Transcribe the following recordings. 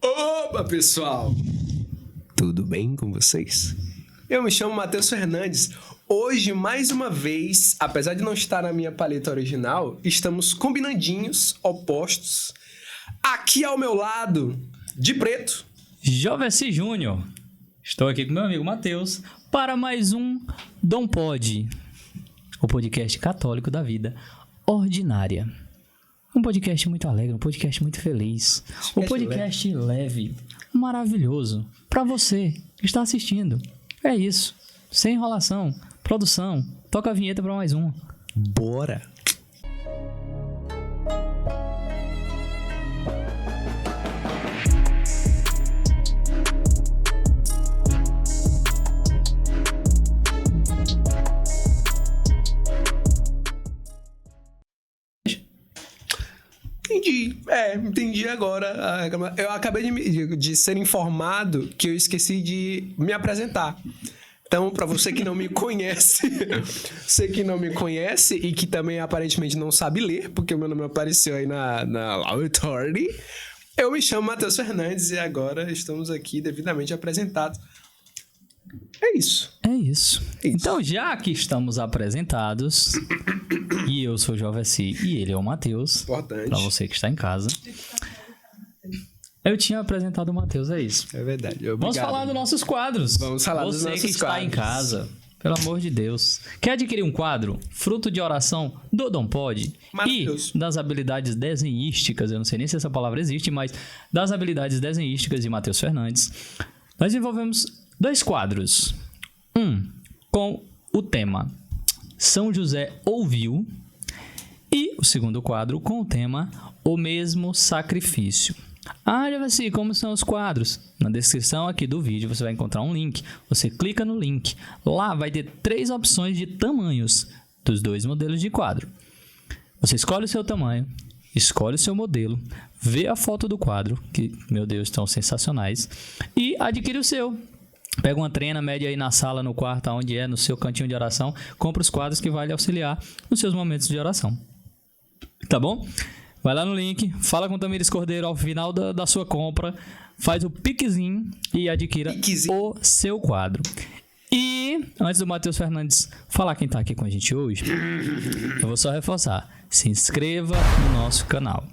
Opa, pessoal! Tudo bem com vocês? Eu me chamo Matheus Fernandes. Hoje, mais uma vez, apesar de não estar na minha paleta original, estamos combinandinhos, opostos. Aqui ao meu lado, de preto, Jovessi Júnior. Estou aqui com meu amigo Matheus para mais um Dom Pod, o podcast católico da vida ordinária. Um podcast muito alegre, um podcast muito feliz, um podcast leve, maravilhoso, para você que está assistindo. É isso, sem enrolação. Produção, toca a vinheta para mais um. Bora! Entendi agora. Eu acabei de ser informado que eu esqueci de me apresentar. Então, para você que não me conhece, e que também aparentemente não sabe ler, porque o meu nome apareceu aí na Law Authority, eu me chamo Matheus Fernandes e agora estamos aqui devidamente apresentados. É isso. Então, já que estamos apresentados, e eu sou o Jovessi e ele é o Matheus, Importante. para você que está em casa. Eu tinha apresentado o Matheus, é isso. É verdade. Obrigado. Vamos falar dos nossos quadros. Vamos falar dos nossos quadros. Você que está em casa, pelo amor de Deus. Quer adquirir um quadro? Fruto de oração do Dom Pod Matheus. E das habilidades desenhísticas, eu não sei nem se essa palavra existe, mas das habilidades desenhísticas de Matheus Fernandes, nós desenvolvemos 2 quadros. Um com o tema São José ouviu e o segundo quadro com o tema O Mesmo Sacrifício. Jovessi, como são os quadros? Na descrição aqui do vídeo você vai encontrar um link. Você clica no link. Lá vai ter 3 opções de tamanhos dos 2 modelos de quadro. Você escolhe o seu tamanho, escolhe o seu modelo, vê a foto do quadro, que, meu Deus, estão sensacionais, e adquire o seu. Pega uma trena, mede aí na sala, no quarto, onde é, no seu cantinho de oração, compra os quadros que vai lhe auxiliar nos seus momentos de oração. Tá bom? Vai lá no link, fala com o Tamires Cordeiro ao final da sua compra, faz o piquezinho e adquira o seu quadro. E antes do Matheus Fernandes falar quem tá aqui com a gente hoje, eu vou só reforçar. Se inscreva no nosso canal,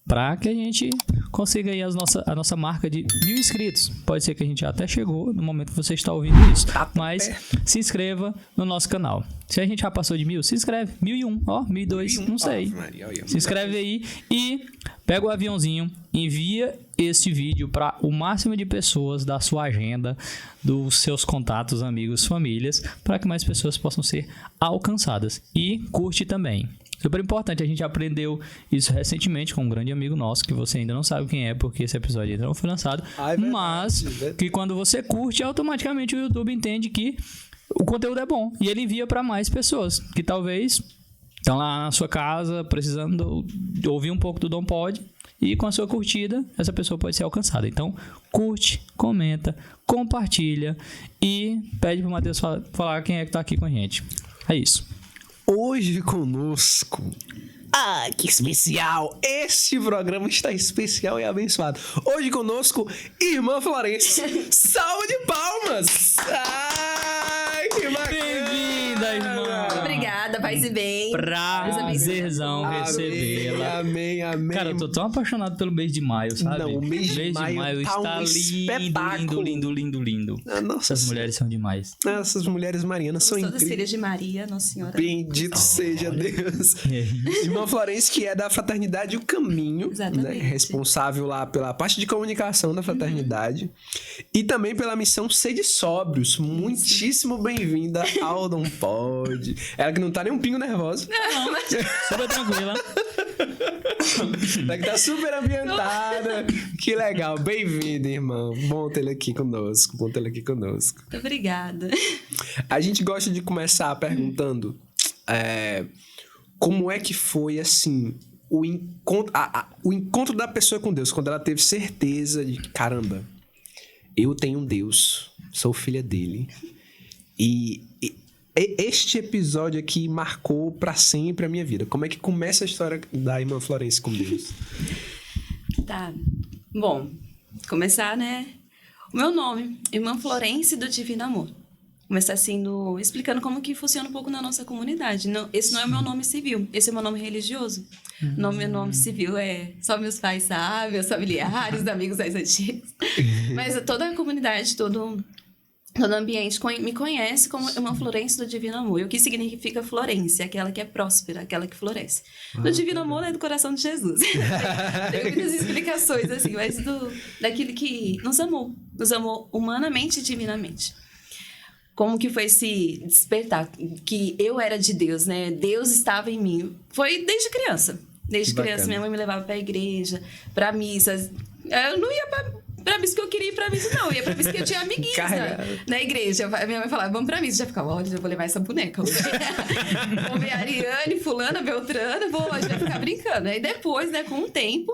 para que a gente consiga aí a nossa marca de 1.000 inscritos. Pode ser que a gente até chegou no momento que você está ouvindo isso, mas se inscreva no nosso canal. Se a gente já passou de 1.000, se inscreve. 1.001, 1.002, não sei. Se inscreve aí e pega o aviãozinho, envia este vídeo para o máximo de pessoas da sua agenda, dos seus contatos, amigos, famílias, para que mais pessoas possam ser alcançadas. E curte também. Super importante, a gente aprendeu isso recentemente com um grande amigo nosso, que você ainda não sabe quem é, porque esse episódio ainda não foi lançado, mas que quando você curte, automaticamente o YouTube entende que o conteúdo é bom, e ele envia para mais pessoas, que talvez estão lá na sua casa, precisando ouvir um pouco do Dom Pod, e com a sua curtida, essa pessoa pode ser alcançada. Então, curte, comenta, compartilha, e pede pro Matheus falar quem é que tá aqui com a gente. É isso. Hoje conosco. Que especial! Este programa está especial e abençoado. Hoje conosco, Irmã Florence. Salve de palmas! Que bacana! Bem-vinda, irmã! Obrigada, paz e bem. Prazerzão recebê-la. Amém. Cara, eu tô tão apaixonado pelo mês de maio, sabe? Não, o mês de maio tá está um espetáculo. lindo. Nossa, Essas mulheres são demais. Essas mulheres marianas são Todas incríveis. filhas de Maria, Nossa Senhora. Bendito seja Deus. Irmã Florence, que é da Fraternidade O Caminho, né? Responsável lá pela parte de comunicação da Fraternidade. E também pela missão Sede Sóbrios. Muitíssimo bem-vinda ao Dom Pod. Ela que não tá nem um pingo nervosa. Não, super tranquila. Ela que tá super ambientada. Que legal. Bem-vinda, irmão. Bom tê-la aqui conosco. Muito obrigada. A gente gosta de começar perguntando como é que foi, assim, o encontro da pessoa com Deus, quando ela teve certeza de que, caramba, eu tenho um Deus, sou filha dele. E este episódio aqui marcou pra sempre a minha vida. Como é que começa a história da irmã Florence com Deus? Tá. Bom, começar, né? O meu nome, Irmã Florence do Divino Amor. Começar assim, explicando como que funciona um pouco na nossa comunidade. Não, esse não é o meu nome civil, esse é o meu nome religioso. Meu nome civil é só meus pais sabem, meus familiares, amigos mais antigos. Mas toda a comunidade, todo ambiente me conhece como Irmã Florence do Divino Amor. E o que significa Florence? Aquela que é próspera, aquela que floresce. Do Divino Amor é do coração de Jesus. Tem muitas explicações, assim, mas daquele que nos amou humanamente e divinamente. Como que foi esse despertar? Que eu era de Deus, né? Deus estava em mim. Foi desde criança. Desde criança, minha mãe me levava pra igreja, pra missas. Eu não ia pra missa que eu queria ir pra missa, não. Eu ia pra missa que eu tinha amiguinhos na igreja. Minha mãe falava, vamos pra missa. Já ficava, olha, eu vou levar essa boneca hoje. Vou ver a Ariane, fulana, Beltrana, a gente vai ficar brincando. Aí depois, né, com o tempo,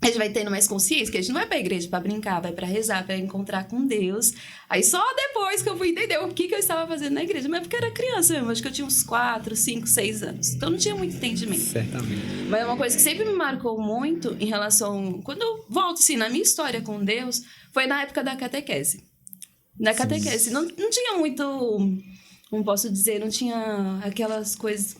a gente vai tendo mais consciência que a gente não vai pra igreja pra brincar, vai pra rezar, pra encontrar com Deus. Aí só depois que eu fui entender o que eu estava fazendo na igreja. Mas porque eu era criança mesmo, acho que eu tinha uns 4, 5, 6 anos. Então não tinha muito entendimento. Certamente. Mas é uma coisa que sempre me marcou muito em relação... Quando eu volto, assim, na minha história com Deus, foi na época da catequese. Na catequese. Não tinha muito... Como posso dizer? Não tinha aquelas coisas...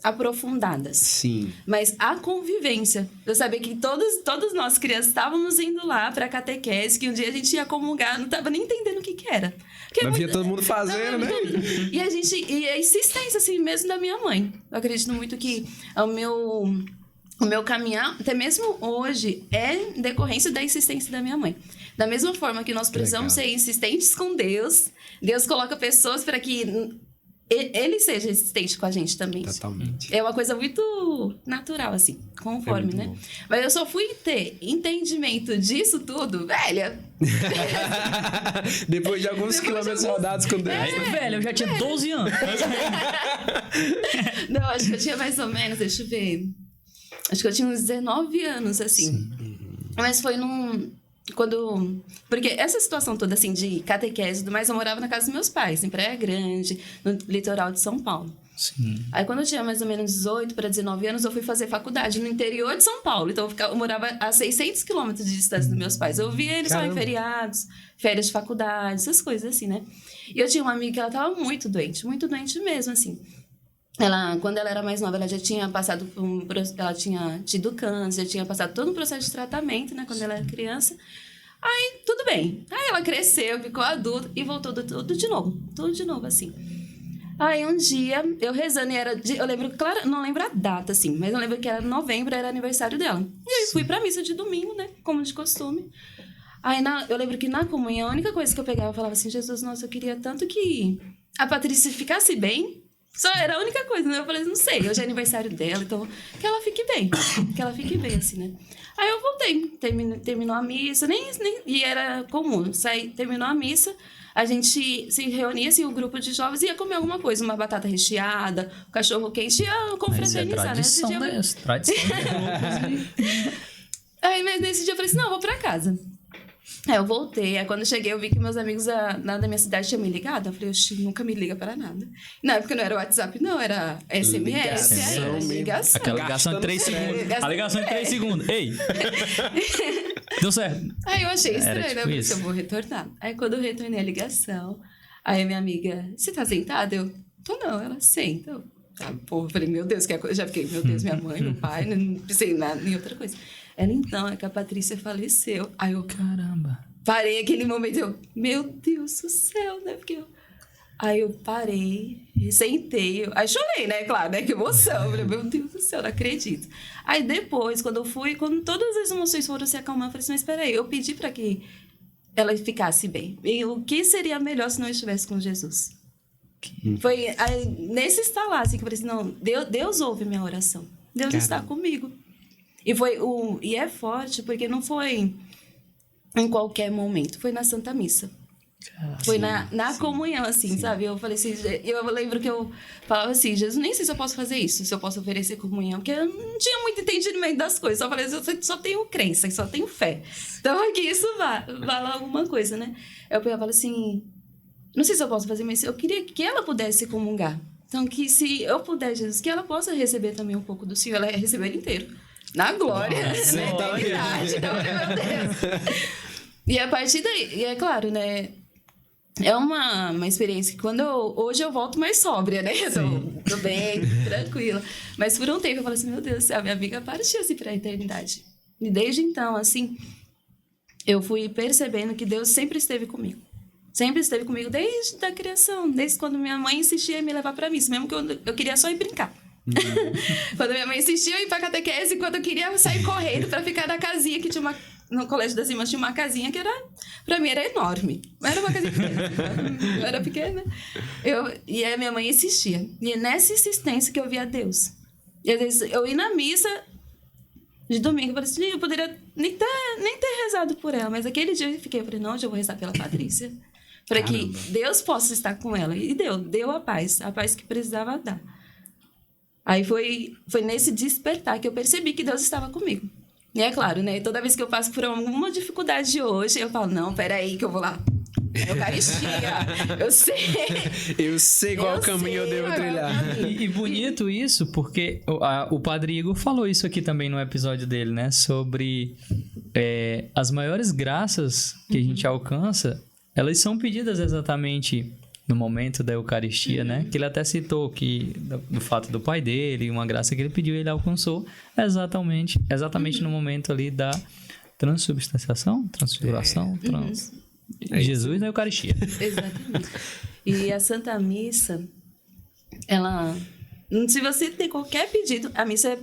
aprofundadas. Sim. Mas a convivência. Eu sabia que todos nós crianças estávamos indo lá pra catequese, que um dia a gente ia comungar, não estava nem entendendo o que era. Mas via todo mundo fazendo, né? E a insistência, assim, mesmo da minha mãe. Eu acredito muito que o meu caminhar, até mesmo hoje, é decorrência da insistência da minha mãe. Da mesma forma que nós precisamos ser insistentes com Deus, Deus coloca pessoas para que ele seja insistente com a gente também. Totalmente. É uma coisa muito natural, assim, conforme, né? Bom. Mas eu só fui ter entendimento disso tudo, velha. Depois de alguns quilômetros rodados com Deus. Velho, eu já tinha 12 anos. Não, acho que eu tinha mais ou menos, deixa eu ver. Acho que eu tinha uns 19 anos, assim. Sim. Mas foi porque essa situação toda, assim, de catequese e tudo mais, eu morava na casa dos meus pais, em Praia Grande, no litoral de São Paulo. Sim. Aí, quando eu tinha mais ou menos 18 para 19 anos, eu fui fazer faculdade no interior de São Paulo. Então, eu morava a 600 quilômetros de distância dos meus pais. Eu via eles só em feriados, férias de faculdade, essas coisas, assim, né? E eu tinha uma amiga que ela tava muito doente mesmo, assim. Quando ela era mais nova, ela já tinha passado ela tinha tido câncer, já tinha passado todo um processo de tratamento, né? Quando ela era criança. Aí, tudo bem. Aí ela cresceu, ficou adulta e voltou tudo de novo, assim. Aí, um dia, eu rezando, eu lembro, claro, não lembro a data, assim, mas eu lembro que era novembro, era aniversário dela. E aí, fui pra missa de domingo, né? Como de costume. Aí, eu lembro que na comunhão, a única coisa que eu pegava, eu falava assim, Jesus, nossa, eu queria tanto que a Patrícia ficasse bem. Só era a única coisa, né? Eu falei, não sei, hoje é aniversário dela, então que ela fique bem, assim, né? Aí eu voltei, terminou a missa, e era comum, terminou a missa, a gente se reunia, assim, o grupo de jovens ia comer alguma coisa, uma batata recheada, um cachorro quente, ia confraternizar, né? Esse dia tradição. Aí, mas nesse dia eu falei assim, não, eu vou pra casa. Aí eu voltei, aí quando eu cheguei eu vi que meus amigos da minha cidade tinham me ligado. Eu falei, oxi, nunca me liga para nada. Na época não era WhatsApp, não, era SMS. Ligação. Aquela ligação de 3 segundos. A ligação de 3 segundos. Ei! Deu certo. Aí eu achei estranho, tipo, né? Eu pensei, eu vou retornar. Aí quando eu retornei a ligação, aí a minha amiga, você tá sentada? Eu, tô não. Ela, senta. Tá, porra, eu falei, meu Deus, eu já fiquei, meu Deus, minha mãe, meu pai, não pensei em outra coisa. Ela, então, é que a Patrícia faleceu. Aí eu, caramba. Parei aquele momento, eu, meu Deus do céu, né? Aí eu parei, sentei, aí chorei, né? Claro, né? Que emoção. Eu falei, meu Deus do céu, não acredito. Aí depois, quando todas as emoções foram se acalmar, eu falei assim, mas peraí, eu pedi para que ela ficasse bem. E o que seria melhor se não estivesse com Jesus? Foi aí, nesse estalar, assim, que eu falei assim, não, Deus ouve minha oração. Deus está comigo. E é forte, porque não foi em qualquer momento, foi na Santa Missa. Foi na comunhão, assim, sabe? Eu falei assim, eu lembro que eu falava assim, Jesus, nem sei se eu posso fazer isso, se eu posso oferecer comunhão, porque eu não tinha muito entendimento das coisas. Só falei assim, eu só tenho crença, só tenho fé. Então, aqui isso vale alguma coisa, né? Eu falei assim, não sei se eu posso fazer, mas eu queria que ela pudesse comungar. Então, que se eu puder, Jesus, que ela possa receber também um pouco do Senhor, ela ia receber ele inteiro. na glória, Nossa, na eternidade. Então, meu Deus. E a partir daí, e é claro, né? É uma experiência que hoje eu volto mais sóbria, né? Eu tô bem, tranquila. Mas por um tempo eu falei assim, meu Deus do céu, minha amiga partiu assim pra eternidade. E desde então, assim, eu fui percebendo que Deus sempre esteve comigo. Sempre esteve comigo desde a criação, desde quando minha mãe insistia em me levar pra missa, mesmo que eu queria só ir brincar. Quando minha mãe insistia em ir pra catequese, quando eu queria sair correndo pra ficar na casinha que tinha no Colégio das Irmãs tinha uma casinha que pra mim era enorme. Mas era uma casinha pequena. Eu era pequena. E a minha mãe insistia. E é nessa insistência que eu via Deus. E às vezes eu ia na missa de domingo, eu falei assim, eu poderia nem ter rezado por ela. Mas aquele dia eu falei, não, hoje eu vou rezar pela Patrícia. Para que Deus possa estar com ela. E deu a paz que precisava dar. Aí foi nesse despertar que eu percebi que Deus estava comigo. E é claro, né? Toda vez que eu passo por alguma dificuldade de hoje, eu falo, não, peraí que eu vou lá. Eucaristia, eu sei qual caminho eu devo trilhar. E bonito isso, porque o Padre Igor falou isso aqui também no episódio dele, né? Sobre as maiores graças que a gente alcança, elas são pedidas exatamente no momento da Eucaristia, né? Que ele até citou que do fato do pai dele, uma graça que ele pediu, ele alcançou exatamente no momento ali da transubstanciação, transfiguração, Jesus na Eucaristia. Exatamente. E a Santa Missa, ela... Se você tem qualquer pedido, a missa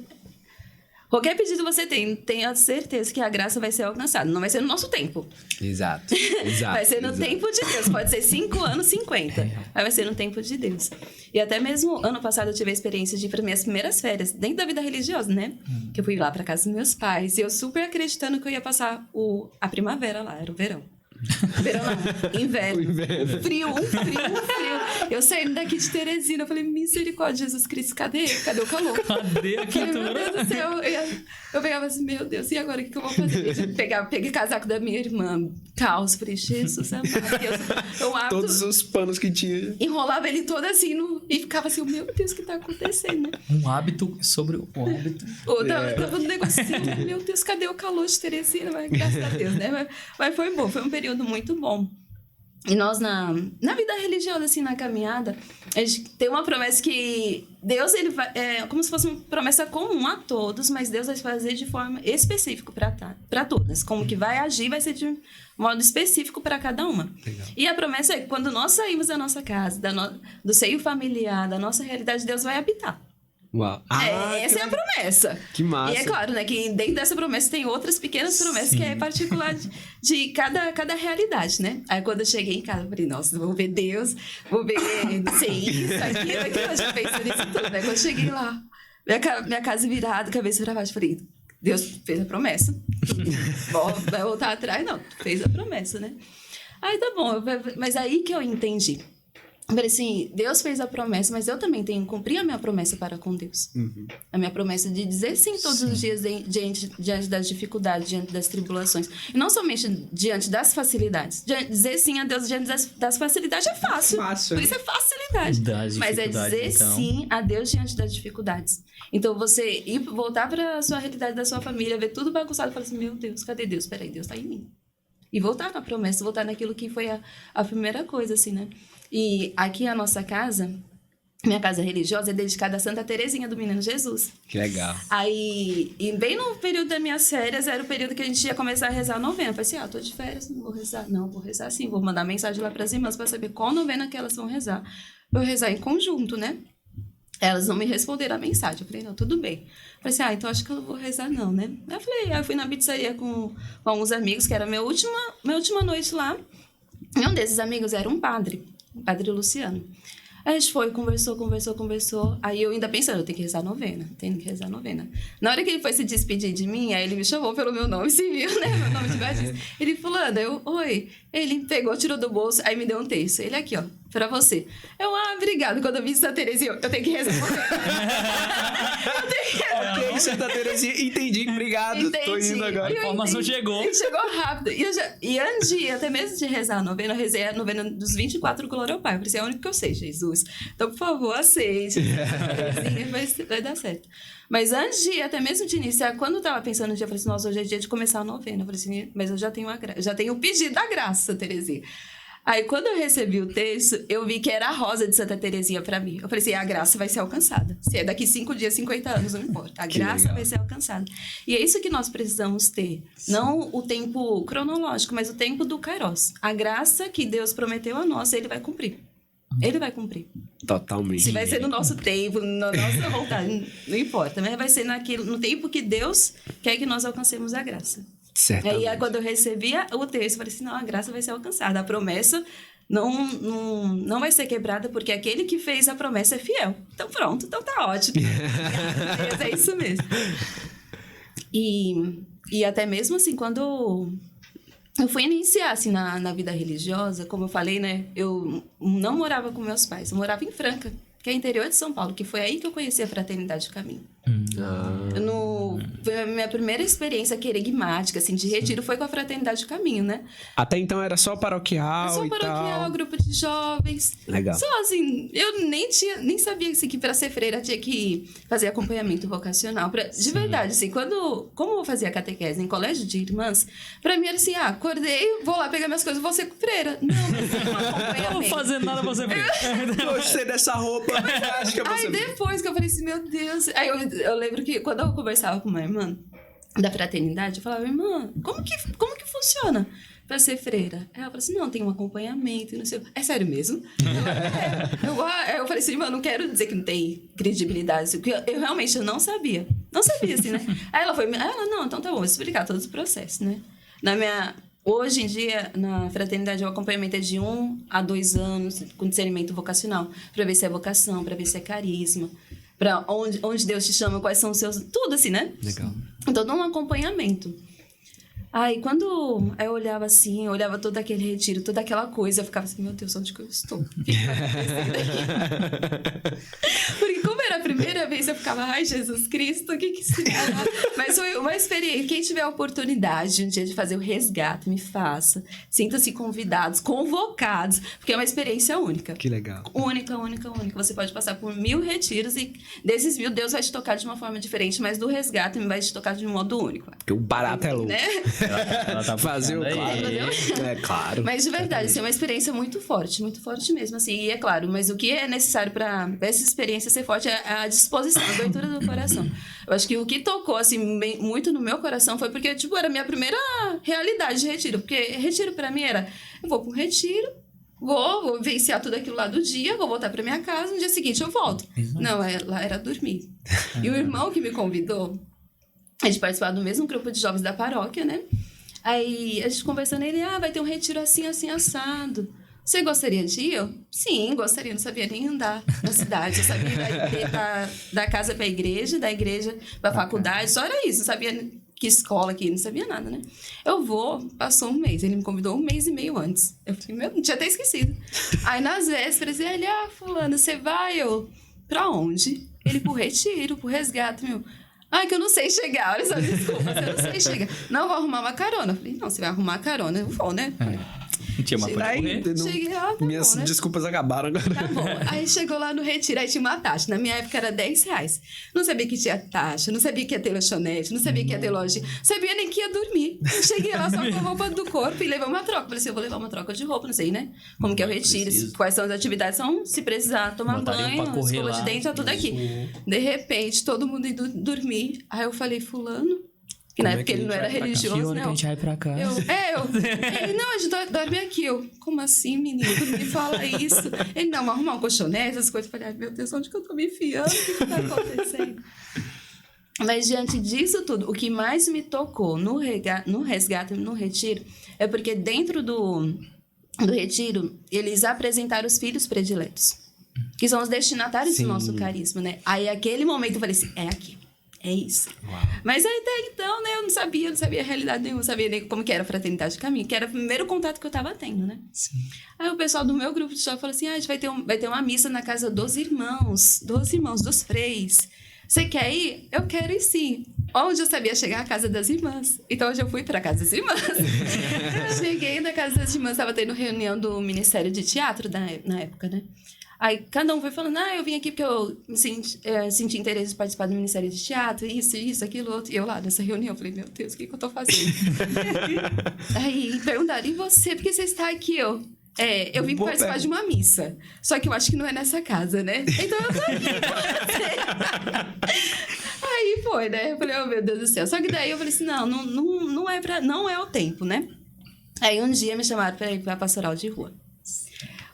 qualquer pedido você tenha certeza que a graça vai ser alcançada. Não vai ser no nosso tempo. Exato. Vai ser no tempo de Deus. Pode ser 5 anos, 50. Mas vai ser no tempo de Deus. E até mesmo ano passado eu tive a experiência de ir para minhas primeiras férias, dentro da vida religiosa, né? Que eu fui lá para casa dos meus pais. E eu super acreditando que eu ia passar a primavera lá, era o verão. Verão não, inverno. Frio. Eu saindo daqui de Teresina, eu falei, misericórdia, Jesus Cristo, cadê o calor? Cadê a quentura? Meu Deus do céu. Eu pegava assim, meu Deus, e agora o que eu vou fazer? Peguei casaco da minha irmã, calça, falei, Jesus amado. Todos os panos que tinha. Enrolava ele todo assim, e ficava assim, meu Deus, o que tá acontecendo, né? Um hábito sobre o hábito. Tava um negócio assim, meu Deus, cadê o calor de Teresina? Mas, graças a Deus, né? Mas foi bom, foi um período muito bom. E nós, na vida religiosa, assim, na caminhada, a gente tem uma promessa que Deus, ele vai... como se fosse uma promessa comum a todos, mas Deus vai fazer de forma específica para todas. Como que vai agir, vai ser de modo específico para cada uma. Legal. E a promessa é que quando nós saímos da nossa casa, do seio familiar, da nossa realidade, Deus vai habitar. Uau. Essa é a promessa. Que massa. E é claro, né, que dentro dessa promessa tem outras pequenas promessas. Sim. Que é particular de cada realidade, né? Aí quando eu cheguei em casa, eu falei, nossa, vou ver Deus, vou ver, não sei, isso, aquilo, eu já pensei nisso tudo, né? Quando eu cheguei lá, minha casa virada, cabeça pra baixo, eu falei, Deus fez a promessa. Vai voltar atrás? Não, fez a promessa, né? Aí tá bom, mas aí que eu entendi. Eu falei assim, Deus fez a promessa, mas eu também tenho que cumprir a minha promessa para com Deus. Uhum. A minha promessa de dizer sim todos os dias diante das dificuldades, diante das tribulações. E não somente diante das facilidades. Dizer sim a Deus diante das facilidades é fácil. Por isso é facilidade. Mas é dizer sim a Deus diante das dificuldades. Então, você voltar para a sua realidade da sua família, ver tudo bagunçado e falar assim, meu Deus, cadê Deus? Peraí, Deus está em mim. E voltar na promessa, voltar naquilo que foi a primeira coisa, assim, né? E aqui a nossa casa, minha casa religiosa, é dedicada a Santa Teresinha do Menino Jesus. Que legal. Aí, e bem no período das minhas férias, era o período que a gente ia começar a rezar a novena. Eu falei assim, tô de férias, não vou rezar. Não, vou rezar sim, vou mandar mensagem lá para as irmãs para saber qual novena que elas vão rezar. Vou rezar em conjunto, né? Elas não me responderam a mensagem. Eu falei, não, tudo bem. Eu falei assim, então acho que eu não vou rezar não, né? Aí eu fui na pizzaria com alguns amigos, que era minha última noite lá. E um desses amigos era um padre, o Padre Luciano. Aí a gente foi, conversou. Aí eu ainda pensando, eu tenho que rezar a novena. Na hora que ele foi se despedir de mim, aí ele me chamou pelo meu nome civil, né? Meu nome de batismo. Ele falando, oi. Ele pegou, tirou do bolso, aí me deu um texto. Ele aqui, ó, pra você. Obrigado. Quando eu vi Santa Teresinha, eu tenho que rezar a novena. Eu tenho que rezar Ok, Santa Terezinha, entendi, obrigado. Tô indo agora. A informação chegou. E chegou rápido. E antes de, até mesmo de rezar a novena, eu rezei a novena dos 24 Glória ao Pai. Eu falei assim, é o único que eu sei, Jesus. Então, por favor, aceite. Vai dar certo. Mas antes de, até mesmo de iniciar, quando eu tava pensando no dia, eu falei assim, nossa, hoje é dia de começar a novena. Eu falei assim, mas eu já tenho o pedido da graça, Terezinha. Aí, quando eu recebi o texto, eu vi que era a rosa de Santa Terezinha pra mim. Eu falei assim, a graça vai ser alcançada. Se é daqui 5 dias, 50 anos, não importa. A graça vai ser alcançada. E é isso que nós precisamos ter. Sim. Não o tempo cronológico, mas o tempo do Kairos. A graça que Deus prometeu a nós, Ele vai cumprir. Ele vai cumprir. Totalmente. Se vai ser no nosso tempo, na nossa vontade, não importa. Mas vai ser no tempo que Deus quer que nós alcancemos a graça. Certamente. E aí, quando eu recebia o texto, eu falei assim, não, a graça vai ser alcançada. A promessa não vai ser quebrada, porque aquele que fez a promessa é fiel. Então, pronto. Então, tá ótimo. É isso mesmo. E até mesmo assim, quando eu fui iniciar, assim, na vida religiosa, como eu falei, né? Eu não morava com meus pais. Eu morava em Franca, que é interior de São Paulo, que foi aí que eu conheci a Fraternidade do Caminho. Foi a minha primeira experiência querigmática, assim, de retiro, foi com a Fraternidade do Caminho, né? Até então era só paroquial Só paroquial, grupo de jovens. Legal. Só assim, eu nem sabia assim, que para ser freira tinha que fazer acompanhamento vocacional. De verdade, assim, como eu fazia catequese em colégio de irmãs, pra mim era assim, acordei, vou lá pegar minhas coisas, vou ser freira. Não, mas não acompanhamento. Não vou fazer nada, vou ser freira. Gostei dessa roupa. Acho que eu vou Aí depois que eu falei assim, meu Deus. Aí eu lembro que quando eu conversava com uma irmã da fraternidade, eu falava, irmã, como que funciona pra ser freira? Aí ela falou assim, não, tem um acompanhamento e não sei. É sério mesmo? Eu falei assim, irmã, não quero dizer que não tem credibilidade, porque eu realmente não sabia. Não sabia, assim, né? Aí ela não, então tá bom, vou explicar todos os processos, né? Hoje em dia, na fraternidade, o acompanhamento é de 1 a 2 anos, com discernimento vocacional, para ver se é vocação, para ver se é carisma, para onde Deus te chama, quais são os seus... Tudo assim, né? Legal. Então, um acompanhamento. Aí, quando eu olhava assim, eu olhava todo aquele retiro, toda aquela coisa, eu ficava assim, meu Deus, onde que eu estou? O que vai acontecer daqui? Porque como era a primeira vez, eu ficava, ai, Jesus Cristo, o que se dá? Mas foi uma experiência. Quem tiver a oportunidade um dia de fazer o resgate, me faça. Sinta-se convidados, convocados, porque é uma experiência única. Que legal. Única. Você pode passar por 1000 retiros e desses 1000, Deus vai te tocar de uma forma diferente, mas do resgate vai te tocar de um modo único. Porque o barato é louco. Né? Ela tá fazer o claro. É claro. Mas de verdade, assim, é uma experiência muito forte mesmo, assim, e é claro, mas o que é necessário para essa experiência ser forte é a disposição, a abertura do coração. Eu acho que o que tocou, assim, muito no meu coração foi porque, tipo, era a minha primeira realidade de retiro, porque retiro para mim era, eu vou para um retiro, vou vivenciar tudo aquilo lá do dia, vou voltar para minha casa, no dia seguinte eu volto. Exato. Não, lá era dormir. E o irmão que me convidou, a gente participava do mesmo grupo de jovens da paróquia, né? Aí a gente conversando, ele, vai ter um retiro assim, assado. Você gostaria de ir? Eu, sim, gostaria. Não sabia nem andar na cidade. Eu sabia da casa para a igreja, da igreja para a faculdade. Só era isso. Não sabia que escola aqui, não sabia nada, né? Eu vou, passou um mês. Ele me convidou 1 mês e meio antes. Eu falei, não tinha até esquecido. Aí nas vésperas, ele, fulano, você vai? Eu, pra onde? Ele, pro retiro, pro resgate, meu. Que eu não sei chegar, olha só, desculpa, eu não sei chegar. Não, vou arrumar uma carona. Eu falei, não, você vai arrumar a carona, eu vou, né? Não tinha mais pra correr. Cheguei lá, minhas bom, né? desculpas acabaram agora. Tá bom. Aí chegou lá no retiro, aí tinha uma taxa. Na minha época era R$10. Não sabia que tinha taxa, não sabia que ia ter lanchonete, não sabia que ia ter loja, não sabia nem que ia dormir. Eu cheguei lá só com a roupa do corpo e levei uma troca. Falei assim, eu vou levar uma troca de roupa, não sei, né? Como que é o retiro, quais são as atividades, se precisar tomar banho, escova de dente, tudo aqui. De repente, todo mundo indo dormir. Aí eu falei, fulano, que na época ele não era religioso, né? Que a gente vai pra cá. Ele, não, a gente dorme aqui. Eu, como assim, menino? Tu me fala isso. Ele, não, arrumar um colchonete, essas coisas. Eu falei, meu Deus, onde que eu tô me enfiando? O que tá acontecendo? Mas diante disso tudo, o que mais me tocou no resgate, no retiro, é porque dentro do retiro, eles apresentaram os filhos prediletos, que são os destinatários do nosso carisma, né? Aí, aquele momento, eu falei assim, é aqui. É isso. Uau. Mas aí, até então, né, eu não sabia a realidade nenhuma, não sabia nem como que era a Fraternidade do Caminho, que era o primeiro contato que eu tava tendo, né? Sim. Aí o pessoal do meu grupo de jovens falou assim, a gente vai ter uma missa na casa dos irmãos, dos freis. Você quer ir? Eu quero ir sim. Onde eu sabia chegar? A casa das irmãs. Então, hoje eu fui pra casa das irmãs. Cheguei na casa das irmãs, tava tendo reunião do Ministério de Teatro na época, né? Aí, cada um foi falando, eu vim aqui porque eu senti interesse de participar do Ministério de Teatro, isso, aquilo, outro. E eu lá nessa reunião, eu falei, meu Deus, o que eu tô fazendo? Aí, perguntaram, e você? Por que você está aqui? Eu vim participar de uma missa. Só que eu acho que não é nessa casa, né? Então, eu tô aqui com você. Aí foi, né? Eu falei, oh, meu Deus do céu. Só que daí eu falei assim, não é o tempo, né? Aí um dia me chamaram pra ir pra pastoral de rua.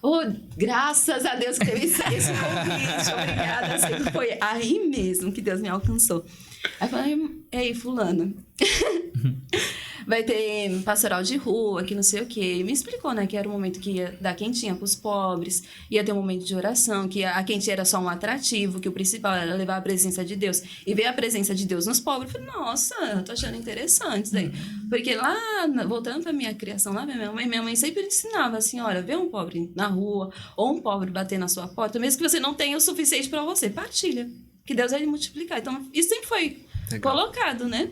Oh, graças a Deus que teve esse convite. Obrigada. Assim, foi aí mesmo que Deus me alcançou. Aí eu falei, ei, fulano... Vai ter pastoral de rua, que não sei o quê. Me explicou, né, que era um momento que ia dar quentinha pros pobres, ia ter um momento de oração, que a quentinha era só um atrativo, que o principal era levar a presença de Deus e ver a presença de Deus nos pobres. Eu falei, nossa, eu tô achando interessante isso daí. Porque lá, voltando pra minha criação lá, minha mãe sempre ensinava assim, olha, vê um pobre na rua, ou um pobre bater na sua porta, mesmo que você não tenha o suficiente pra você, partilha, que Deus vai multiplicar. Então, isso sempre foi colocado, né?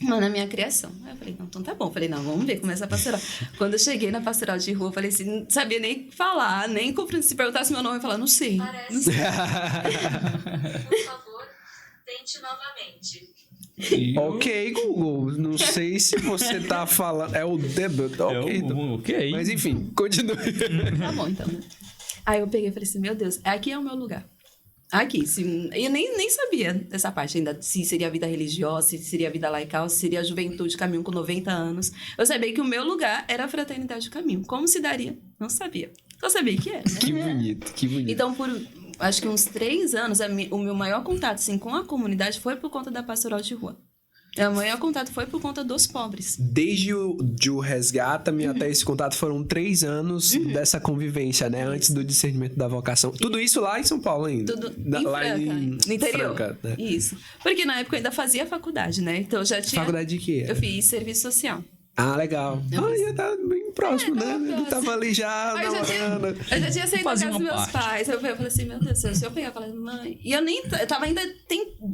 Na minha criação. Aí eu falei, não, então tá bom. Falei, não, vamos ver como é essa pastoral. Quando eu cheguei na pastoral de rua, eu falei assim, não sabia nem falar, nem se perguntasse meu nome, eu falava, não sei. Parece. Não sei. Por favor, tente novamente. Ok, Google. Não sei se você tá falando... É o debut. Ok. Ok. Mas enfim, continue. Tá bom, então. Aí eu peguei e falei assim, meu Deus, aqui é o meu lugar. Aqui, eu nem sabia dessa parte ainda, se seria a vida religiosa, se seria a vida laical, se seria a juventude caminho com 90 anos. Eu sabia que o meu lugar era a fraternidade caminho. Como se daria? Não sabia. Só sabia que era. Né? Que bonito, que bonito. Então, por acho que uns 3 anos, o meu maior contato assim, com a comunidade foi por conta da pastoral de rua. O maior contato foi por conta dos pobres. Desde o Resgata-me até esse contato foram 3 anos dessa convivência, né? Antes do discernimento da vocação. Tudo isso lá em São Paulo ainda? Tudo lá Franca, no interior. Franca, né? Isso. Porque na época eu ainda fazia faculdade, né? Então eu já tinha... Faculdade de quê? Eu fiz serviço social. Ah, legal. Já tá bem próximo, né? tava Ele próximo. tava ali já Aí namorando. Eu já tinha saído da Fazia casa dos uma meus parte. pais. Eu falei assim, meu Deus do céu, se eu pegar, eu falei, mãe... E eu tava ainda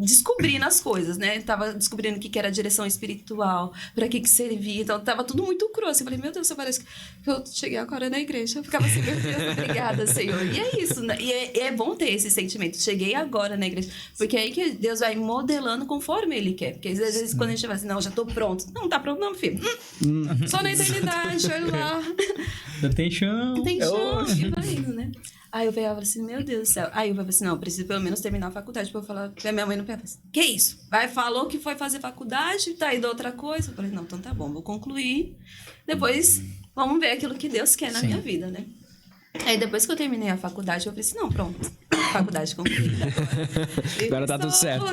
descobrindo as coisas, né? Tava descobrindo o que era direção espiritual, pra que servia. Então, tava tudo muito cru. Assim, eu falei, meu Deus, parece que eu cheguei agora na igreja. Eu ficava assim, meu Deus, obrigada, Senhor. E é isso, né? E é bom ter esse sentimento. Cheguei agora na igreja. Porque é aí que Deus vai modelando conforme Ele quer. Porque às vezes, quando a gente fala assim, não, já tô pronto. Não tá pronto, não, filho. Só na eternidade, olha lá. Não tem chão. Tem chance, e vai indo, né? Aí eu pegava assim, meu Deus do céu. Aí eu falava assim, não, preciso pelo menos terminar a faculdade pra eu falar. Pra minha mãe não pegava assim, que isso? Falou que foi fazer faculdade, tá indo outra coisa. Eu falei, não, então tá bom, vou concluir. Depois, vamos ver aquilo que Deus quer na minha vida, né? Aí depois que eu terminei a faculdade, eu falei assim, não, pronto. Faculdade concluída. Agora tá tudo certo.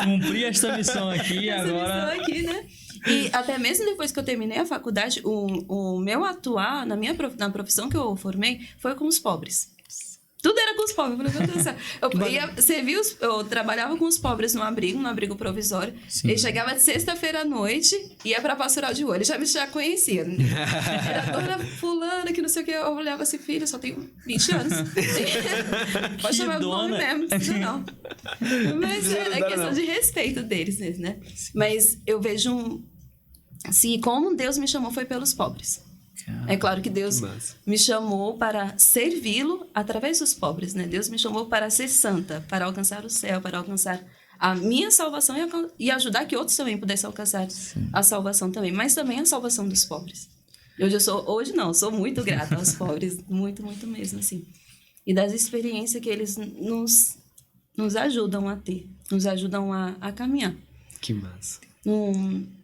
Cumpri esta missão aqui, agora... Missão aqui, né? E até mesmo depois que eu terminei a faculdade, o meu atuar na profissão que eu formei foi com os pobres. Tudo era com os pobres. Eu falei, meu Deus do céu. Eu trabalhava com os pobres no abrigo provisório. Sim. Ele chegava de sexta-feira à noite, ia pra pastoral de rua. Ele já conhecia. Era dona fulana, que não sei o que. Eu olhava assim, filho, eu só tenho 20 anos. Pode chamar o nome mesmo, não precisa não. Mas é questão de respeito deles mesmo, né? Mas eu vejo se como Deus me chamou foi pelos pobres. É claro que Deus me chamou para servi-lo através dos pobres, né? Deus me chamou para ser santa, para alcançar o céu, para alcançar a minha salvação e ajudar que outros também pudessem alcançar a salvação também, mas também a salvação dos pobres. Sou muito grata aos pobres, muito, muito mesmo, assim. E das experiências que eles nos ajudam a ter, nos ajudam a caminhar. Que massa.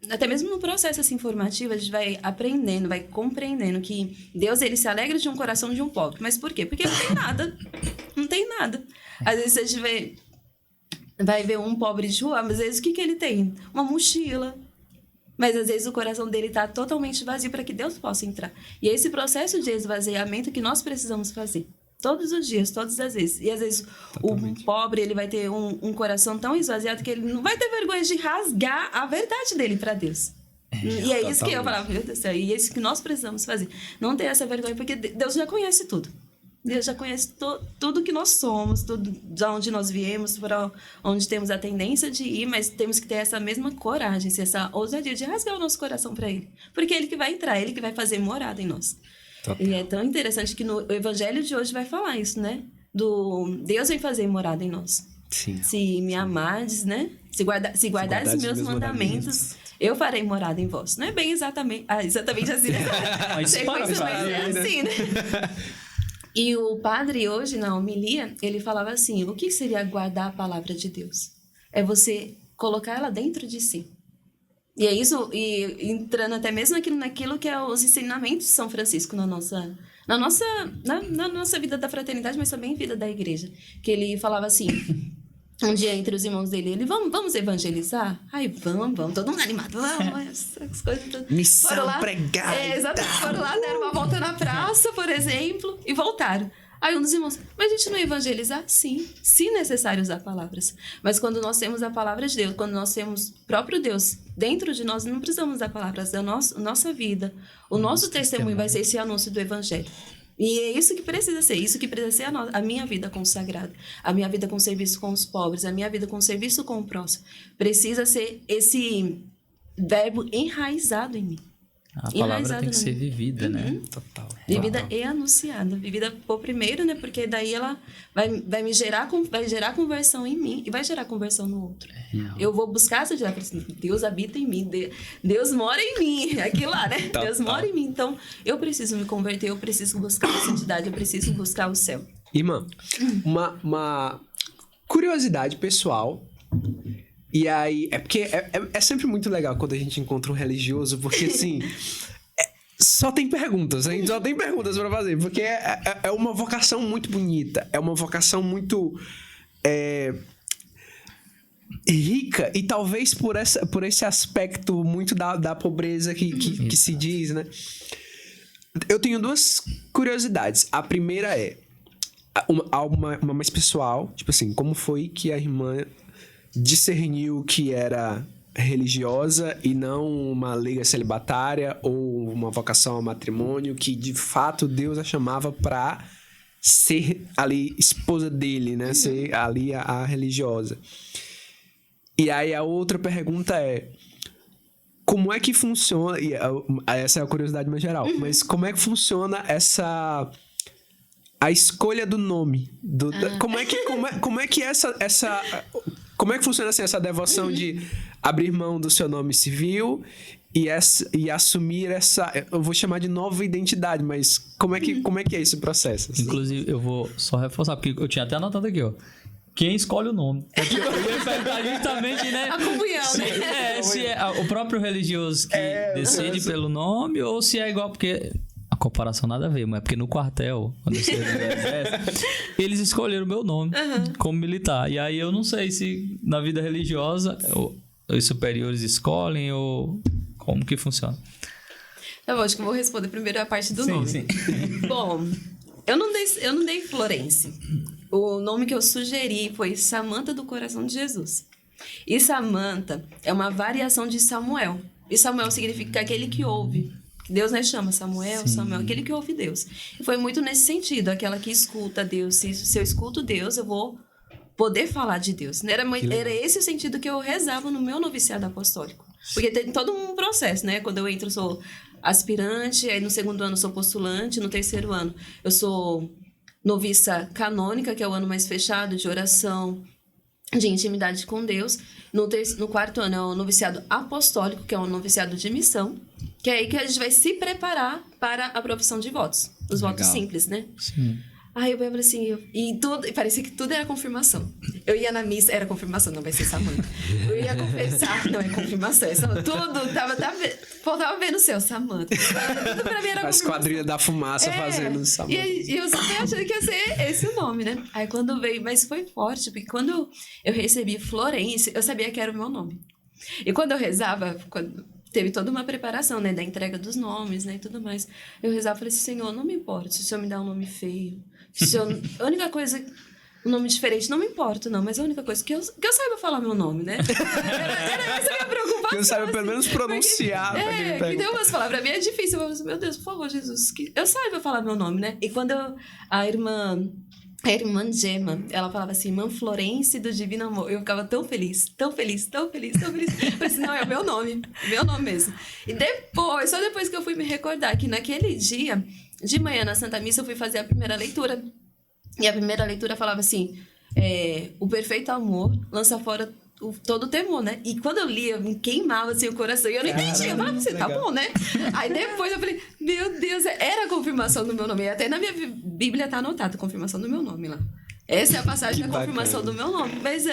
Até mesmo no processo assim, formativo, a gente vai aprendendo, vai compreendendo que Deus ele se alegra de um coração de um pobre. Mas por quê? Porque não tem nada. Não tem nada. Às vezes a gente vai ver um pobre de rua, mas às vezes o que ele tem? Uma mochila. Mas às vezes o coração dele está totalmente vazio para que Deus possa entrar. E é esse processo de esvaziamento que nós precisamos fazer. Todos os dias, todas as vezes. E às vezes o pobre ele vai ter um coração tão esvaziado que ele não vai ter vergonha de rasgar a verdade dele para Deus. E é isso que eu falava, meu Deus do céu, e é isso que nós precisamos fazer. Não ter essa vergonha, porque Deus já conhece tudo. Deus já conhece tudo que nós somos, tudo de onde nós viemos, para onde temos a tendência de ir, mas temos que ter essa mesma coragem, essa ousadia de rasgar o nosso coração para Ele. Porque é Ele que vai entrar, Ele que vai fazer morada em nós. Total. E é tão interessante que no Evangelho de hoje vai falar isso, né? Deus vem fazer morada em nós. Sim. Se me amardes, né? Se guardar os meus mandamentos, eu farei morada em vós. Não é bem exatamente assim, né? Mas é assim, né? E o padre hoje, na homilia, ele falava assim, o que seria guardar a palavra de Deus? É você colocar ela dentro de si. E é isso, e entrando até mesmo naquilo que é os ensinamentos de São Francisco na nossa vida da fraternidade, mas também vida da igreja. Que ele falava assim, um dia entre os irmãos dele, vamos evangelizar? Aí vamos, todo mundo animado, vamos, essas coisas todas. Missão pregada. Exatamente, foram lá, deram uma volta na praça, por exemplo, e voltaram. Aí um dos irmãos, mas a gente não ia evangelizar? Sim, se necessário usar palavras. Mas quando nós temos a palavra de Deus, quando nós temos o próprio Deus dentro de nós, não precisamos usar palavras da nossa vida. O nosso testemunho vai ser esse anúncio do evangelho. E é isso que precisa ser a minha vida consagrada, a minha vida com serviço com os pobres, a minha vida com serviço com o próximo. Precisa ser esse verbo enraizado em mim. A palavra tem que ser vivida, né? Total. Vivida e anunciada. Vivida por primeiro, né? Porque daí ela vai gerar conversão em mim e vai gerar conversão no outro. Eu vou buscar essa geração. Deus habita em mim. Deus mora em mim. Aquilo lá, né? Deus mora em mim. Então, eu preciso me converter. Eu preciso buscar a santidade. Eu preciso buscar o céu. Irmã, uma curiosidade pessoal. E aí, é porque é sempre muito legal quando a gente encontra um religioso, porque assim, só tem perguntas, a gente só tem perguntas pra fazer, porque é uma vocação muito bonita, é uma vocação muito rica, e talvez por esse aspecto muito da pobreza que se diz, né? Eu tenho duas curiosidades. A primeira é uma mais pessoal, tipo assim, como foi que a irmã discerniu que era religiosa e não uma leiga celibatária ou uma vocação ao matrimônio, que de fato Deus a chamava para ser ali esposa dele, né? Ser ali a religiosa. E aí a outra pergunta é: como é que funciona, e essa é a curiosidade mais geral, mas como é que funciona a escolha do nome? Como é que como é que funciona assim, essa devoção de abrir mão do seu nome civil e assumir essa, eu vou chamar de nova identidade, mas como é que é esse processo? Assim? Inclusive, eu vou só reforçar, porque eu tinha até anotado aqui, ó. Quem escolhe o nome? Eu ia perguntar justamente, né? A comunhão, né? Se é o próprio religioso que decide pelo nome, ou se é igual, porque a comparação nada a ver, mas é porque no quartel, quando eu servi no exército, eles escolheram o meu nome como militar. E aí eu não sei se na vida religiosa os superiores escolhem ou como que funciona. Tá bom, acho que eu vou responder primeiro a parte do nome. Sim. Bom, eu não dei Florence. O nome que eu sugeri foi Samanta do Coração de Jesus. E Samanta é uma variação de Samuel. E Samuel significa aquele que ouve. Deus, né, chama Samuel, aquele que ouve Deus. E foi muito nesse sentido, aquela que escuta Deus. Se eu escuto Deus, eu vou poder falar de Deus. Era esse o sentido que eu rezava no meu noviciado apostólico. Porque tem todo um processo, né? Quando eu entro, eu sou aspirante, aí no segundo ano eu sou postulante, no terceiro ano eu sou noviça canônica, que é o ano mais fechado, de oração, de intimidade com Deus. No quarto ano é o noviciado apostólico, que é um noviciado de missão, que é aí que a gente vai se preparar para a profissão de votos. Os votos simples, né? Sim. Aí eu falei assim, e parecia que tudo era confirmação. Eu ia na missa, era confirmação, não vai ser Samanta. Eu ia confessar, não é confirmação, tudo, faltava ver no céu, Samanta. Tudo pra mim era confirmação. A esquadrilha da fumaça fazendo Samanta. E eu sempre achando que ia ser esse o nome, né? Aí quando veio, mas foi forte, porque quando eu recebi Florence, eu sabia que era o meu nome. E quando eu rezava, teve toda uma preparação, né, da entrega dos nomes, né, e tudo mais. Eu rezava e falei assim, Senhor, não me importa se o Senhor me dá um nome feio. A única coisa, um nome diferente, não me importa, não. Mas a única coisa que eu saiba falar meu nome, né? Era essa a minha preocupação. não sabe pelo menos pronunciar. Que tem umas palavras, pra mim é difícil. Eu falo assim, meu Deus, por favor, Jesus, que eu saiba falar meu nome, né? E quando a irmã Gemma, ela falava assim, irmã Florence do Divino Amor. Eu ficava tão feliz, tão feliz, tão feliz, tão feliz. Eu falei assim, não, é o meu nome mesmo. E só depois que eu fui me recordar que naquele dia, de manhã na Santa Missa, eu fui fazer a primeira leitura. E a primeira leitura falava assim, o perfeito amor lança fora todo o temor, né? E quando eu lia, me queimava assim o coração. E eu não entendia. Eu falava assim, tá bom, né? Aí depois eu falei, meu Deus, era a confirmação do meu nome. E até na minha Bíblia tá anotado a confirmação do meu nome lá. Essa é a passagem da confirmação do meu nome. Mas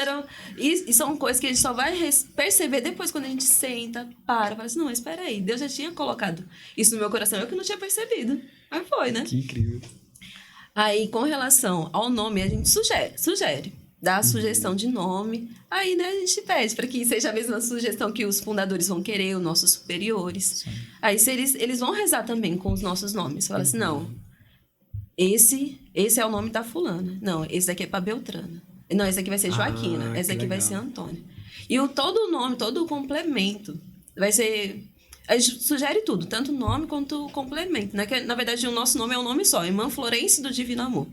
e são coisas que a gente só vai perceber depois quando a gente senta, fala assim, não, espera aí, Deus já tinha colocado isso no meu coração, eu que não tinha percebido. Mas foi, né? Que incrível. Aí, com relação ao nome, a gente sugere. Dá a sugestão de nome. Aí, né, a gente pede para que seja a mesma sugestão que os fundadores vão querer, os nossos superiores. Sim. Aí, se eles vão rezar também com os nossos nomes. Fala assim, não, esse é o nome da fulana. Não, esse daqui é para Beltrana. Não, esse aqui vai ser Joaquina. Esse aqui vai ser Antônia. E todo o nome, todo o complemento vai ser... A gente sugere tudo, tanto o nome quanto o complemento, né? Que, na verdade, o nosso nome é um nome só, Irmã Florence do Divino Amor.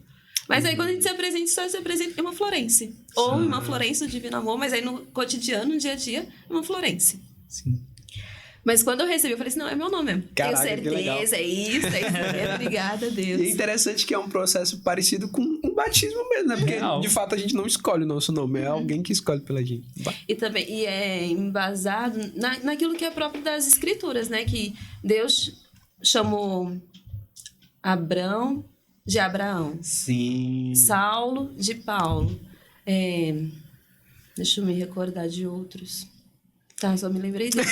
Mas aí, quando a gente se apresenta, só se apresenta Irmã Florence. Ou Irmã Florence do Divino Amor, mas aí no cotidiano, no dia a dia, Irmã Florence. Sim. Mas quando eu recebi, eu falei assim, não, é meu nome mesmo. Caraca, tenho certeza, é isso. Obrigada a Deus. E é interessante que é um processo parecido com um batismo mesmo, né? Porque, de fato, a gente não escolhe o nosso nome, é alguém que escolhe pela gente. E é embasado naquilo que é próprio das Escrituras, né? Que Deus chamou Abrão de Abraão. Sim. Saulo de Paulo. Deixa eu me recordar de outros. Tá, só me lembrei disso.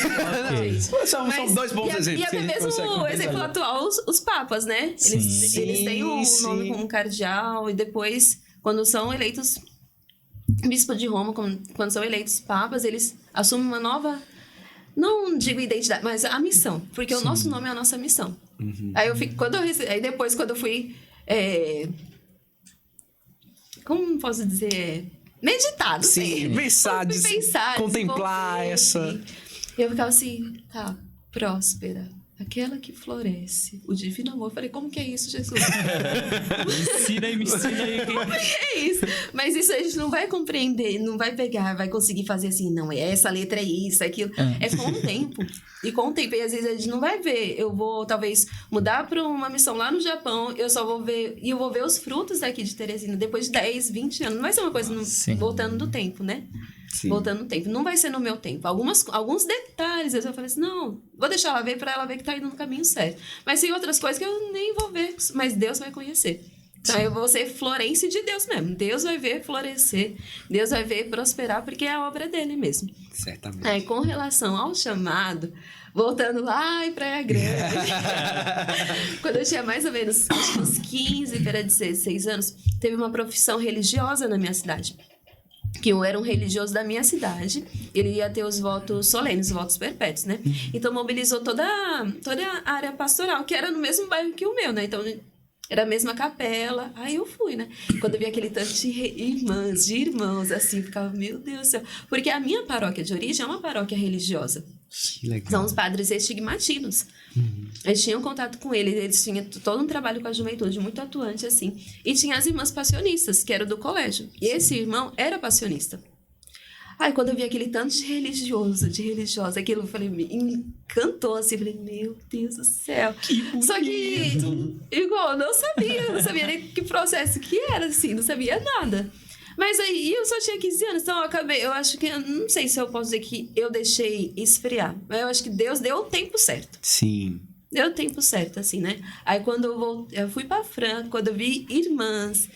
São dois bons exemplos. E até mesmo o exemplo atual, os papas, né? Eles têm um nome como cardeal e depois, quando são eleitos bispo de Roma, quando são eleitos papas, eles assumem uma nova, não digo identidade, mas a missão. Porque o nosso nome é a nossa missão. Aí depois, quando eu fui... como posso dizer... meditado. Sim, pensar, contemplar essa... Eu ficava assim, tá, próspera, aquela que floresce, o divino amor. Eu falei, como que é isso, Jesus? me ensina aí. Como que é isso? Mas isso a gente não vai compreender, não vai pegar, vai conseguir fazer assim, não, essa letra é isso, aquilo. É com o tempo. E com o tempo, e às vezes a gente não vai ver. Eu vou, talvez, mudar para uma missão lá no Japão, eu só vou ver... E eu vou ver os frutos daqui de Teresina depois de 10, 20 anos. Não vai ser uma coisa voltando do tempo, né? Sim. Voltando no tempo. Não vai ser no meu tempo. Alguns detalhes, eu falei assim, não, vou deixar ela ver para ela ver que tá indo no caminho certo. Mas tem outras coisas que eu nem vou ver, mas Deus vai conhecer. Então, eu vou ser Florence de Deus mesmo. Deus vai ver florescer. Deus vai ver prosperar, porque é a obra dele mesmo. Certamente. Aí, com relação ao chamado, voltando lá em Praia Grande, quando eu tinha mais ou menos uns 15 para 16 anos, teve uma profissão religiosa na minha cidade. Que eu era um religioso da minha cidade, ele ia ter os votos solenes, os votos perpétuos, né? Então, mobilizou toda a área pastoral, que era no mesmo bairro que o meu, né? Então, era a mesma capela. Aí eu fui, né? Quando eu vi aquele tanto de irmãos, assim, eu ficava, meu Deus do céu. Porque a minha paróquia de origem é uma paróquia religiosa. Que legal. São os padres estigmatinos. Eles tinham contato com eles tinham todo um trabalho com a juventude muito atuante, assim. E tinha as irmãs passionistas, que eram do colégio. E esse irmão era passionista. Aí, quando eu vi aquele tanto de religiosa, aquilo, eu falei, me encantou, assim. Eu falei, meu Deus do céu. Só que, igual, eu não sabia nem que processo que era, assim, não sabia nada. Mas aí, eu só tinha 15 anos, então eu acho que, não sei se eu posso dizer que eu deixei esfriar, mas eu acho que Deus deu o tempo certo. Sim. Deu o tempo certo, assim, né? Aí, quando eu fui pra Franca, quando eu vi irmãos,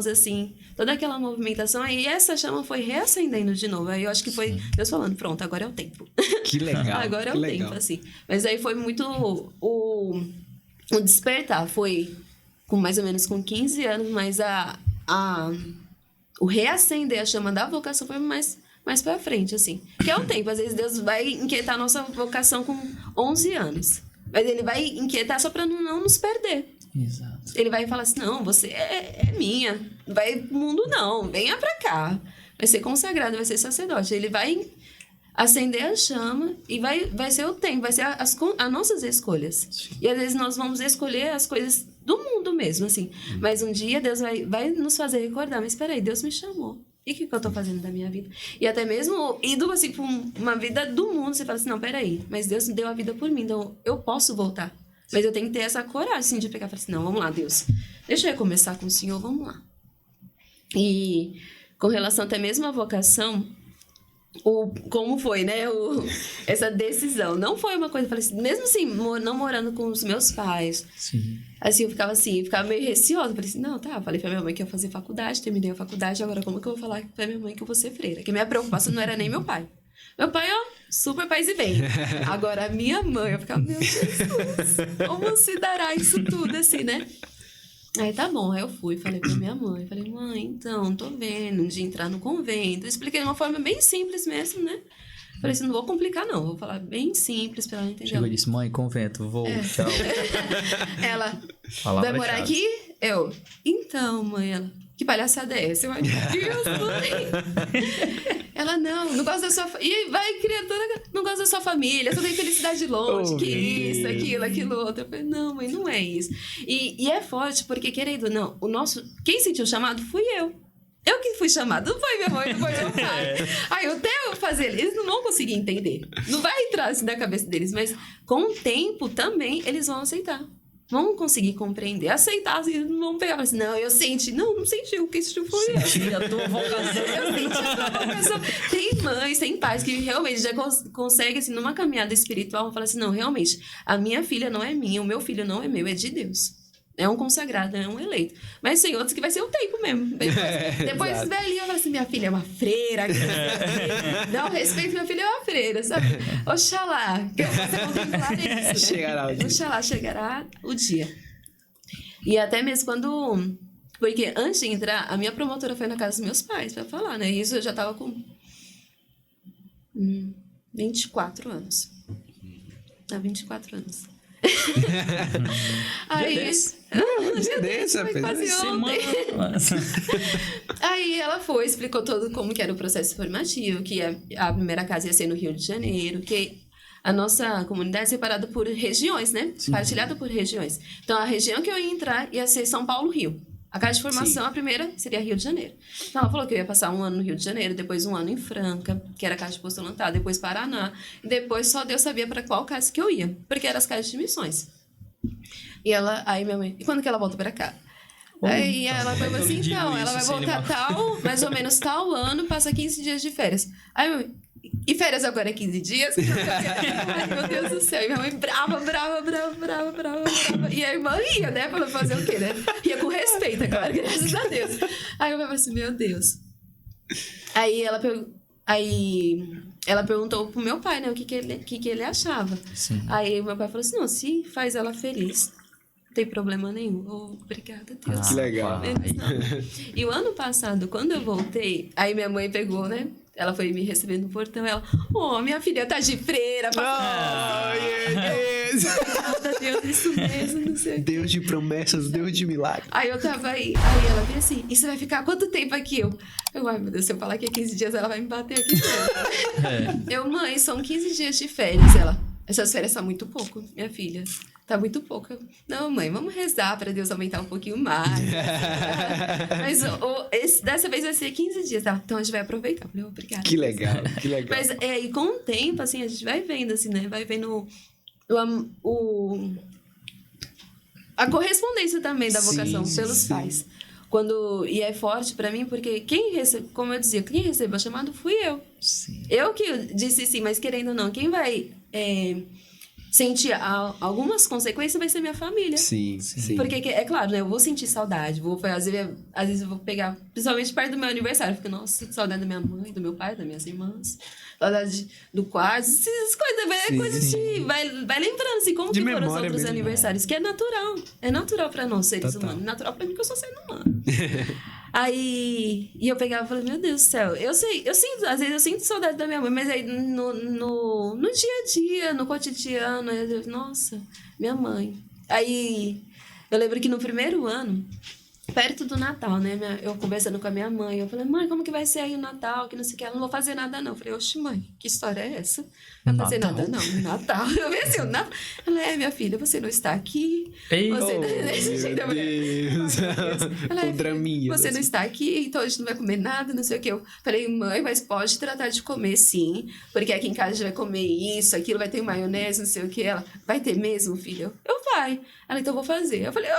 assim, toda aquela movimentação, aí essa chama foi reacendendo de novo. Aí eu acho que foi Deus falando, pronto, agora é o tempo. Que legal. Agora é o tempo, assim. Mas aí foi muito... O despertar foi mais ou menos com 15 anos, mas o reacender a chama da vocação foi mais pra frente, assim. Que é o tempo. Às vezes Deus vai inquietar a nossa vocação com 11 anos. Mas ele vai inquietar só pra não nos perder. Exato. Ele vai falar assim, não, você é minha. Não vai pro mundo, não. Venha pra cá. Vai ser consagrado, vai ser sacerdote. Ele vai acender a chama e vai ser o tempo, vai ser as nossas escolhas. Sim. E às vezes nós vamos escolher as coisas do mundo mesmo, assim. Mas um dia Deus vai nos fazer recordar, mas espera aí, Deus me chamou. E o que eu tô fazendo da minha vida? E até mesmo indo, assim, pra uma vida do mundo, você fala assim, não, peraí, mas Deus deu a vida por mim, então eu posso voltar. Mas eu tenho que ter essa coragem, assim, de pegar e falar assim, não, vamos lá, Deus, deixa eu recomeçar com o Senhor, vamos lá. E com relação até mesmo à vocação, como foi, né, essa decisão. Não foi uma coisa, eu falei assim, mesmo assim, não morando com os meus pais, Sim. assim, eu ficava meio receosa. Eu falei assim, não, tá, falei pra minha mãe que eu ia fazer faculdade, terminei a faculdade, agora como que eu vou falar pra minha mãe que eu vou ser freira? Que a minha preocupação não era nem meu pai. Meu pai, ó, super paz e bem. Agora, a minha mãe, eu ficava, meu Jesus, como se dará isso tudo, assim, né? Aí tá bom, aí eu fui, falei pra minha mãe, falei, mãe, então, tô vendo de entrar no convento. Eu expliquei de uma forma bem simples mesmo, né? Falei assim, não vou complicar não, vou falar bem simples pra ela entender. Chegou e disse, mãe, convento, vou, tchau. Ela, Palavra vai morar chave. aqui? Eu, então, mãe, ela, que palhaçada é essa? Eu, ai, meu Deus, mãe. Ela, não gosta da sua família. E vai criando toda... Não gosta da sua família, só tem felicidade longe, que isso, aquilo, outro. Eu falei, não, mãe, não é isso. E é forte, porque, querendo ou não, quem sentiu o chamado fui eu. Eu que fui chamada, não foi minha mãe, não foi meu pai. Aí até eu fazer, eles não vão conseguir entender. Não vai entrar assim na cabeça deles, mas com o tempo também eles vão aceitar. Vão conseguir compreender, aceitar, assim, não vão pegar e falar assim, não, eu senti. Não senti, o que sentiu foi eu. Senti a tua vocação. Eu senti a tua vocação. Tem mães, tem pais que realmente já conseguem, assim, numa caminhada espiritual, falar assim, não, realmente, a minha filha não é minha, o meu filho não é meu, é de Deus. É um consagrado, é um eleito. Mas tem outros que vai ser o tempo mesmo. Depois velhinho, eu falo assim, minha filha é uma freira. Não, respeito, minha filha é uma freira, sabe? Oxalá, que eu possa contemplar isso. Chegará o dia. Oxalá, chegará o dia. E até mesmo quando... Porque antes de entrar, a minha promotora foi na casa dos meus pais pra falar, né? Isso eu já tava com 24 anos. 24 anos. Aí, dia desse, foi quase ontem. Aí ela foi, explicou todo como que era o processo formativo, que a primeira casa ia ser no Rio de Janeiro, que a nossa comunidade é separada por regiões, né? Partilhada por regiões. Então, a região que eu ia entrar ia ser São Paulo-Rio. A casa de formação, a primeira, seria Rio de Janeiro. Então, ela falou que eu ia passar um ano no Rio de Janeiro, depois um ano em Franca, que era a casa de postulantar, depois Paraná, e depois só Deus sabia para qual casa que eu ia, porque eram as casas de missões. E aí minha mãe, e quando que ela volta para cá? Aí ela falou assim, então, ela vai voltar mais ou menos tal ano, passa 15 dias de férias. Aí minha mãe, e férias agora é 15 dias? Ai, meu Deus do céu. E minha mãe brava. E a irmã ia, né? Pra fazer o quê, né? Ia com respeito, claro, graças a Deus. Aí eu falei assim, meu Deus. Aí ela perguntou pro meu pai, né? O que ele achava. Sim. Aí meu pai falou assim, não, se faz ela feliz, não tem problema nenhum. Obrigada, Deus. Que legal. E o ano passado, quando eu voltei, aí minha mãe pegou, né? Ela foi me receber no portão, ela... minha filha tá de freira. Deus, isso mesmo, não sei o quê. Deus de promessas, Deus de milagres. Aí eu tava aí ela veio assim, e você vai ficar quanto tempo aqui? Ai meu Deus, se eu falar que é 15 dias, ela vai me bater aqui. Mãe, são 15 dias de férias. Essas férias são muito pouco, minha filha. Tá muito pouco. Não, mãe, vamos rezar para Deus aumentar um pouquinho mais. Mas dessa vez vai ser 15 dias, tá? Então a gente vai aproveitar. Falei, obrigada. Que legal. Mas e com o tempo, assim, a gente vai vendo, assim, né? Vai vendo a correspondência também da vocação pelos pais. E é forte pra mim, porque como eu dizia, quem recebeu o chamado fui eu. Sim. Eu que disse sim, mas querendo ou não, quem vai sentir algumas consequências vai ser minha família. Sim. Porque, é claro, né? Eu vou sentir saudade. Às vezes eu vou pegar, principalmente perto do meu aniversário. Eu fico, nossa, sinto saudade da minha mãe, do meu pai, das minhas irmãs. Saudade do quarto. Essas coisas vai lembrando, assim, como de que foram os outros mesmo, aniversários. Que é natural. É natural pra nós, seres humanos. É natural pra mim, que eu sou ser humano. Aí, eu pegava e falei, meu Deus do céu, às vezes eu sinto saudade da minha mãe, mas aí no dia a dia, no cotidiano, nossa, minha mãe. Aí, eu lembro que no primeiro ano, perto do Natal, né? Eu conversando com a minha mãe, eu falei, mãe, como que vai ser aí o Natal? Que não sei o que, ela não vou fazer nada não. Eu falei, oxe, mãe, que história é essa? Não vai fazer nada não, Natal. Eu vi assim, o Natal. Ela, minha filha, você não está aqui. Ei, Você desse jeito, eu falei, ela, O draminha. você não está aqui, então a gente não vai comer nada, não sei o que. Eu falei, mãe, mas pode tratar de comer sim, porque aqui em casa a gente vai comer isso, aquilo, vai ter maionese, não sei o que. Ela, vai ter mesmo, filho? Eu, vai. Ela, então eu vou fazer. Eu falei,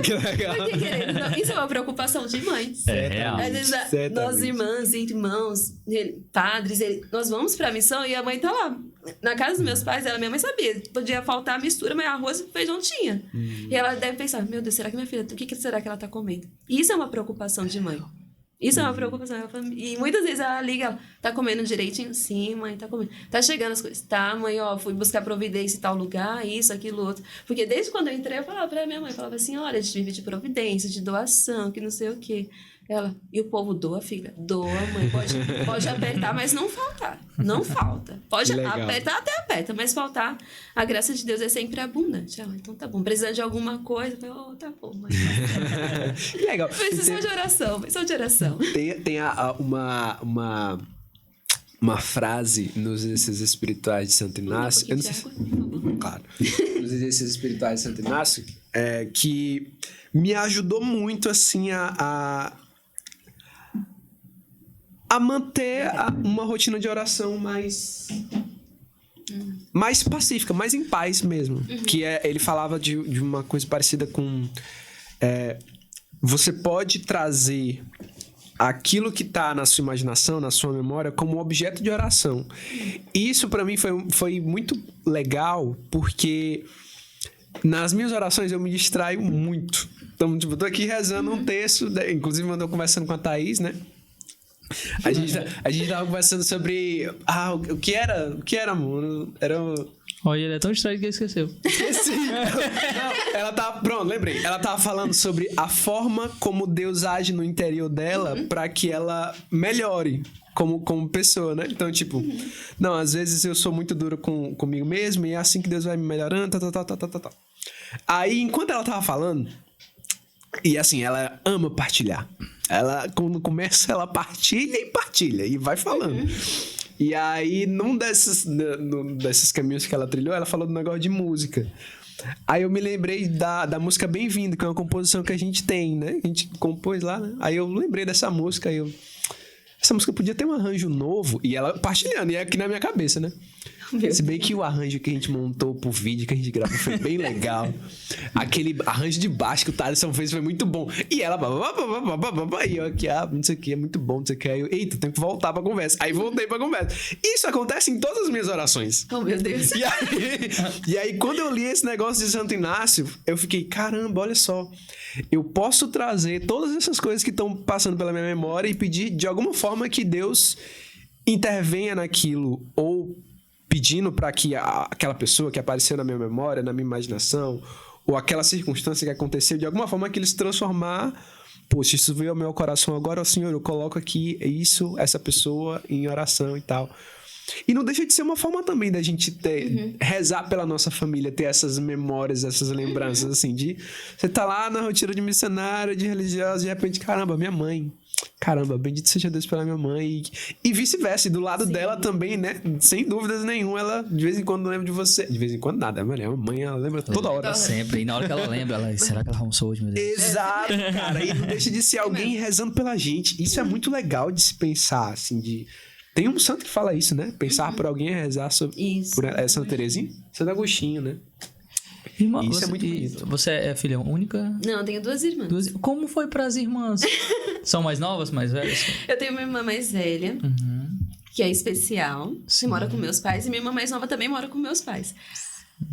Que legal. Não, isso é uma preocupação de mãe. É real. Às vezes, nós irmãs, irmãos, padres, nós vamos pra missão e a mãe tá lá. Na casa dos meus pais, minha mãe sabia. Podia faltar a mistura, mas arroz e feijão tinha. E ela deve pensar, meu Deus, será que minha filha, o que será que ela tá comendo? E isso é uma preocupação de mãe. Isso é uma preocupação. E muitas vezes ela liga, ela, tá comendo direitinho? Sim, mãe, tá comendo. Tá chegando as coisas. Tá, mãe, ó, fui buscar providência em tal lugar, isso, aquilo, outro. Porque desde quando eu entrei, eu falava pra minha mãe, falava assim, olha, a gente vive de providência, de doação, que não sei o quê. Ela, e o povo doa, filha? Doa, mãe, pode apertar, mas não faltar. Não falta. Pode apertar, até aperta, mas faltar, a graça de Deus é sempre abundante. Ela, então tá bom. Precisando de alguma coisa, eu falei, tá bom, mãe. Legal. Precisa de oração, precisa de oração. Tem uma frase nos exercícios espirituais de Santo Inácio. Eu não sei se... Claro. Nos exercícios espirituais de Santo Inácio, que me ajudou muito, assim, a manter uma rotina de oração mais pacífica, mais em paz mesmo. Que ele falava de uma coisa parecida com... você pode trazer aquilo que está na sua imaginação, na sua memória, como objeto de oração. E isso, para mim, foi muito legal, porque nas minhas orações eu me distraio muito. Então, tipo, eu tô aqui rezando um texto, né? Inclusive, eu ando conversando com a Thaís, né? A gente tava conversando sobre... o que era, amor? Era... Olha, ele é tão estranho que ele esqueceu. Esqueci. Não, ela tava... Pronto, lembrei. Ela tava falando sobre a forma como Deus age no interior dela pra que ela melhore como pessoa, né? Então, tipo... Não, às vezes eu sou muito duro comigo mesmo e é assim que Deus vai me melhorando, tal. Aí, enquanto ela tava falando... E assim, ela ama partilhar. Ela, quando começa, ela partilha e vai falando. E aí, num desses caminhos que ela trilhou, ela falou do negócio de música. Aí eu me lembrei da música Bem-vindo, que é uma composição que a gente tem, né? A gente compôs lá, né? Aí eu lembrei dessa música, essa música podia ter um arranjo novo, e ela partilhando, e é aqui na minha cabeça, né? Se bem que o arranjo que a gente montou pro vídeo que a gente gravou foi bem legal. Aquele arranjo de baixo que o Thaleson fez foi muito bom. E ela... E eu aqui, não sei o que, é muito bom, não sei o que. Aí eu, eita, tenho que voltar pra conversa. Aí voltei pra conversa. Isso acontece em todas as minhas orações. Oh, meu Deus. E aí, quando eu li esse negócio de Santo Inácio, eu fiquei, caramba, olha só. Eu posso trazer todas essas coisas que estão passando pela minha memória e pedir, de alguma forma, que Deus intervenha naquilo, ou pedindo para que aquela pessoa que apareceu na minha memória, na minha imaginação, ou aquela circunstância que aconteceu, de alguma forma aquilo se transformar. Poxa, isso veio ao meu coração agora, Senhor, eu coloco aqui essa pessoa em oração e tal. E não deixa de ser uma forma também da gente rezar pela nossa família, ter essas memórias, essas lembranças, assim, de... Você tá lá na rotina de missionário, de religioso, de repente, caramba, minha mãe... Caramba, bendito seja Deus pela minha mãe. E vice-versa, e do lado dela também, né? Sem dúvidas nenhuma, ela de vez em quando lembra de você. De vez em quando nada, mano. A mãe, ela lembra toda hora. Sempre. E na hora que ela lembra, ela... Será que ela almoçou hoje, meu Deus? Exato, cara. E não deixa de ser alguém rezando pela gente. Isso é muito legal de se pensar, assim, de... Tem um santo que fala isso, né? Pensar por alguém é rezar por Santa Terezinha. Santo Agostinho, né? Irmã, isso é muito bonito. Você é filha única? Não, eu tenho 2 irmãs. Como foi para as irmãs? São mais novas, mais velhas? Eu tenho uma irmã mais velha, que é especial, que mora com meus pais, e minha irmã mais nova também mora com meus pais.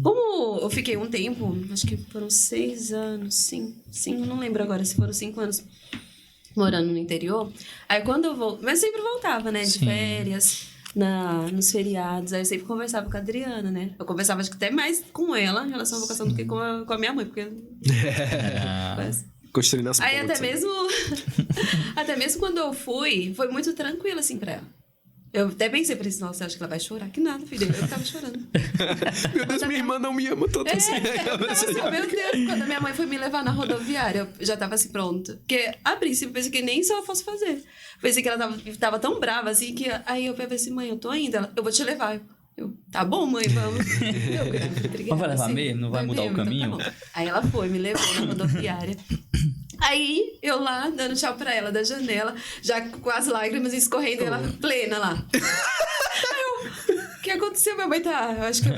Como eu fiquei um tempo, acho que foram 6 anos, sim, eu não lembro agora se foram 5 anos morando no interior. Aí quando eu voltava, mas sempre voltava, né, de férias... nos feriados, aí eu sempre conversava com a Adriana, né? Eu conversava acho que até mais com ela em relação à vocação do que com a minha mãe, porque... Construindo as pontes. Aí até mesmo quando eu fui, foi muito tranquilo, assim, pra ela. Eu até pensei, falei assim, nossa, acho que ela vai chorar. Que nada, filha, eu tava chorando. Meu Deus, minha irmã não me ama tanto assim. Nossa, meu Deus, quando a minha mãe foi me levar na rodoviária, eu já tava assim, pronta. Porque, a princípio, eu pensei que nem se ela fosse fazer. Pensei que ela tava tão brava, assim, que aí eu falei assim, mãe, eu tô indo. Ela, eu vou te levar. Eu, tá bom, mãe, vamos. Mas vai levar mesmo? Não vai mudar o caminho? Então tá bom. Aí ela foi, me levou na rodoviária. Aí, eu lá, dando tchau pra ela da janela, já com as lágrimas escorrendo, ela plena lá. Aí eu, o que aconteceu? Minha mãe tá... Eu acho que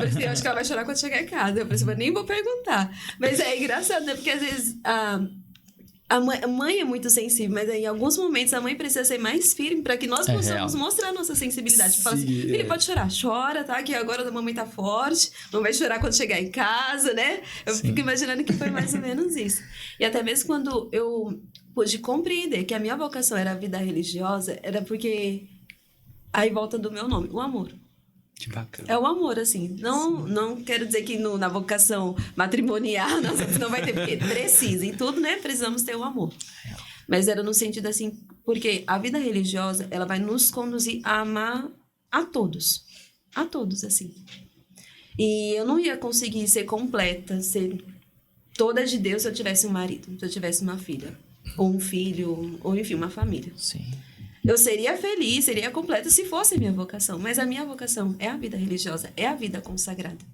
ela vai chorar quando chegar em casa. Eu falei assim, mas nem vou perguntar. Mas é engraçado, né? Porque às vezes... A mãe é muito sensível, mas em alguns momentos a mãe precisa ser mais firme para que nós possamos mostrar a nossa sensibilidade. Fala assim, filho, pode chorar, chora, tá? Que agora a mamãe tá forte, não vai chorar quando chegar em casa, né? Eu fico imaginando que foi mais ou menos isso. E até mesmo quando eu pude compreender que a minha vocação era a vida religiosa, era porque aí volta do meu nome, o amor. Que bacana. É o amor, assim. Não quero dizer que na vocação matrimonial não vai ter, porque precisa. Em tudo, né? Precisamos ter o amor. Mas era no sentido assim, porque a vida religiosa, ela vai nos conduzir a amar a todos. A todos, assim. E eu não ia conseguir ser completa, ser toda de Deus se eu tivesse um marido, se eu tivesse uma filha. Ou um filho, ou enfim, uma família. Sim. Eu seria feliz, seria completa se fosse a minha vocação. Mas a minha vocação é a vida religiosa, é a vida consagrada.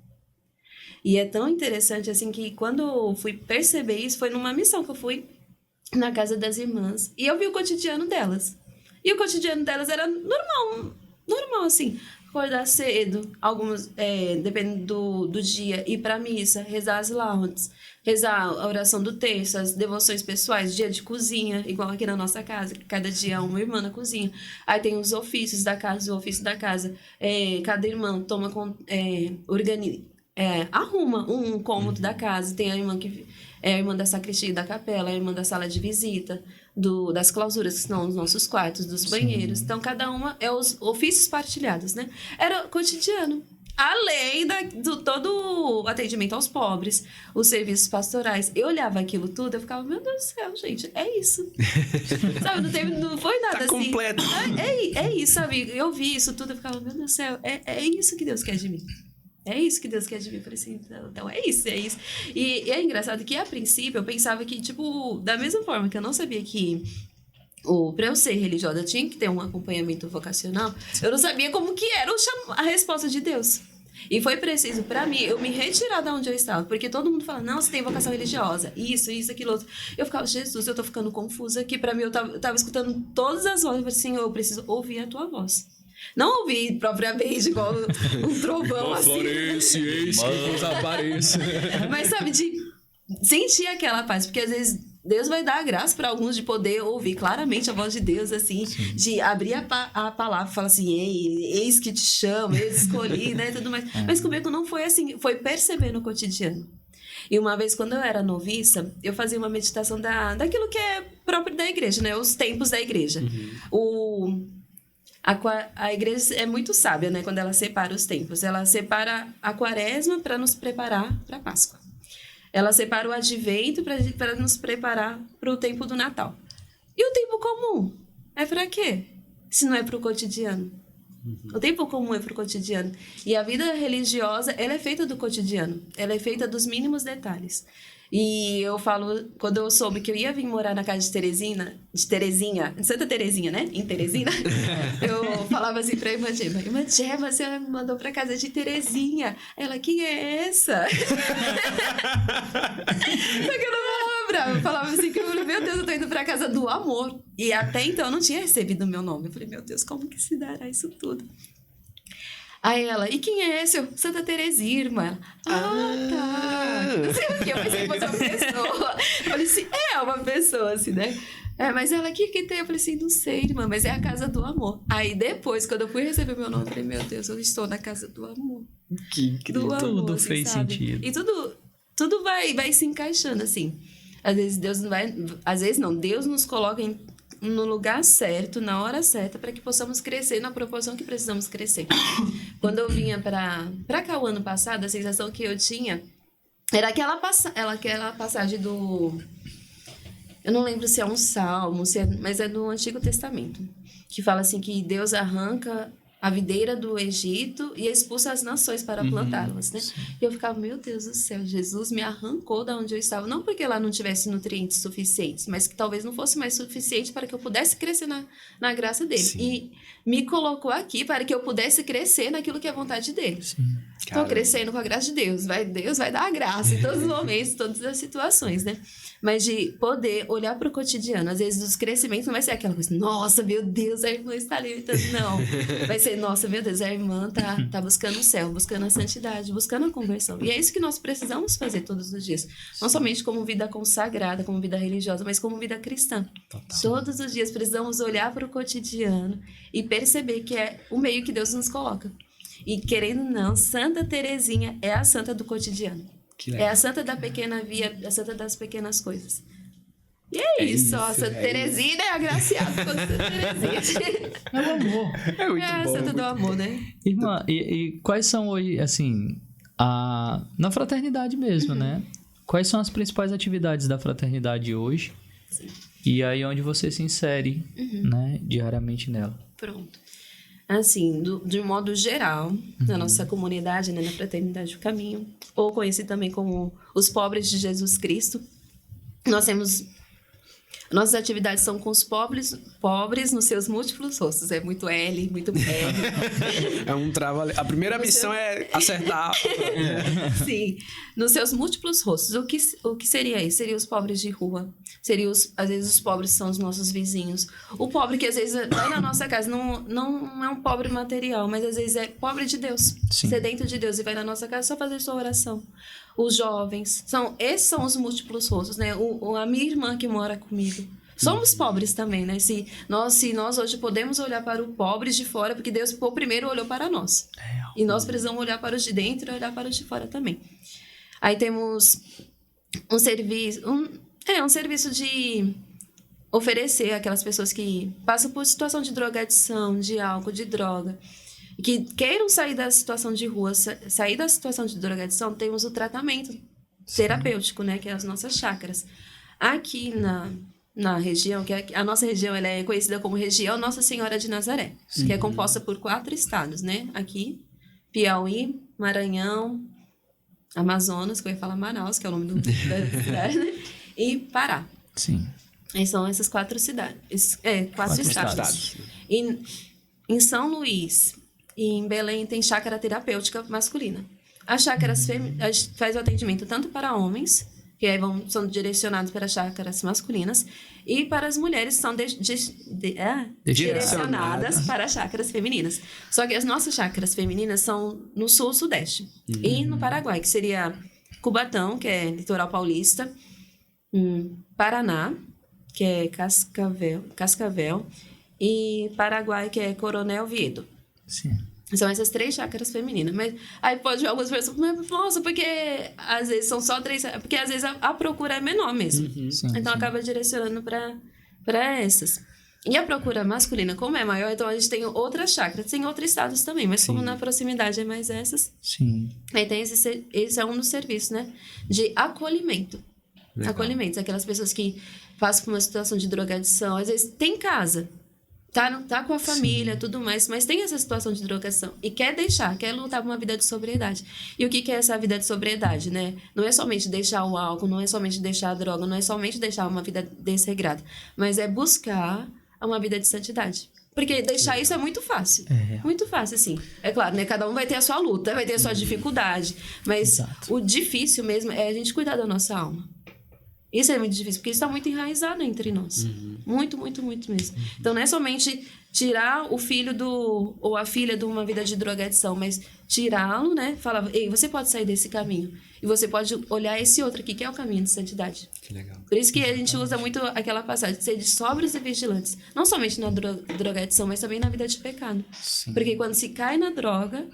E é tão interessante, assim, que quando eu fui perceber isso, foi numa missão que eu fui na casa das irmãs. E eu vi o cotidiano delas. E o cotidiano delas era normal, assim. Acordar cedo, alguns, dependendo do dia, ir pra missa, rezar as laudes, rezar a oração do terço, as devoções pessoais, dia de cozinha, igual aqui na nossa casa, cada dia uma irmã na cozinha. Aí tem os ofícios da casa, o ofício da casa, cada irmã toma, arruma um cômodo da casa, tem a irmã que é a irmã da sacristia e da capela, a irmã da sala de visita, das clausuras, que são os nossos quartos, dos banheiros. Então, cada uma é os ofícios partilhados, né? Era cotidiano. Além do todo o atendimento aos pobres, os serviços pastorais. Eu olhava aquilo tudo, eu ficava, meu Deus do céu, gente, é isso. Sabe, não foi nada tá assim. Completo. É isso, sabe? Eu vi isso tudo, eu ficava, meu Deus do céu, é isso que Deus quer de mim. É isso que Deus quer de mim. Eu falei assim, então é isso. E é engraçado que, a princípio, eu pensava que, tipo, da mesma forma que eu não sabia que pra eu ser religiosa eu tinha que ter um acompanhamento vocacional, eu não sabia como que era a resposta de Deus. E foi preciso, pra mim, eu me retirar de onde eu estava. Porque todo mundo fala, não, você tem vocação religiosa. Isso, aquilo, outro. Eu ficava, Jesus, eu tô ficando confusa aqui. Pra mim, eu tava escutando todas as vozes. Eu falei, Senhor, eu preciso ouvir a tua voz. Não ouvir propriamente igual um trovão assim. Florence, eis que vos apareça. Mas, sabe, de sentir aquela paz. Porque, às vezes, Deus vai dar a graça para alguns de poder ouvir claramente a voz de Deus, assim. Sim. De abrir a palavra e falar assim, eis que te chamo, eis escolhi, né, tudo mais. Mas comigo não foi assim. Foi perceber no cotidiano. E uma vez, quando eu era noviça, eu fazia uma meditação daquilo que é próprio da igreja, né? Os tempos da igreja. A igreja é muito sábia, né? Quando ela separa os tempos. Ela separa a quaresma para nos preparar para a Páscoa. Ela separa o advento para nos preparar para o tempo do Natal. E o tempo comum? É para quê? Se não é para o cotidiano. O tempo comum é para o cotidiano. E a vida religiosa, ela é feita do cotidiano. Ela é feita dos mínimos detalhes. E eu falo, quando eu soube que eu ia vir morar na casa de Terezinha, de Santa Terezinha, né? Em Teresina, eu falava assim pra irmã Gema, a senhora me mandou pra casa de Terezinha. Ela, quem é essa? Só que eu não falava brava. Eu falava assim, que eu falei, meu Deus, eu tô indo pra casa do amor. E até então eu não tinha recebido o meu nome. Eu falei, meu Deus, como que se dará isso tudo? Aí ela, e quem é esse? Santa Terezinha, irmã. Tá. Não sei o que, eu pensei que fosse uma pessoa. Eu falei assim, é uma pessoa, assim, né? Mas ela, que tem? Eu falei assim, não sei, irmã, mas é a casa do amor. Aí depois, quando eu fui receber meu nome, eu falei, meu Deus, eu estou na casa do amor. Que incrível. Tudo assim, fez sabe? sentido. E tudo vai se encaixando, assim. Às vezes Deus não vai... Às vezes não, Deus nos coloca no lugar certo, na hora certa, para que possamos crescer na proporção que precisamos crescer. Quando eu vinha para cá o ano passado, a sensação que eu tinha era aquela passagem do... Eu não lembro se é um salmo, mas é do Antigo Testamento, que fala assim que Deus arranca a videira do Egito e expulsa as nações para plantá-las, né? E eu ficava, meu Deus do céu, Jesus me arrancou da onde eu estava. Não porque lá não tivesse nutrientes suficientes, mas que talvez não fosse mais suficiente para que eu pudesse crescer na graça dele. Sim. E me colocou aqui para que eu pudesse crescer naquilo que é vontade dele. Estou crescendo com a graça de Deus. Deus vai dar a graça em todos os momentos, em todas as situações, né? Mas de poder olhar para o cotidiano. Às vezes, os crescimentos não vai ser aquela coisa, nossa, meu Deus, a irmã está ali. Não. Vai ser, nossa, meu Deus, a irmã tá buscando o céu, buscando a santidade, buscando a conversão. E é isso que nós precisamos fazer todos os dias. Não somente como vida consagrada, como vida religiosa, mas como vida cristã. Total. Todos os dias precisamos olhar para o cotidiano e perceber que é o meio que Deus nos coloca. E querendo ou não, Santa Teresinha é a santa do cotidiano. Que legal. É a santa da pequena via, a santa das pequenas coisas. E é isso, ó, Santa Teresinha é agraciada com Santa Teresinha. É o amor. É muito É a bom. santa muito do amor, né? Irmã, e quais são hoje, assim, na fraternidade mesmo, né? Quais são as principais atividades da fraternidade hoje? Sim. E aí onde você se insere, né, diariamente nela? Pronto. Assim, de um modo geral, na nossa comunidade, né, na Fraternidade do Caminho, ou conhecido também como os pobres de Jesus Cristo, nós temos... Nossas atividades são com os pobres nos seus múltiplos rostos. É muito L, muito R. É um trava. A primeira missão é acertar. Sim, nos seus múltiplos rostos. O que seria isso? Seria os pobres de rua. Seria às vezes os pobres são os nossos vizinhos. O pobre que às vezes vai na nossa casa, não é um pobre material, mas às vezes é pobre de Deus. Sim. Sedento de Deus e vai na nossa casa só fazer sua oração. Os jovens, esses são os múltiplos rostos, né? A minha irmã que mora comigo. Somos pobres também, né? Se nós hoje podemos olhar para o pobre de fora, porque Deus primeiro olhou para nós. E nós precisamos olhar para os de dentro e olhar para os de fora também. Aí temos um serviço de oferecer àquelas pessoas que passam por situação de drogadição, de álcool, de droga, que queiram sair da situação de rua, sair da situação de drogadição, temos o tratamento terapêutico, né? Que é as nossas chácaras. Aqui na região, a nossa região ela é conhecida como região Nossa Senhora de Nazaré, que é composta por 4 estados, né? Aqui, Piauí, Maranhão, Amazonas, que eu ia falar Manaus, que é o nome da cidade, né? E Pará. Sim. E são essas 4 cidades. 4 estados. E em São Luís e em Belém tem chácara terapêutica masculina. As chácaras faz o atendimento tanto para homens, que aí são direcionados para chácaras masculinas, e para as mulheres são direcionadas para chácaras femininas. Só que as nossas chácaras femininas são no sul-sudeste. E no Paraguai, que seria Cubatão, que é litoral paulista, Paraná, que é Cascavel, e Paraguai, que é Coronel Viedo. Sim. São essas 3 chácaras femininas. Mas aí pode ver algumas pessoas, mas nossa, porque às vezes são só 3, porque às vezes a procura é menor mesmo. Sim, então sim. acaba direcionando para essas. E a procura masculina, como é maior, então a gente tem outras chácaras, tem outros estados também, mas como na proximidade é mais essas, Sim. aí tem esse é um dos serviços, né? De acolhimento. Legal. Acolhimento, aquelas pessoas que passam por uma situação de drogadição, às vezes tem casa, tá com a família, tudo mais, mas tem essa situação de drogadição e quer lutar por uma vida de sobriedade. E o que é essa vida de sobriedade, né? Não é somente deixar o álcool, não é somente deixar a droga, não é somente deixar uma vida desregrada, mas é buscar uma vida de santidade. Porque deixar isso é muito fácil. Muito fácil, assim. É claro, né? Cada um vai ter a sua luta, vai ter a sua dificuldade. Mas Exato. o difícil mesmo é a gente cuidar da nossa alma. Isso é muito difícil, porque isso está muito enraizado entre nós. Muito, muito, muito mesmo. Então, não é somente tirar o filho ou a filha de uma vida de drogadição, mas tirá-lo, né? Falar, ei, você pode sair desse caminho. E você pode olhar esse outro aqui, que é o caminho de santidade. Que legal. Por isso que a gente usa muito aquela passagem de ser de sóbrios e vigilantes. Não somente na drogadição, mas também na vida de pecado. Sim. Porque quando se cai na droga,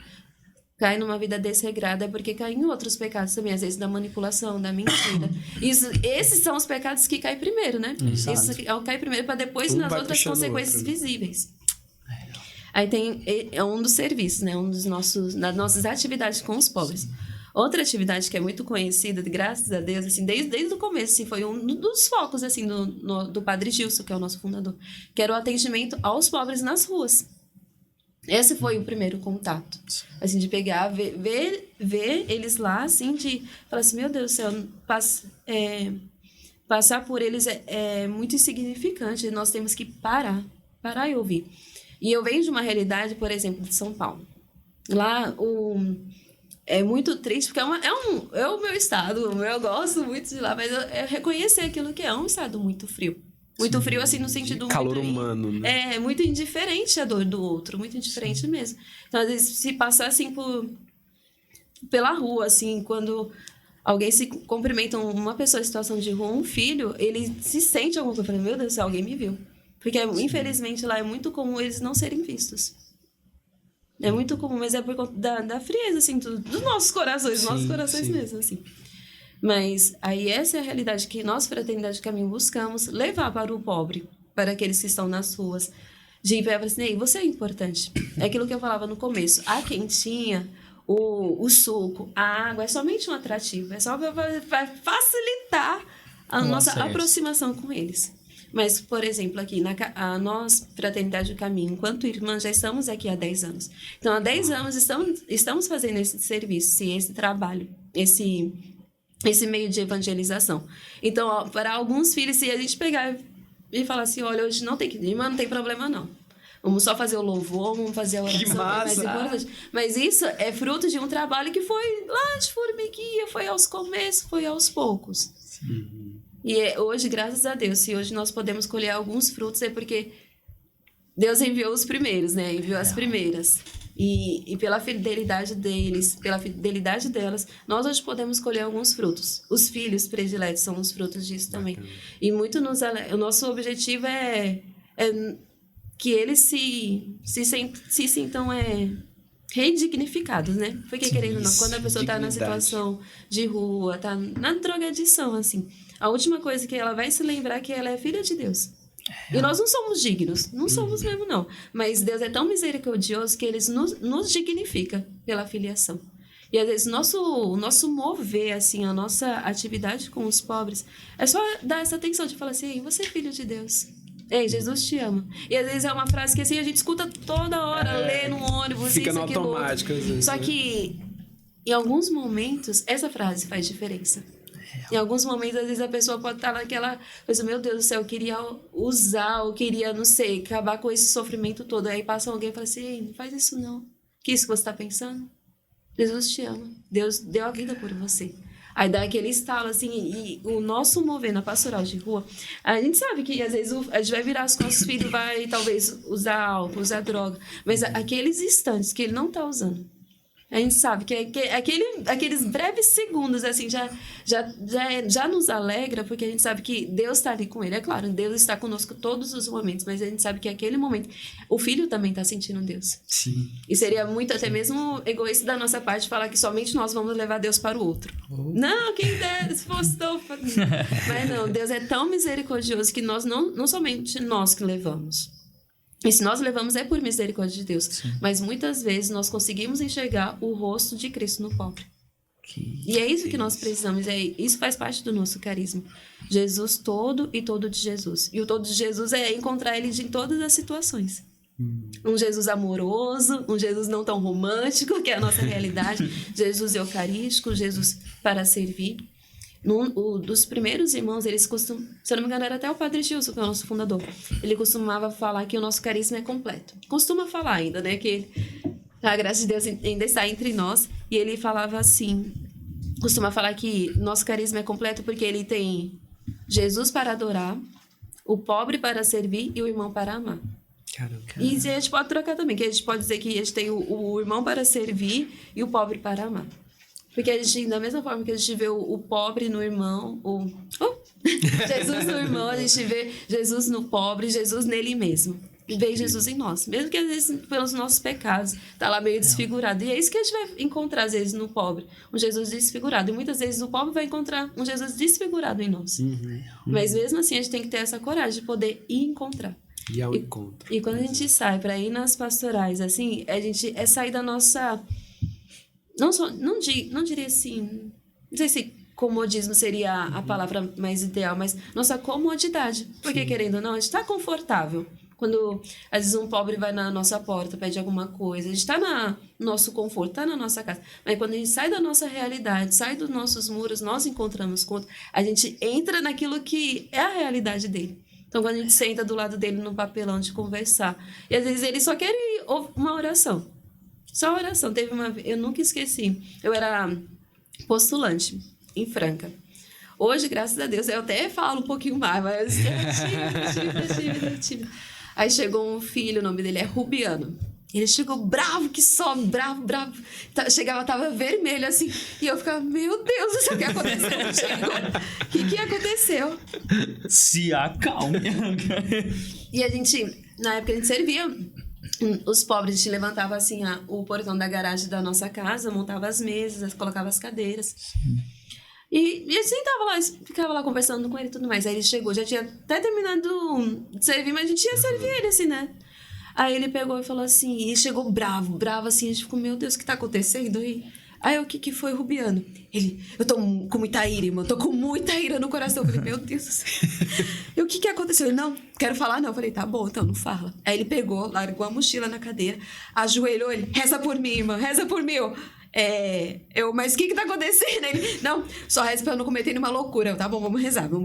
cai numa vida desregrada, é porque cai em outros pecados também, às vezes da manipulação, da mentira. Esses são os pecados que caem primeiro, né? Exato. Isso cai primeiro para depois Um nas vai outras puxando o consequências outro, né? visíveis. Aí é um dos serviços, né? Das nossas atividades com os pobres. Outra atividade que é muito conhecida, graças a Deus, assim, desde o começo, assim, foi um dos focos assim, do Padre Gilson, que é o nosso fundador, que era o atendimento aos pobres nas ruas. Esse foi o primeiro contato. Assim, de pegar, ver eles lá, assim, de falar assim, meu Deus do céu, passar por eles é muito insignificante. Nós temos que parar e ouvir. E eu venho de uma realidade, por exemplo, de São Paulo. Lá, é muito triste, porque é o meu estado, eu gosto muito de lá, mas eu reconhecer aquilo que é um estado muito frio. Muito frio, assim, no sentido... Calor humano, né? É, muito indiferente a dor do outro, muito indiferente mesmo. Então, às vezes, se passar, assim, pela rua, assim, quando alguém se cumprimenta, uma pessoa em situação de rua, um filho, ele se sente alguma coisa. Eu falei, meu Deus do céu, alguém me viu. Porque, infelizmente, lá é muito comum eles não serem vistos. É muito comum, mas é por conta da frieza, assim, dos nossos corações, mesmo, assim. Mas aí essa é a realidade que nós, Fraternidade de Caminho, buscamos levar para o pobre, para aqueles que estão nas ruas. De ir para assim, ei, você é importante. É aquilo que eu falava no começo. A quentinha, o suco, a água é somente um atrativo. É só para facilitar a nossa aproximação com eles. Mas, por exemplo, aqui, nós, Fraternidade do Caminho, enquanto irmãs, já estamos aqui há 10 anos. Então, há 10 anos estamos fazendo esse serviço, esse trabalho, esse meio de evangelização. Então, ó, para alguns filhos, se a gente pegar e falar assim, olha, hoje não tem que ir, mas não tem problema não. Vamos só fazer o louvor, vamos fazer a oração. Que massa! Mais mas isso é fruto de um trabalho que foi lá de formiguinha, foi aos começos, foi aos poucos. Sim. E hoje, graças a Deus, se hoje nós podemos colher alguns frutos, é porque Deus enviou os primeiros, né? Enviou as primeiras. E pela fidelidade deles, pela fidelidade delas, nós hoje podemos colher alguns frutos. Os filhos prediletos são os frutos disso também. E muito o nosso objetivo é que eles se sintam redignificados, né? Porque, querendo ou não, quando a pessoa está na situação de rua, está na drogadição, assim, a última coisa que ela vai se lembrar é que ela é filha de Deus. E nós não somos dignos, não somos mesmo não. Mas Deus é tão misericordioso que Ele nos dignifica pela filiação. E às vezes o nosso mover, assim, a nossa atividade com os pobres, é só dar essa atenção de falar assim, ei, você é filho de Deus. Ei, Jesus te ama. E às vezes é uma frase que assim, a gente escuta toda hora, lê no ônibus, fica isso, no automático, às vezes. Só que em alguns momentos essa frase faz diferença. Em alguns momentos, às vezes, a pessoa pode estar naquela coisa, meu Deus do céu, eu queria usar, eu queria, não sei, acabar com esse sofrimento todo. Aí passa alguém e fala assim, ei, não faz isso não. Que isso que você está pensando? Jesus te ama. Deus deu a vida por você. Aí dá aquele estalo, assim, e o nosso mover na pastoral de rua, a gente sabe que, às vezes, a gente vai virar as costas, o filho vai, talvez, usar álcool, usar droga. Mas aqueles instantes que ele não está usando, a gente sabe que aqueles breves segundos, assim, já nos alegra, porque a gente sabe que Deus está ali com ele. É claro, Deus está conosco todos os momentos, mas a gente sabe que aquele momento, o filho também está sentindo Deus. Sim. E seria muito, até mesmo egoísta da nossa parte, falar que somente nós vamos levar Deus para o outro. Não, quem dera, se fosse tão... Mas não, Deus é tão misericordioso que nós não somente nós que levamos. E se nós levamos é por misericórdia de Deus. Sim. Mas muitas vezes nós conseguimos enxergar o rosto de Cristo no pobre. E é isso que nós precisamos. Isso faz parte do nosso carisma. Jesus todo e todo de Jesus. E o todo de Jesus é encontrar ele em todas as situações. Um Jesus amoroso, um Jesus não tão romântico, que é a nossa realidade. Jesus eucarístico, Jesus para servir. Dos primeiros irmãos, eles costumam... Se eu não me engano, era até o Padre Gilson, que é o nosso fundador. Ele costumava falar que o nosso carisma é completo. Costuma falar ainda, né? Que a graça de Deus ainda está entre nós. E ele falava assim... Costuma falar que nosso carisma é completo porque ele tem Jesus para adorar, o pobre para servir e o irmão para amar. Caramba. E a gente pode trocar também, que a gente pode dizer que a gente tem o irmão para servir e o pobre para amar. Porque a gente, da mesma forma que a gente vê o pobre no irmão, Jesus no irmão, a gente vê Jesus no pobre, Jesus nele mesmo. E vê Jesus em nós. Mesmo que às vezes pelos nossos pecados, tá lá meio desfigurado. E é isso que a gente vai encontrar às vezes no pobre, um Jesus desfigurado. E muitas vezes o pobre vai encontrar um Jesus desfigurado em nós. Mas mesmo assim a gente tem que ter essa coragem de poder ir encontrar. E ao encontro. E quando a gente sai para ir nas pastorais, assim, a gente é sair da nossa... Não diria assim... Não sei se comodismo seria a palavra mais ideal, mas nossa comodidade. Porque, querendo ou não, a gente está confortável Quando, às vezes, um pobre vai na nossa porta, pede alguma coisa. A gente tá no nosso conforto, tá na nossa casa. Mas quando a gente sai da nossa realidade, sai dos nossos muros, nós encontramos com outro, a gente entra naquilo que é a realidade dele. Então, quando a gente senta do lado dele no papelão de conversar, e às vezes ele só quer uma oração. Só oração. Teve uma vez, eu nunca esqueci. Eu era postulante em Franca. Hoje, graças a Deus, eu até falo um pouquinho mais, mas é tímida. Aí chegou um filho, o nome dele é Rubiano. Ele chegou bravo, que só, bravo. Chegava, tava vermelho, assim. E eu ficava, meu Deus do céu, o que aconteceu? Chegou. O que aconteceu? Se acalme. E a gente, na época, a gente servia os pobres. A gente levantava, assim, o portão da garagem da nossa casa, montava as mesas, colocava as cadeiras. E a gente sentava lá, ficava lá conversando com ele e tudo mais. Aí ele chegou, já tinha até terminado de servir, mas a gente ia servir ele, assim, né? Aí ele pegou e falou assim, e chegou bravo, assim, a gente ficou, meu Deus, o que tá acontecendo? Aí o que foi, Rubiano? Ele, eu tô com muita ira, irmão, tô com muita ira no coração. Eu falei, meu Deus do céu. E o que aconteceu? Ele, não, quero falar não. Eu falei, tá bom, então não fala. Aí ele pegou, largou a mochila na cadeira, ajoelhou, ele, reza por mim, irmã, reza por mim. Mas o que tá acontecendo? Ele, não, só reza pra eu não cometer nenhuma loucura. Eu, tá bom, vamos rezar. Então,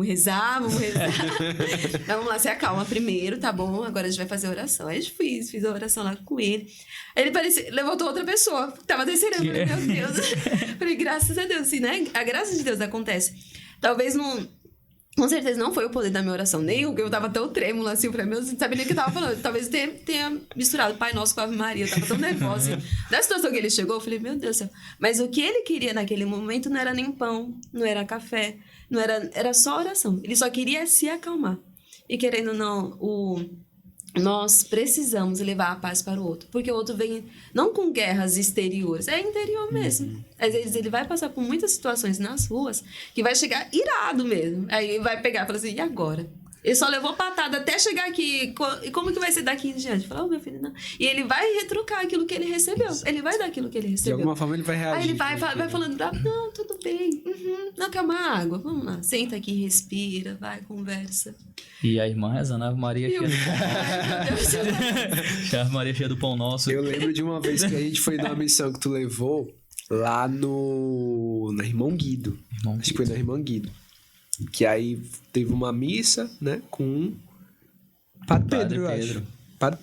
vamos lá, se acalma primeiro, tá bom? Agora a gente vai fazer a oração. Aí a gente fiz a oração lá com ele. Aí ele levantou outra pessoa, tava descendo. Eu falei, meu Deus. Falei, graças a Deus, assim, né? A graça de Deus acontece. Talvez não... Com certeza não foi o poder da minha oração, nem o que eu tava tão trêmula, assim, pra mim, eu não sabia nem o que eu tava falando. Talvez tenha misturado Pai Nosso com Ave Maria, eu tava tão nervosa. Assim. Da situação que ele chegou, eu falei, meu Deus do céu. Mas o que ele queria naquele momento não era nem pão, não era café, era só oração. Ele só queria se acalmar. E querendo ou não, nós precisamos levar a paz para o outro. Porque o outro vem não com guerras exteriores, é interior mesmo. Às vezes ele vai passar por muitas situações nas ruas que vai chegar irado mesmo. Aí vai pegar e falar assim, e agora? Ele só levou patada até chegar aqui. E como que vai ser daqui em diante? Fala, meu filho, não. E ele vai retrucar aquilo que ele recebeu. Ele vai dar aquilo que ele recebeu. De alguma forma ele vai reagir. Aí ele vai falando, não, tudo bem. Não, quer uma água? Vamos lá. Senta aqui, respira, vai, conversa. E a irmã rezando a Ave Maria cheia do pão. A Ave Maria cheia do pão nosso. Eu lembro de uma vez que a gente foi numa missão que tu levou lá na Irmão Guido. Acho que foi na Irmão Guido. Que aí teve uma missa, né? Com Padre Pedro, eu acho. Padre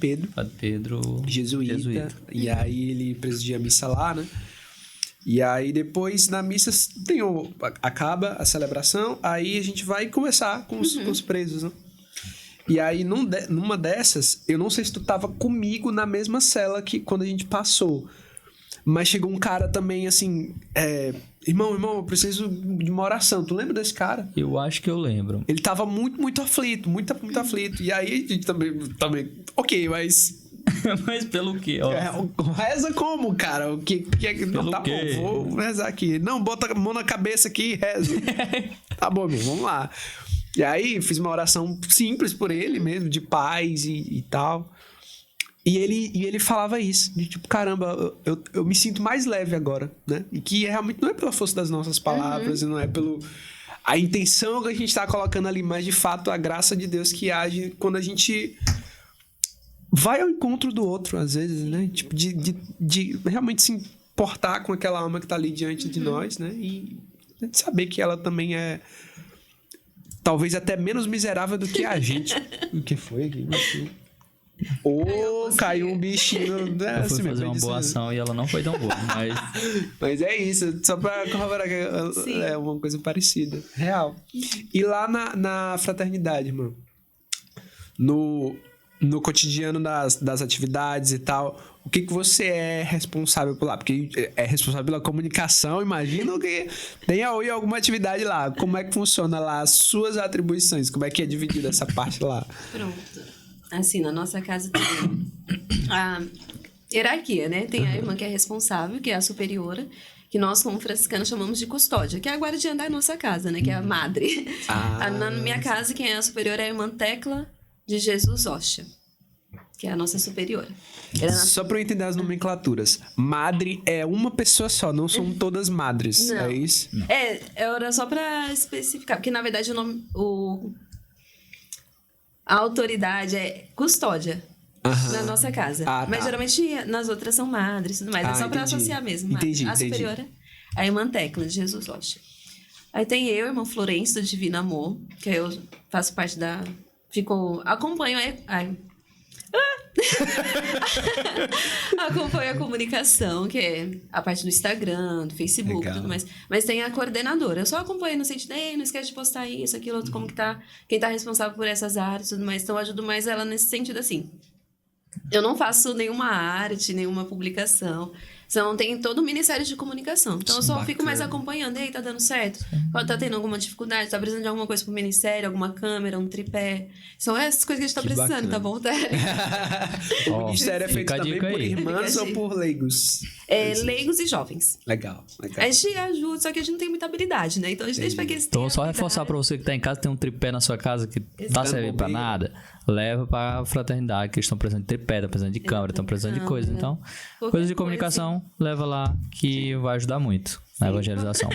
Pedro. Jesuíta. E aí ele presidia a missa lá, né? E aí depois na missa acaba a celebração, aí a gente vai conversar com os presos, né? E aí numa dessas, eu não sei se tu tava comigo na mesma cela que quando a gente passou. Mas chegou um cara também, assim... Irmão, eu preciso de uma oração. Tu lembra desse cara? Eu acho que eu lembro. Ele tava muito aflito, muito aflito. E aí a gente também... Ok, mas... Mas pelo quê? Reza como, cara? O que é que... Não, tá bom, vou rezar aqui. Não, bota a mão na cabeça aqui e reza. Tá bom, meu, vamos lá. E aí fiz uma oração simples por ele mesmo, de paz e tal... E ele falava isso, de tipo, caramba, eu me sinto mais leve agora, né? E que realmente não é pela força das nossas palavras, e não é a intenção que a gente tá colocando ali, mas de fato a graça de Deus que age quando a gente vai ao encontro do outro, às vezes, né? Tipo, de realmente se importar com aquela alma que tá ali diante de nós, né? E saber que ela também é talvez até menos miserável do que a gente. O que foi aqui? Caiu um bichinho. Eu fui fazer uma boa ação e ela não foi tão boa, mas é isso, só pra corroborar que é uma coisa parecida, real. E lá na fraternidade, irmão, no cotidiano das atividades e tal, o que você é responsável por lá? Porque é responsável pela comunicação, imagino que tenha alguma atividade lá. Como é que funciona lá as suas atribuições? Como é que é dividida essa parte lá? Pronto. Assim, na nossa casa tem a hierarquia, né? Tem a irmã que é responsável, que é a superiora, que nós, como franciscanos, chamamos de custódia, que é a guardiã da nossa casa, né? Que é a madre. Na minha casa, quem é a superiora é a irmã Tecla de Jesus Rocha, que é a nossa superiora. Só para eu entender as nomenclaturas. Madre é uma pessoa só, não são todas madres, não. É isso? Era só para especificar, porque na verdade o nome... a autoridade é custódia na nossa casa. Ah, tá. Mas geralmente nas outras são madres e tudo mais. É só pra entendi. associar mesmo. Entendi, A superior é a irmã Tecla, de Jesus Rocha. Aí tem eu, irmã Florencio, do Divino Amor, que eu faço parte da... Acompanho... Acompanho a comunicação, que é a parte do Instagram, do Facebook e tudo mais. Mas tem a coordenadora. Eu só acompanho no sentido, não esquece de postar isso, aquilo, outro, como que tá... Quem tá responsável por essas áreas e tudo mais. Então, eu ajudo mais ela nesse sentido, assim. Eu não faço nenhuma arte, nenhuma publicação. Então, tem todo o Ministério de Comunicação. Então, eu só fico mais acompanhando. E aí, tá dando certo? Tá tendo alguma dificuldade? Tá precisando de alguma coisa pro Ministério? Alguma câmera, um tripé? São essas coisas que a gente tá precisando, tá bom, Tércio? O ministério é feito fica a também dica por aí. irmãs Fica a ou dica. por leigos? Leigos e jovens. Legal. A gente ajuda, só que a gente não tem muita habilidade, né? Então, a gente deixa pra que eles tenham Então, só habilidade. reforçar pra você que tá em casa, tem um tripé na sua casa que tá Exato. servindo pra nada, leva pra fraternidade, que eles estão precisando de tripé, estão precisando de câmera, estão precisando de coisa. Então, Qualquer coisas de coisa, comunicação, leva lá que vai ajudar muito na evangelização.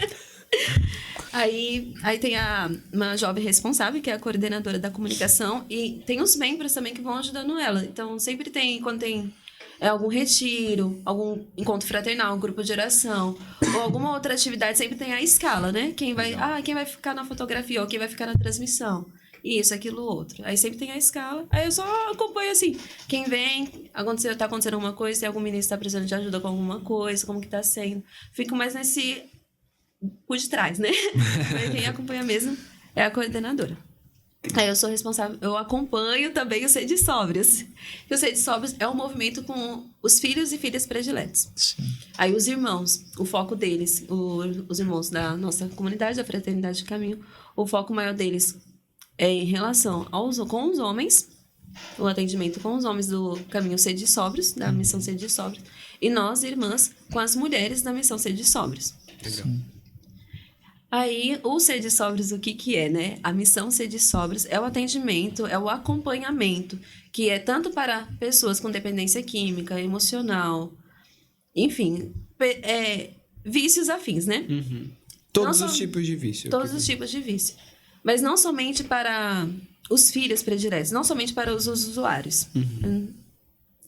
Aí tem uma jovem responsável, que é a coordenadora da comunicação, e tem os membros também que vão ajudando ela. Então, sempre tem, quando tem algum retiro, algum encontro fraternal, um grupo de oração, ou alguma outra atividade, sempre tem a escala, né? Quem vai ficar na fotografia, ou quem vai ficar na transmissão. Isso, aquilo, outro. Aí sempre tem a escala. Aí eu só acompanho, assim, quem vem, tá acontecendo alguma coisa, se algum ministro tá precisando de ajuda com alguma coisa, como que tá sendo. Fico mais nesse... por detrás, né? Mas quem acompanha mesmo é a coordenadora. Aí eu sou responsável, eu acompanho também o Sede Sóbrias. E o Sede Sóbrias é um movimento com os filhos e filhas prediletos. Sim. Aí os irmãos, o foco deles, os irmãos da nossa comunidade, da Fraternidade de Caminho, o foco maior deles é em relação com os homens, o atendimento com os homens do Caminho Sede Sóbrios, da Missão Sede Sóbrios, e nós, irmãs, com as mulheres da Missão Sede Sóbrios. Legal. Aí, o Sede Sóbrios, o que é, né? A missão Sede Sóbrios é o atendimento, é o acompanhamento, que é tanto para pessoas com dependência química, emocional, enfim, vícios afins, né? Todos os tipos de vício. Todos os tipos de vício. Mas não somente para os filhos prediletos, não somente para os usuários,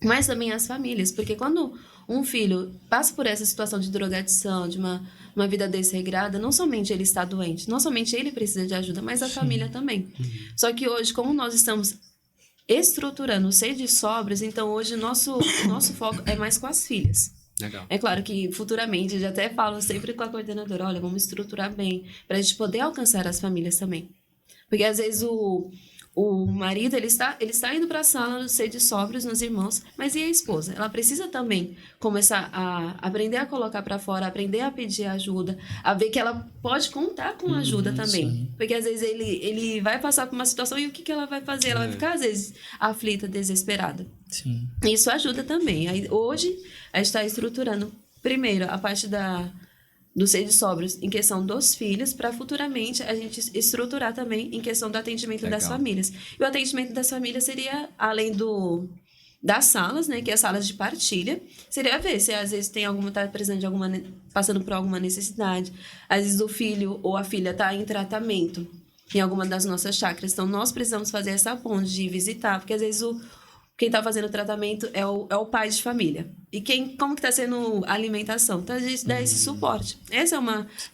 mas também as famílias, porque quando um filho passa por essa situação de drogadição, de uma vida desregrada, não somente ele está doente, não somente ele precisa de ajuda, mas a família também. Só que hoje, como nós estamos estruturando o Sede Sóbrios, então hoje nosso foco é mais com as filhas. Legal. É claro que futuramente, eu já até falo sempre com a coordenadora, olha, vamos estruturar bem, para a gente poder alcançar as famílias também. Porque às vezes o marido, ele está indo para a sala do Sede Sóbrios nos irmãos, mas e a esposa? Ela precisa também começar a aprender a colocar para fora, aprender a pedir ajuda, a ver que ela pode contar com ajuda também. sim. Porque às vezes ele vai passar por uma situação e o que ela vai fazer? Ela vai ficar, às vezes, aflita, desesperada. Sim. Isso ajuda também. Aí, hoje, a gente está estruturando, primeiro, a parte do Sede Sóbrios em questão dos filhos, para futuramente a gente estruturar também em questão do atendimento das famílias. E o atendimento das famílias seria, além das salas, né, que é as salas de partilha, seria ver se às vezes tem tá precisando de passando por alguma necessidade, às vezes o filho ou a filha está em tratamento em alguma das nossas chácaras, então nós precisamos fazer essa ponte de visitar, porque às vezes quem está fazendo o tratamento é o pai de família. E como que está sendo a alimentação? Então, a gente dá esse suporte. Essa é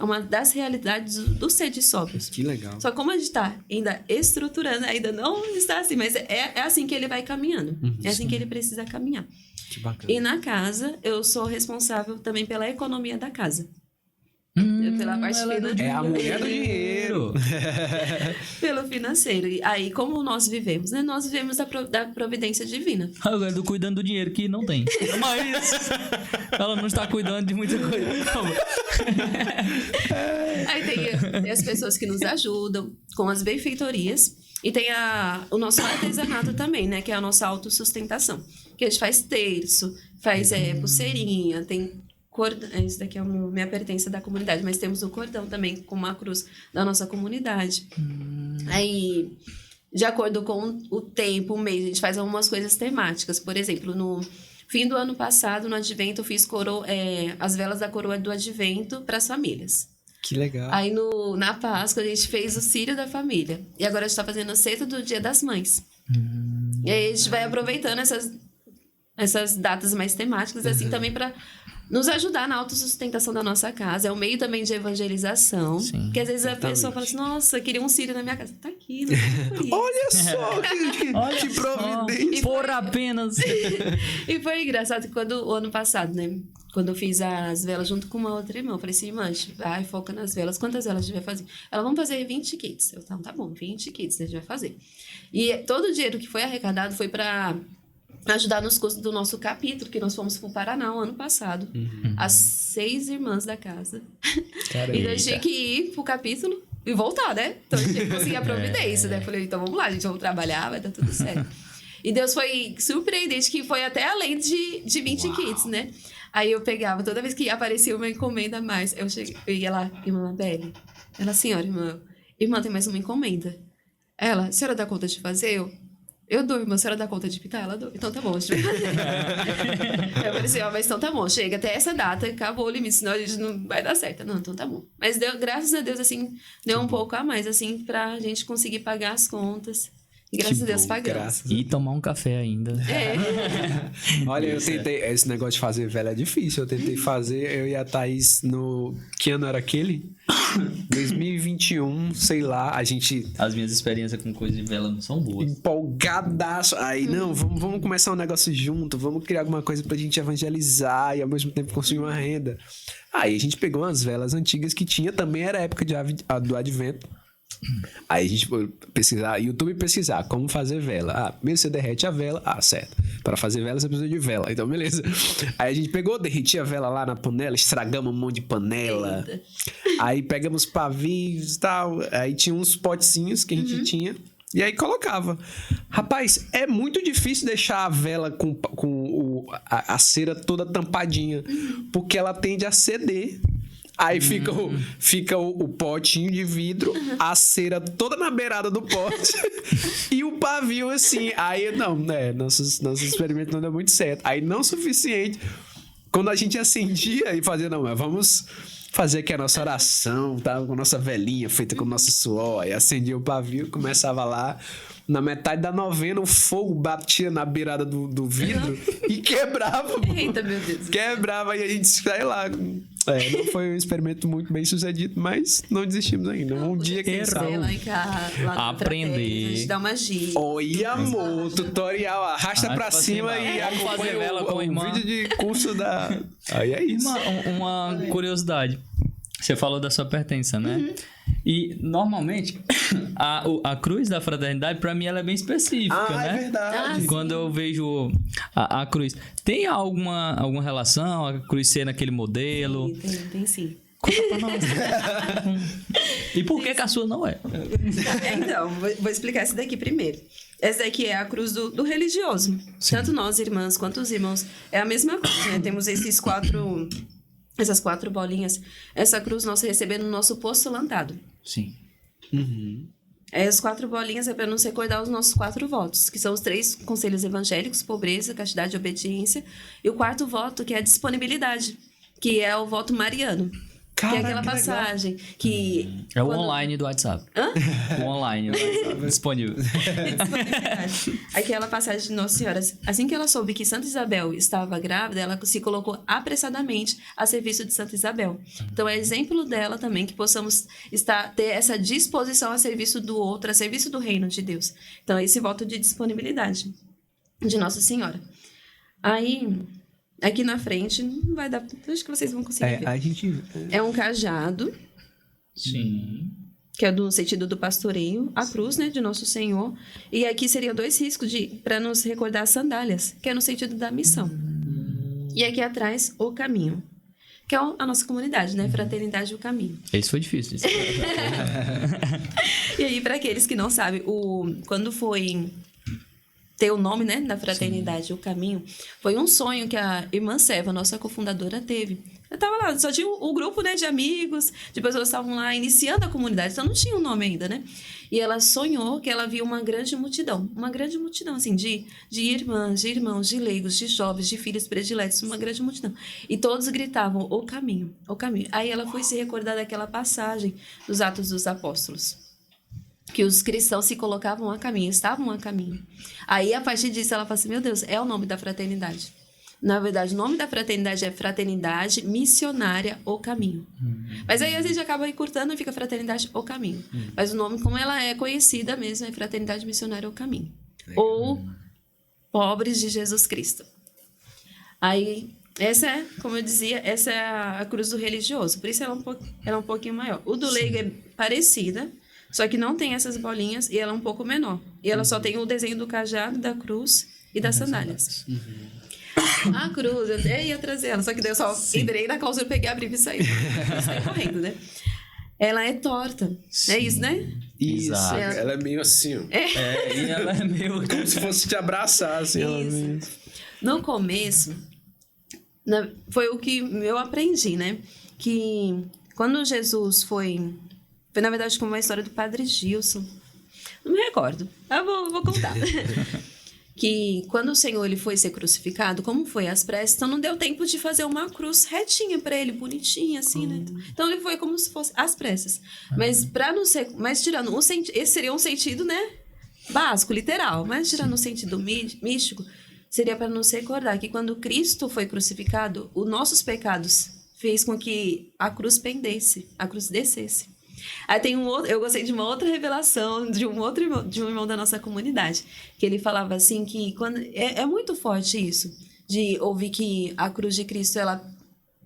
uma das realidades do Sede Sóbrios. Que legal. Só como a gente está ainda estruturando, ainda não está assim, mas é assim que ele vai caminhando. É assim que ele precisa caminhar. Que bacana. E na casa, eu sou responsável também pela economia da casa. Pela parte financeira. É a mulher do dinheiro. Pelo financeiro. E aí, como nós vivemos, né? Nós vivemos da providência divina. Agora eu tô cuidando do dinheiro que não tem. Mas ela não está cuidando de muita coisa. Aí tem as pessoas que nos ajudam com as benfeitorias. E tem o nosso artesanato também, né? Que é a nossa autossustentação. Que a gente faz terço, faz pulseirinha, tem cordão. Esse daqui é minha pertença da comunidade, mas temos o cordão também com uma cruz da nossa comunidade. Aí, de acordo com o tempo, o mês, a gente faz algumas coisas temáticas. Por exemplo, no fim do ano passado, no Advento, eu fiz as velas da coroa do Advento para as famílias. Que legal. Aí, na Páscoa, a gente fez o Círio da Família. E agora a gente está fazendo a ceia do Dia das Mães. E aí a gente vai aproveitando essas datas mais temáticas, assim, também para nos ajudar na autossustentação da nossa casa. É um meio também de evangelização. Sim, porque às vezes exatamente. a pessoa fala assim, nossa, eu queria um Sírio na minha casa. Tá aqui, não tem por isso. Olha só que providência. Por apenas. E foi engraçado que o ano passado, né? Quando eu fiz as velas junto com uma outra irmã, eu falei assim, irmã, vai, foca nas velas. Quantas velas a gente vai fazer? Ela, vamos fazer 20 kits. Eu, tá bom, 20 kits a gente vai fazer. E todo o dinheiro que foi arrecadado foi para ajudar nos custos do nosso capítulo, que nós fomos para o Paraná o ano passado. As 6 irmãs da casa. Caramba. E a gente tinha que ir pro capítulo e voltar, né? Então a gente tinha que conseguir a providência, né? Eu falei, então vamos lá, gente, vamos trabalhar, vai dar tudo certo. E Deus foi surpreendente, que foi até além de 20 kits, né? Aí eu pegava, toda vez que aparecia uma encomenda a mais, eu ia lá, irmã Belle. Ela, senhora, irmã, tem mais uma encomenda. Ela, a senhora dá conta de fazer? Eu dou, irmã, a senhora dá conta de pintar? Ela dou. Então tá bom, a gente vai fazer. Eu falei assim, mas então tá bom, chega até essa data, acabou o limite, senão a gente não vai dar certo. Não, então tá bom. Mas deu, graças a Deus, assim, deu um pouco a mais, assim, pra gente conseguir pagar as contas. E graças a Deus pagamos. E tomar um café ainda. Olha, eu tentei. Esse negócio de fazer vela é difícil. Eu tentei fazer, eu e a Thaís no. Que ano era aquele? 2021, sei lá. A gente. As minhas experiências com coisa de vela não são boas. Empolgadaço. Aí, não, vamos começar um negócio junto. Vamos criar alguma coisa pra gente evangelizar e ao mesmo tempo construir uma renda. Aí a gente pegou umas velas antigas que tinha. Também era a época do Advento. Aí a gente foi pesquisar, YouTube pesquisar como fazer vela. Primeiro você derrete a vela. Certo. Para fazer vela você precisa de vela. Então, beleza. Aí a gente pegou, derretia a vela lá na panela, estragamos um monte de panela. Eita. Aí pegamos pavios e tal. Aí tinha uns potezinhos que a gente tinha. E aí colocava. Rapaz, é muito difícil deixar a vela com a cera toda tampadinha. Porque ela tende a ceder. Aí fica o potinho de vidro, a cera toda na beirada do pote e o pavio assim. Aí, nossos experimentos não deu muito certo. Aí, não o suficiente. Quando a gente acendia e fazia, mas vamos fazer aqui a nossa oração, tá? Com a nossa velinha feita com o nosso suor. Aí acendia o pavio, começava lá. Na metade da novena, o fogo batia na beirada do vidro e quebrava. Eita, meu Deus. Quebrava e a gente sai lá. Não foi um experimento muito bem sucedido, mas não desistimos ainda. Um dia quem sabe. Lá aprender. A gente dá uma dica. Oi, amor, tutorial, arrasta pra cima e acompanha vela com a irmã. vídeo de curso da... Aí é isso. Uma curiosidade. Você falou da sua pertença, né? E, normalmente, a cruz da fraternidade, pra mim, ela é bem específica, né? É verdade. Quando eu vejo a cruz. Tem alguma relação a cruz ser naquele modelo? Tem sim. Conta pra nós. E por que a sua não é? Então, vou explicar essa daqui primeiro. Essa daqui é a cruz do religioso. Sim. Tanto nós, irmãs, quanto os irmãos. É a mesma cruz, né? Temos essas 4 bolinhas. Essa cruz nós recebemos no nosso postulantado. Sim. As 4 bolinhas é para nos recordar os nossos 4 votos, que são os 3 conselhos evangélicos: pobreza, castidade e obediência. E o 4º voto, que é a disponibilidade, que é o voto mariano. Que é aquela passagem que... É o online do WhatsApp. Hã? O online do WhatsApp. Disponível. Aquela passagem de Nossa Senhora. Assim que ela soube que Santa Isabel estava grávida, ela se colocou apressadamente a serviço de Santa Isabel. Então, é exemplo dela também que possamos ter essa disposição a serviço do outro, a serviço do reino de Deus. Então, é esse voto de disponibilidade de Nossa Senhora. Aí... Aqui na frente, não vai dar... Acho que vocês vão conseguir ver. A gente... É um cajado. Sim. Que é do sentido do pastoreio. A cruz, né? De Nosso Senhor. E aqui seriam 2 riscos para nos recordar as sandálias. Que é no sentido da missão. E aqui atrás, o caminho. Que é a nossa comunidade, né? Fraternidade e o caminho. Esse foi difícil. E aí, para aqueles que não sabem, quando foi... ter o nome, né, da fraternidade, o caminho, foi um sonho que a irmã Seva, nossa cofundadora, teve. Eu tava lá, só tinha o grupo, né, de amigos, de pessoas que estavam lá iniciando a comunidade, então não tinha um nome ainda, né? E ela sonhou que ela viu uma grande multidão, assim, de irmãs, de irmãos, de leigos, de jovens, de filhos prediletos, uma grande multidão. E todos gritavam, o caminho, o caminho. Aí ela foi se recordar daquela passagem dos Atos dos Apóstolos. que os cristãos se colocavam a caminho, estavam a caminho. Aí, a partir disso, ela fala assim, meu Deus, é o nome da fraternidade. Na verdade, o nome da fraternidade é Fraternidade Missionária O Caminho. Mas aí a gente acaba encurtando e fica Fraternidade O Caminho. Mas o nome, como ela é conhecida mesmo, é Fraternidade Missionária O Caminho. Ou Pobres de Jesus Cristo. Aí, essa é, como eu dizia, essa é a cruz do religioso. Por isso ela é um pouquinho maior. O do leigo é parecida, só que não tem essas bolinhas e ela é um pouco menor. E ela só tem o desenho do cajado, da cruz e das sandálias. A cruz, eu até ia trazer ela, só que daí eu só entrei na clausura, peguei, abri e saí. Saí correndo, né? Ela é torta. Sim. É isso, né? Isso, Exato. ela é meio assim, ó. E ela é meio... Como se fosse te abraçar, assim. Ela Isso. meio... No começo, foi o que eu aprendi, né? Que quando Jesus foi na verdade como uma história do Padre Gilson. Não me recordo. Eu vou contar. Que quando o Senhor ele foi ser crucificado, como foi as preces, então não deu tempo de fazer uma cruz retinha para ele, bonitinha assim, né? Então ele foi como se fosse as preces. Mas para não ser, mas tirando esse seria um sentido, né, básico, literal, mas tirando o sentido místico, seria para nos recordar que quando Cristo foi crucificado, os nossos pecados fez com que a cruz pendesse, a cruz descesse. Aí tem eu gostei de uma outra revelação de um irmão da nossa comunidade, que ele falava assim que quando é muito forte isso, de ouvir que a cruz de Cristo ela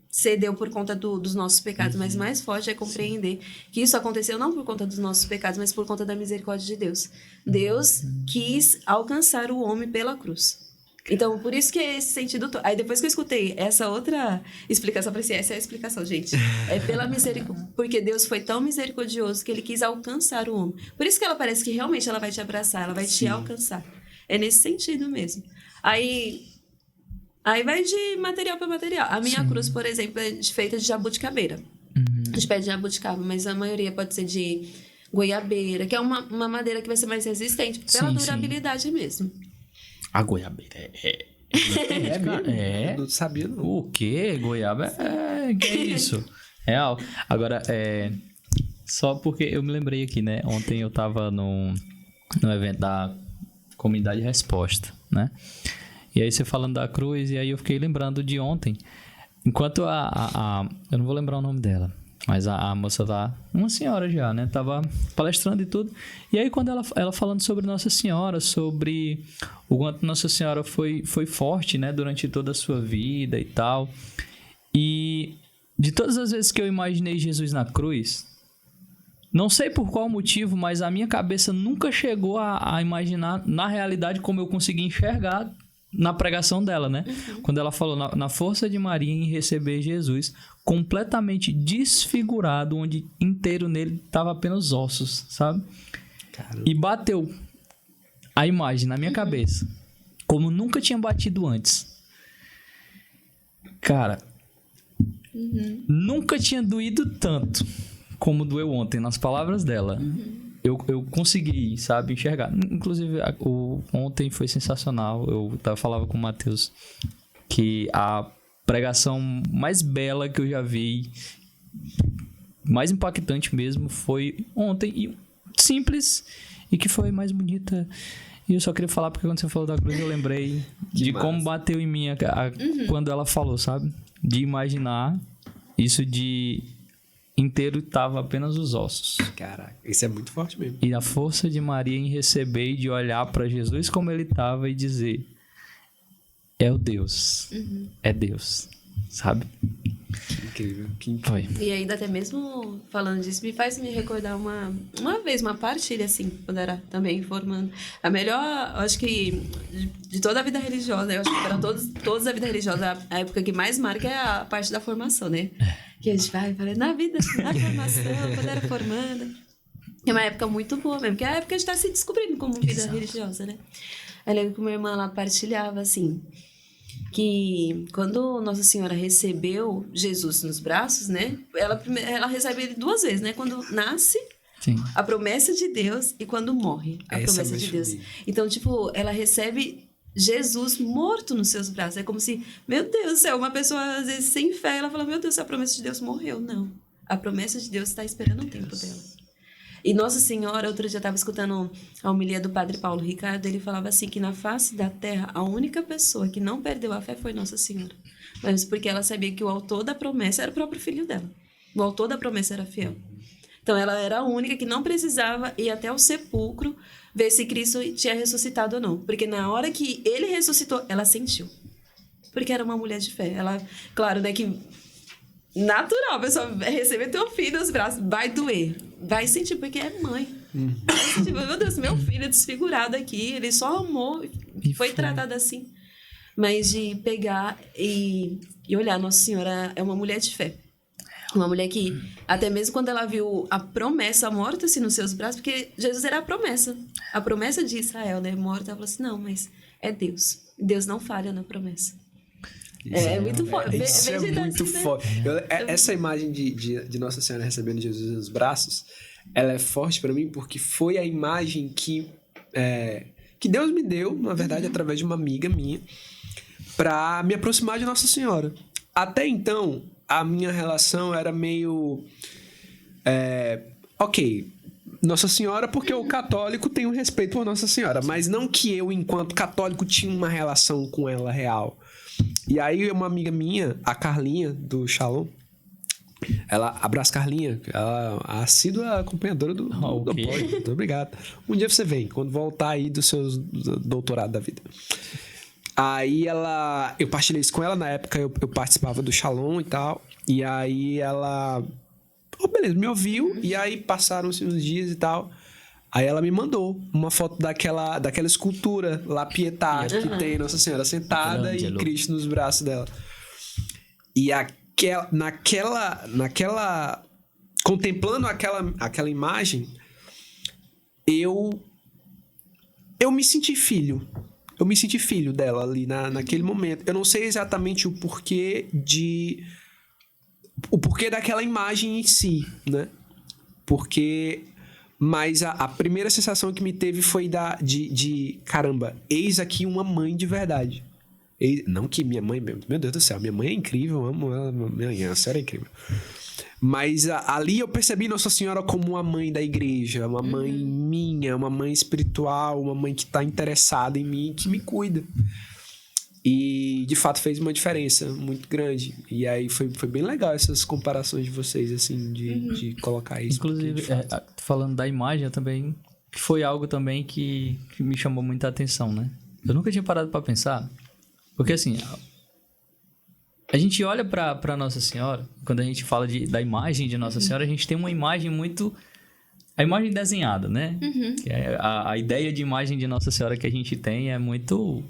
cedeu por conta dos nossos pecados, mas mais forte é compreender que isso aconteceu não por conta dos nossos pecados, mas por conta da misericórdia de Deus. Deus quis alcançar o homem pela cruz. Então, por isso que é esse sentido... Aí, depois que eu escutei essa outra explicação, eu falei assim, essa é a explicação, gente. É pela misericórdia. Porque Deus foi tão misericordioso que ele quis alcançar o homem. Por isso que ela parece que realmente ela vai te abraçar, ela vai te alcançar. É nesse sentido mesmo. Aí vai de material para material. A minha cruz, por exemplo, é feita de jabuticabeira. A gente pede jabuticaba, mas a maioria pode ser de goiabeira, que é uma madeira que vai ser mais resistente, pela durabilidade mesmo. A goiabeira É mesmo? É. Não sabia, não. O quê? Goiaba? Que é isso? Real. Agora, só porque eu me lembrei aqui, né? Ontem eu tava no evento da Comunidade Resposta, né? E aí você falando da cruz, e aí eu fiquei lembrando de ontem. Enquanto eu não vou lembrar o nome dela, mas a moça lá, uma senhora já, né? Tava palestrando e tudo. E aí quando ela falando sobre Nossa Senhora, sobre o quanto Nossa Senhora foi forte, né? Durante toda a sua vida e tal. E de todas as vezes que eu imaginei Jesus na cruz, não sei por qual motivo, mas a minha cabeça nunca chegou a imaginar na realidade como eu consegui enxergar na pregação dela, né? Quando ela falou na força de Maria em receber Jesus, completamente desfigurado, onde inteiro nele tava apenas ossos, sabe? Caramba. E bateu a imagem na minha cabeça, como nunca tinha batido antes. Cara, nunca tinha doído tanto como doeu ontem, nas palavras dela. Eu consegui, sabe, enxergar. Inclusive, ontem foi sensacional. Eu falava com o Matheus que a pregação mais bela que eu já vi, mais impactante mesmo, foi ontem. E simples e que foi mais bonita. E eu só queria falar porque quando você falou da cruz, eu lembrei de como bateu em mim quando ela falou, sabe? De imaginar isso de... inteiro tava apenas os ossos. Caraca, isso é muito forte mesmo. E a força de Maria em receber e de olhar para Jesus como ele tava e dizer: é o Deus. É Deus. Sabe? Que incrível. Que incrível. Foi. E ainda até mesmo falando disso, me faz me recordar uma vez, uma partilha, assim, quando era também formando. A melhor, acho que, de toda a vida religiosa, eu acho que para todos a vida religiosa, a época que mais marca é a parte da formação, né? Que a gente vai falando, na formação, quando era formanda. É uma época muito boa mesmo, porque é a época que a gente está se descobrindo como vida religiosa, né? Eu lembro que uma irmã lá partilhava, assim, que quando Nossa Senhora recebeu Jesus nos braços, né? Ela recebe ele 2 vezes, né? Quando nasce, Sim. a promessa de Deus, e quando morre, a Essa promessa de eu Deus. vi. Então, tipo, ela recebe Jesus morto nos seus braços. É como se, meu Deus do céu, uma pessoa às vezes sem fé, ela fala, meu Deus, a promessa de Deus morreu. Não. A promessa de Deus está esperando o tempo dela. E Nossa Senhora, outro dia eu estava escutando a homilia do Padre Paulo Ricardo, ele falava assim que na face da terra, a única pessoa que não perdeu a fé foi Nossa Senhora. Mas porque ela sabia que o autor da promessa era o próprio filho dela. O autor da promessa era fiel. Então ela era a única que não precisava ir até o sepulcro ver se Cristo tinha ressuscitado ou não. Porque na hora que ele ressuscitou, ela sentiu. Porque era uma mulher de fé. Ela, claro, né, que natural, a pessoa receber teu filho nos braços, vai doer. Vai sentir, porque é mãe. Vai sentir, meu Deus, meu filho é desfigurado aqui, ele só amou e foi tratado assim. Mas de pegar e olhar, Nossa Senhora é uma mulher de fé. Uma mulher que, até mesmo quando ela viu a promessa morta assim nos seus braços, porque Jesus era a promessa de Israel, né, morta, ela falou assim, não, mas é Deus. Deus não falha na promessa. É muito forte. Isso é muito forte. Essa imagem de Nossa Senhora recebendo Jesus nos braços, ela é forte pra mim porque foi a imagem que Deus me deu, na verdade, através de uma amiga minha, pra me aproximar de Nossa Senhora. Até então, a minha relação era meio... ok, Nossa Senhora, porque o católico tem um respeito por Nossa Senhora, mas não que eu, enquanto católico, tinha uma relação com ela real. E aí, uma amiga minha, a Carlinha, do Shalom, ela abraça Carlinha, ela é a assídua acompanhadora do Ok. Pod. Muito obrigado. Um dia você vem, quando voltar aí dos seus doutorados da vida. Aí eu partilhei isso com ela, na época eu participava do Shalom e tal, e aí ela, beleza, me ouviu, e aí passaram-se uns dias e tal, aí ela me mandou uma foto daquela escultura La Pietà, que tem Nossa Senhora sentada e Cristo nos braços dela. E naquela contemplando aquela imagem, eu me senti filho. Eu me senti filho dela ali naquele momento. Eu não sei exatamente o porquê daquela imagem em si, né? Mas a primeira sensação que me teve foi de caramba, eis aqui uma mãe de verdade. Não que minha mãe... Meu Deus do céu, minha mãe é incrível, eu amo ela, a senhora é incrível. Mas ali eu percebi Nossa Senhora como uma mãe da igreja, uma mãe minha, uma mãe espiritual, uma mãe que está interessada em mim, que me cuida. E, de fato, fez uma diferença muito grande. E aí foi bem legal essas comparações de vocês, assim, de colocar isso. Inclusive, falando da imagem também, que foi algo também que me chamou muita atenção, né? Eu nunca tinha parado para pensar, porque assim... A gente olha para Nossa Senhora, quando a gente fala da imagem de Nossa Senhora, a gente tem uma imagem muito... A imagem desenhada, né? Que é a ideia de imagem de Nossa Senhora que a gente tem é muito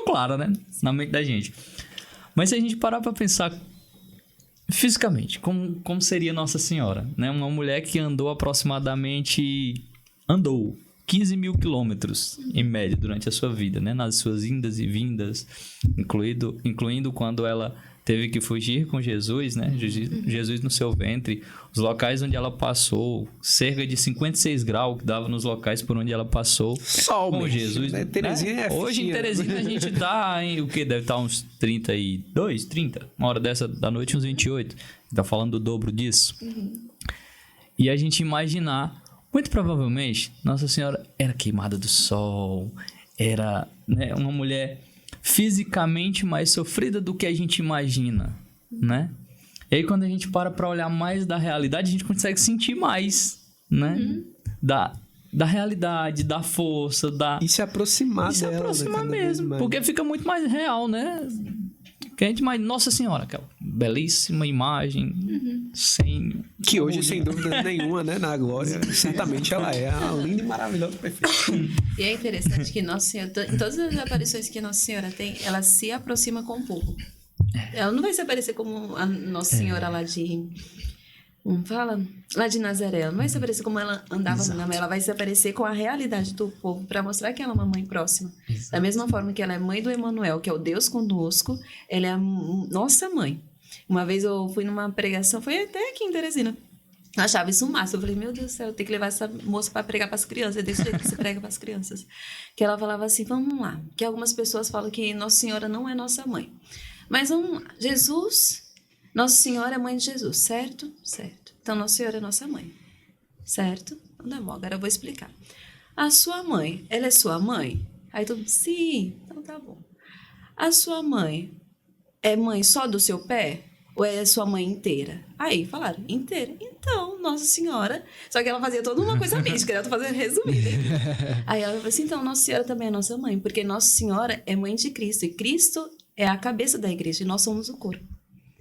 clara, né? Na mente da gente. Mas se a gente parar para pensar fisicamente, como seria Nossa Senhora, né? Uma mulher que andou 15 mil quilômetros, em média, durante a sua vida, né? Nas suas indas e vindas, incluindo quando ela teve que fugir com Jesus, né? Jesus no seu ventre, os locais onde ela passou, cerca de 56 graus que dava nos locais por onde ela passou com Jesus. Né? Terezinha Hoje em Terezinha a gente tá em o que? Deve estar uns 32, 30. Uma hora dessa da noite, uns 28. Tá falando do dobro disso. E a gente imaginar... Muito provavelmente, Nossa Senhora era queimada do sol, era, né, uma mulher fisicamente mais sofrida do que a gente imagina, né? E aí, quando a gente para olhar mais da realidade, a gente consegue sentir mais, né? Da realidade, da força, E se aproximar dela. E se aproximar mesmo, porque fica muito mais real, né? Que a gente imagina, Nossa Senhora, aquela belíssima imagem, sem... Que hoje, sem dúvida nenhuma, né, na glória, certamente ela é a linda e maravilhosa, perfeita. E é interessante que Nossa Senhora, em todas as aparições que Nossa Senhora tem, ela se aproxima com o povo. Ela não vai se aparecer como a Nossa Senhora lá de... Lá de Nazaré. Ela não vai se aparecer como ela andava, não, ela vai se aparecer com a realidade do povo, para mostrar que ela é uma mãe próxima. Exato. Da mesma forma que ela é mãe do Emanuel, que é o Deus conosco, ela é a nossa mãe. Uma vez eu fui numa pregação, foi até aqui em Teresina. Eu achava isso um máximo. Eu falei, meu Deus do céu, eu tenho que levar essa moça para pregar para as crianças. É desse jeito que se prega para as crianças. Que ela falava assim, vamos lá. Que algumas pessoas falam que Nossa Senhora não é nossa mãe. Mas vamos lá. Nossa Senhora é mãe de Jesus, certo? Certo. Então, Nossa Senhora é nossa mãe. Certo? Tá bom, agora eu vou explicar. A sua mãe, ela é sua mãe? Aí todo mundo, sim, então tá bom. A sua mãe é mãe só do seu pé? Ou é sua mãe inteira? Aí falaram, inteira. Então, Nossa Senhora. Só que ela fazia toda uma coisa mística, né? Eu tô fazendo resumida. Aí ela falou assim, então, Nossa Senhora também é nossa mãe, porque Nossa Senhora é mãe de Cristo, e Cristo é a cabeça da igreja, e nós somos o corpo.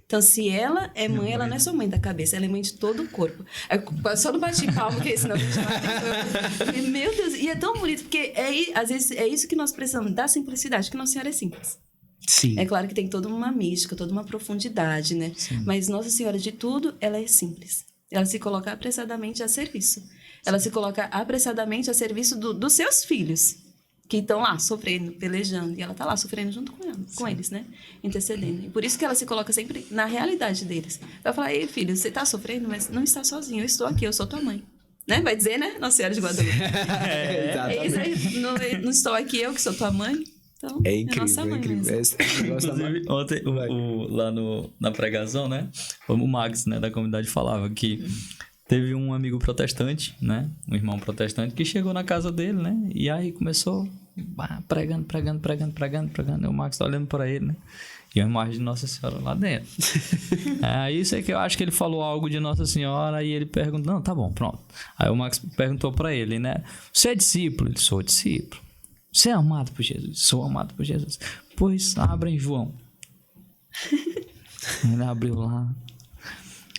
Então, se ela é mãe, ela não é só mãe da cabeça, ela é mãe de todo o corpo. Aí, só não bati palma, porque senão a gente vai... Meu Deus, e é tão bonito, porque às vezes é isso que nós precisamos, da simplicidade, que Nossa Senhora é simples. Sim. É claro que tem toda uma mística, toda uma profundidade, né? Sim. Mas Nossa Senhora de tudo, ela é simples. Ela se coloca apressadamente a serviço. Ela se coloca apressadamente a serviço dos seus filhos, que estão lá sofrendo, pelejando. E ela está lá sofrendo junto com eles, né? Intercedendo. E por isso que ela se coloca sempre na realidade deles. Vai falar, ei, filho, você está sofrendo, mas não está sozinho. Eu estou aqui, eu sou tua mãe. Né? Vai dizer, né? Nossa Senhora de Guadalupe. Não estou aqui, eu que sou tua mãe. Então, é incrível, é incrível. Inclusive, ontem, lá na pregação, né? O Max, né, da comunidade, falava que teve um amigo protestante, né? Um irmão protestante que chegou na casa dele, né? E aí começou pregando. E o Max tá olhando para ele, né? E a imagem de Nossa Senhora lá dentro. Aí sei que eu acho que ele falou algo de Nossa Senhora e ele perguntou, não, tá bom, pronto. Aí o Max perguntou para ele, né? Você é discípulo? Ele, sou discípulo. Você é amado por Jesus? Sou amado por Jesus. Pois, abra em João. Ele abriu lá.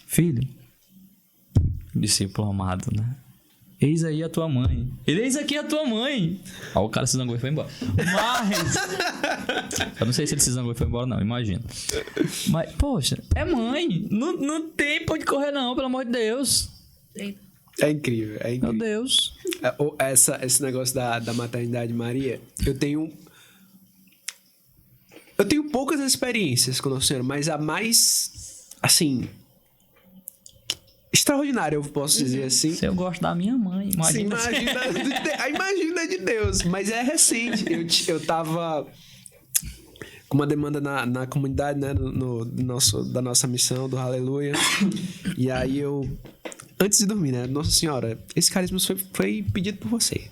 Filho, discípulo amado, né? Eis aí a tua mãe. Ele, eis aqui a tua mãe. Aí o cara se zangou e foi embora. Mas... eu não sei se ele se zangou e foi embora, não. Imagino. Mas, poxa, é mãe. Não tem pra onde correr, não. Pelo amor de Deus. É incrível, é incrível. Meu Deus. Esse negócio da maternidade de Maria, eu tenho poucas experiências com Nossa Senhora, mas a mais, assim, extraordinária, eu posso dizer assim. Se eu gosto da minha mãe, imagina. Sim, imagina de Deus, mas é recente. Eu tava com uma demanda na comunidade, né, da nossa missão, do Aleluia, e aí antes de dormir, né? Nossa Senhora, esse carisma foi pedido por você.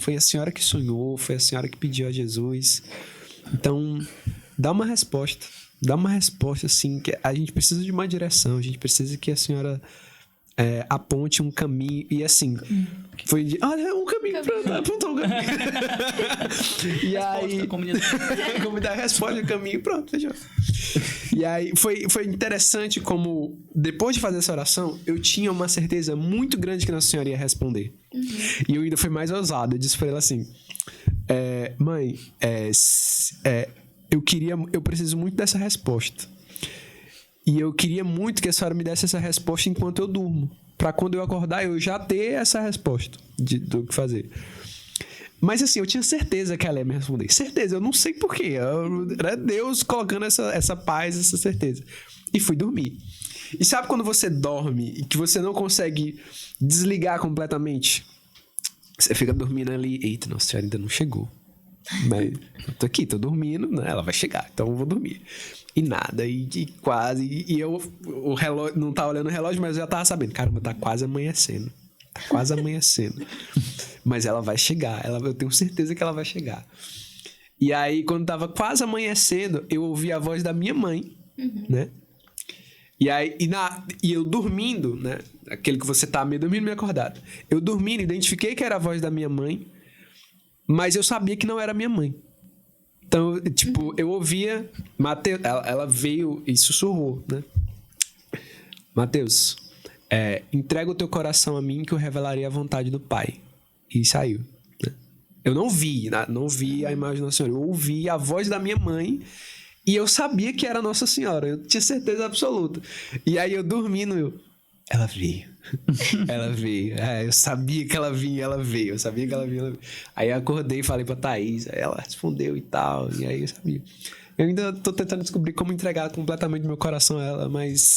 Foi a senhora que sonhou, foi a senhora que pediu a Jesus. Então, dá uma resposta, assim, que a gente precisa de uma direção, a gente precisa que a senhora aponte um caminho. E assim, foi de, olha, um caminho pra apontar um caminho. E aí, a comunidade responde o caminho, pronto, fechou. E aí, foi interessante como, depois de fazer essa oração, eu tinha uma certeza muito grande que Nossa Senhora ia responder. E eu ainda fui mais ousado. Eu disse pra ela assim, mãe, eu preciso muito dessa resposta. E eu queria muito que a senhora me desse essa resposta enquanto eu durmo. Pra quando eu acordar, eu já ter essa resposta do que fazer. Mas assim, eu tinha certeza que ela ia me responder. Certeza, eu não sei porquê. Era Deus colocando essa paz, essa certeza. E fui dormir. E sabe quando você dorme e que você não consegue desligar completamente? Você fica dormindo ali. Eita, Nossa Senhora ainda não chegou. Mas eu tô aqui, tô dormindo, né? Ela vai chegar, então eu vou dormir. E nada, e quase. E eu, o relógio, não tava olhando o relógio, mas eu já tava sabendo. Caramba, tá quase amanhecendo. Mas ela vai chegar, eu tenho certeza que ela vai chegar. E aí, quando tava quase amanhecendo, eu ouvi a voz da minha mãe, né? E aí, e eu dormindo, né? Aquele que você tá meio dormindo, meio acordado. Eu dormindo, identifiquei que era a voz da minha mãe, mas eu sabia que não era minha mãe. Então, tipo, eu ouvia... Mateus, ela veio e sussurrou, né? Mateus, entrega o teu coração a mim que eu revelarei a vontade do Pai. E saiu. Né? Eu não vi a imagem da Nossa Senhora. Eu ouvi a voz da minha mãe e eu sabia que era Nossa Senhora. Eu tinha certeza absoluta. E aí eu dormindo, ela veio. Ela veio. Eu sabia que ela vinha, ela veio. Eu sabia que ela vinha, ela veio. Aí eu acordei e falei pra Thaís. Aí ela respondeu e tal. E aí eu sabia. Eu ainda tô tentando descobrir como entregar completamente meu coração a ela, mas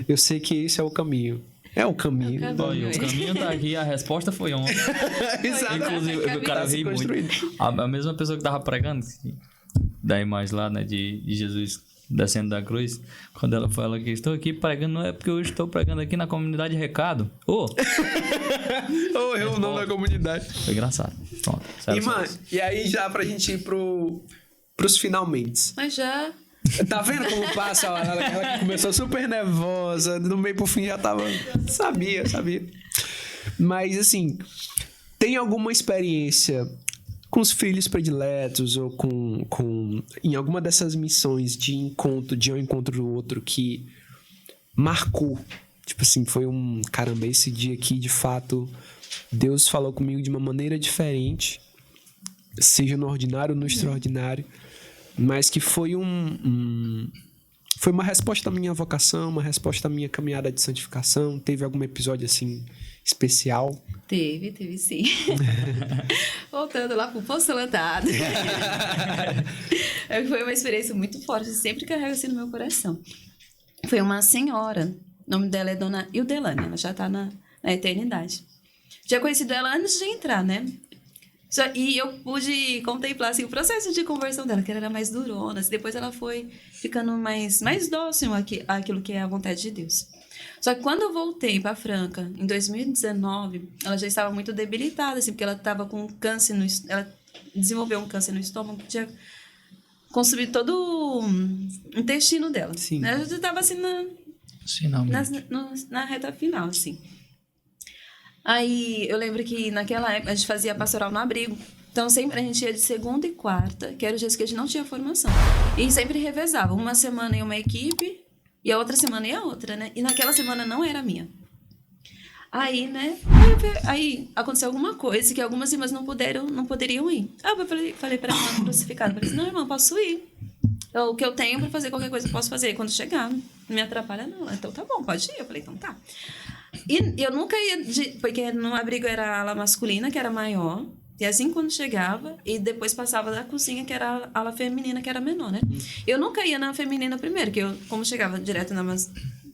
eu sei que esse é o caminho. É o caminho. Olha, o caminho tá aqui, a resposta foi ontem. Inclusive, o cara veio muito. A mesma pessoa que tava pregando, da imagem lá, né, de Jesus descendo da cruz, quando ela fala que estou aqui pregando, não é porque eu estou pregando aqui na comunidade Recado. Ou eu não na comunidade. Foi engraçado. Pronto. E aí já pra gente ir pros finalmente. Mas já... Tá vendo como passa? Ela começou super nervosa, do meio pro fim já tava... Sabia. Mas, assim, tem alguma experiência com os filhos prediletos ou em alguma dessas missões de um encontro do outro que marcou? Tipo assim, foi caramba, esse dia aqui, de fato, Deus falou comigo de uma maneira diferente, seja no ordinário ou no extraordinário, mas que foi foi uma resposta à minha vocação, uma resposta à minha caminhada de santificação. Teve algum episódio, assim, especial? Teve sim. Voltando lá pro Poço Lantado. Foi uma experiência muito forte, eu sempre carrego assim no meu coração. Foi uma senhora, o nome dela é Dona Ildelane, ela já tá na eternidade. Tinha conhecido ela antes de entrar, né? E eu pude contemplar assim, o processo de conversão dela, que ela era mais durona, assim, depois ela foi ficando mais dócil àquilo que é a vontade de Deus. Só que quando eu voltei para Franca, em 2019, ela já estava muito debilitada, assim, porque ela estava com câncer ela desenvolveu um câncer no estômago que tinha consumido todo o intestino dela. Sim. Ela já estava assim na reta final, assim. Aí eu lembro que naquela época a gente fazia pastoral no abrigo. Então sempre a gente ia de segunda e quarta, que eram os dias que a gente não tinha formação. E sempre revezava. Uma semana ia uma equipe e a outra semana ia outra, né? E naquela semana não era minha. Aí, né? Aí aconteceu alguma coisa que algumas irmãs não poderiam ir. Eu falei pra irmã crucificada. Falei assim, não, irmã, posso ir. O que eu tenho pra fazer qualquer coisa eu posso fazer. Quando chegar, não me atrapalha não. Então tá bom, pode ir. Eu falei, então tá. E eu nunca ia... Porque no abrigo era a ala masculina, que era maior. E assim quando chegava, e depois passava da cozinha, que era a ala feminina, que era menor, né? Eu nunca ia na feminina primeiro, que eu, como chegava direto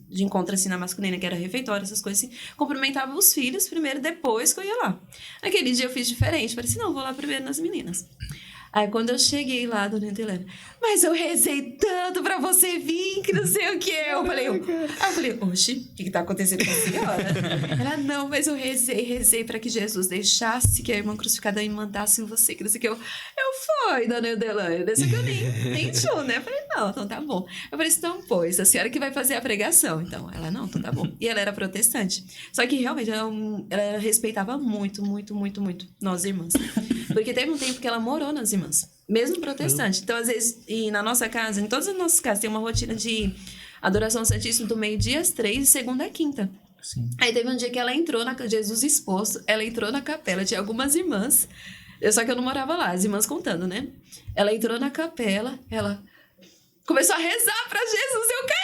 de encontro assim na masculina, que era refeitório, essas coisas assim, cumprimentava os filhos primeiro, depois que eu ia lá. Naquele dia eu fiz diferente, falei assim, não, vou lá primeiro nas meninas. Aí quando eu cheguei lá, dona Helena, mas eu rezei tanto pra você vir, que não sei o que. Eu falei, oxe, o que tá acontecendo com a senhora? Ela, não, mas eu rezei pra que Jesus deixasse que a irmã crucificada me mandasse em você, que não sei o que. Eu fui, dona Helena, desse que eu nem show, né? Eu falei, não, então tá bom. Eu falei, então, pois, a senhora que vai fazer a pregação. Então, ela, não, então tá bom. E ela era protestante. Só que realmente ela respeitava muito, muito, muito, muito nós irmãs. Porque teve um tempo que ela morou nas irmãs, mesmo protestante. Então, às vezes, e na nossa casa, em todas as nossas casas, tem uma rotina de adoração santíssima do meio-dia às 3 e segunda a quinta. Sim. Aí teve um dia que ela entrou Jesus exposto, ela entrou na capela, tinha algumas irmãs, só que eu não morava lá, as irmãs contando, né? Ela entrou na capela, ela começou a rezar pra Jesus Eucarístico.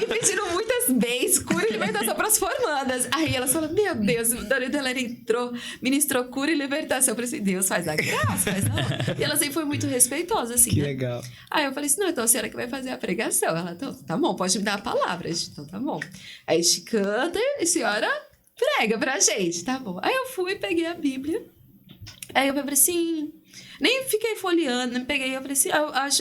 E pediram muitas bênçãos, cura e libertação pras formandas. Aí elas falaram, meu Deus, a Dona Helena entrou, ministrou cura e libertação. Eu falei assim, Deus, faz a graça, faz não. E ela sempre foi muito respeitosa, assim, que né? legal. Aí eu falei assim, não, então a senhora que vai fazer a pregação. Ela, então, tá bom, pode me dar a palavra. Então, tá bom. Aí a gente canta e a senhora prega pra gente, tá bom. Aí eu fui, peguei a Bíblia. Aí eu falei assim... Nem fiquei folheando, nem peguei. Eu falei assim,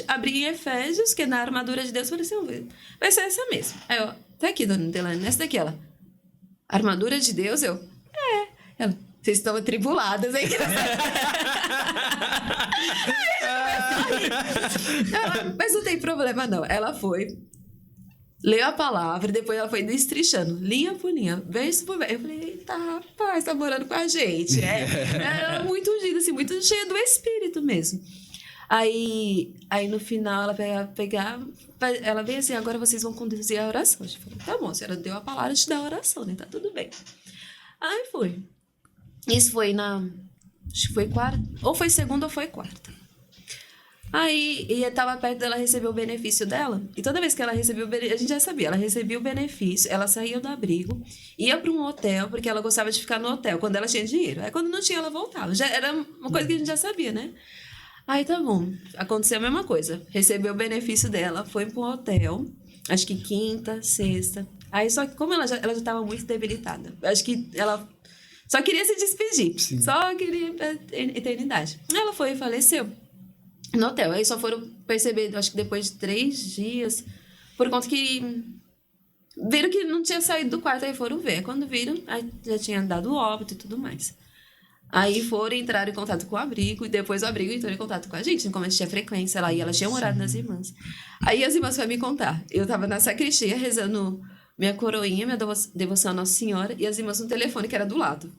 abri em Efésios, que é na armadura de Deus. Eu falei assim, vai ser essa mesmo. Aí eu, tá aqui, dona Delane, essa daqui, ela. Armadura de Deus? Eu, Ela, vocês estão atribuladas, hein? Ela, mas não tem problema, não. Ela foi, leu a palavra, depois ela foi destrichando, linha por linha, verso por verso. Eu falei, eita, rapaz, tá morando com a gente. Ela é muito ungida, assim, muito cheia do Espírito mesmo. Aí no final, ela ela veio assim, agora vocês vão conduzir a oração. Eu falei, tá bom, a senhora deu a palavra, a gente dá a oração, né? Tá tudo bem. Aí foi. Isso foi acho que foi quarta, ou foi segunda ou foi quarta. Aí, e estava perto dela receber o benefício dela. E toda vez que ela recebia o benefício, a gente já sabia, ela recebia o benefício, ela saía do abrigo, ia para um hotel, porque ela gostava de ficar no hotel, quando ela tinha dinheiro. Aí, quando não tinha, ela voltava. Já era uma coisa que a gente já sabia, né? Aí, tá bom. Aconteceu a mesma coisa. Recebeu o benefício dela, foi para um hotel, acho que quinta, sexta. Aí, só que como ela já estava muito debilitada, acho que ela só queria se despedir. Sim. Só queria a eternidade. Ela foi e faleceu. no hotel. Aí só foram perceber, acho que depois de 3 dias, por conta que viram que não tinha saído do quarto, aí foram ver. Quando viram, aí já tinha dado óbito e tudo mais. Aí foram, entraram em contato com o abrigo, e depois o abrigo entrou em contato com a gente, como a gente tinha frequência lá, e elas tinham orado nas irmãs. Aí as irmãs foram me contar. Eu tava na sacristia rezando minha coroinha, minha devoção à Nossa Senhora, e as irmãs no telefone, que era do lado.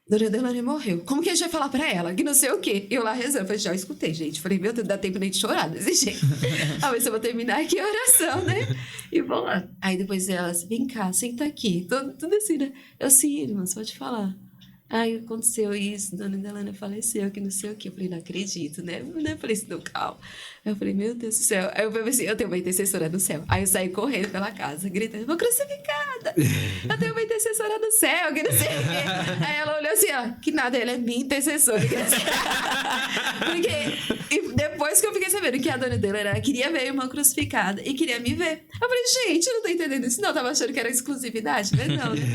Dona Adelane morreu. Como que a gente vai falar pra ela? Que não sei o quê. Eu lá rezando. Falei, já escutei, gente. Falei, meu Deus, dá tempo nem de chorar desse jeito. Aí eu vou terminar aqui a oração, né? E vou lá. Aí depois elas, vem cá, senta aqui. Tudo assim, né? Eu, sim, irmãs, pode falar. Aí aconteceu isso, Dona Adelane faleceu, que não sei o quê. Eu falei, não acredito, né? Eu falei assim, não, calma. Aí eu falei, meu Deus do céu. Aí eu falei assim, eu tenho uma intercessora no céu. Aí eu saí correndo pela casa, gritando, vou crucificada. Eu tenho uma intercessora no céu, que não sei o quê. Aí ela olhou assim, ó, que nada, ela é minha intercessora. Porque e depois que eu fiquei sabendo que a Dona Adelane queria ver a irmã crucificada e queria me ver. Eu falei, gente, eu não tô entendendo isso. Não, eu tava achando que era exclusividade, mas não, né?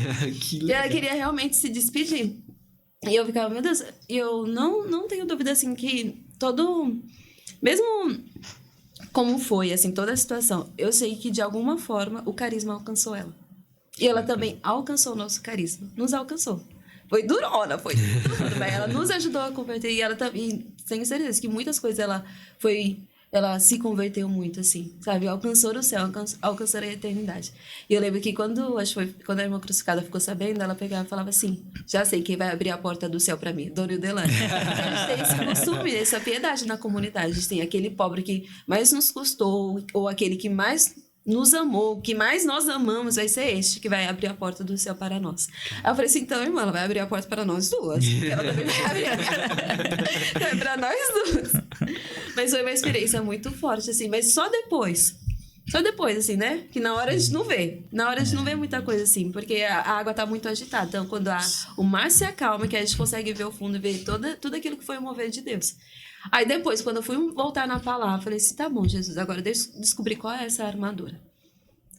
E ela queria realmente se despedir. E eu ficava, meu Deus, eu não tenho dúvida, assim, que mesmo como foi, assim, toda a situação, eu sei que, de alguma forma, o carisma alcançou ela. E ela também alcançou o nosso carisma. Nos alcançou. Foi durona, foi durona, mas ela nos ajudou a converter. E ela também, tenho certeza que muitas coisas ela se converteu muito, assim, sabe? Alcançou o céu, alcançou a eternidade. E eu lembro que quando a irmã crucificada ficou sabendo, ela pegava e falava assim, já sei quem vai abrir a porta do céu pra mim, Dona Adelane. A gente tem esse costume, essa piedade na comunidade. A gente tem aquele pobre que mais nos custou, ou aquele que mais nos amou, o que mais nós amamos vai ser este que vai abrir a porta do céu para nós. Aí eu falei assim, então, irmã, ela vai abrir a porta para nós duas. Ela também vai abrir então, é para nós duas. Mas foi uma experiência muito forte, assim, mas só depois, assim, né? Que na hora a gente não vê. Na hora a gente não vê muita coisa, assim, porque a água tá muito agitada. Então, quando o mar se acalma, que a gente consegue ver o fundo e ver tudo aquilo que foi o mover de Deus. Aí depois, quando eu fui voltar na palavra, eu falei assim, tá bom, Jesus, agora deixa eu descobrir qual é essa armadura.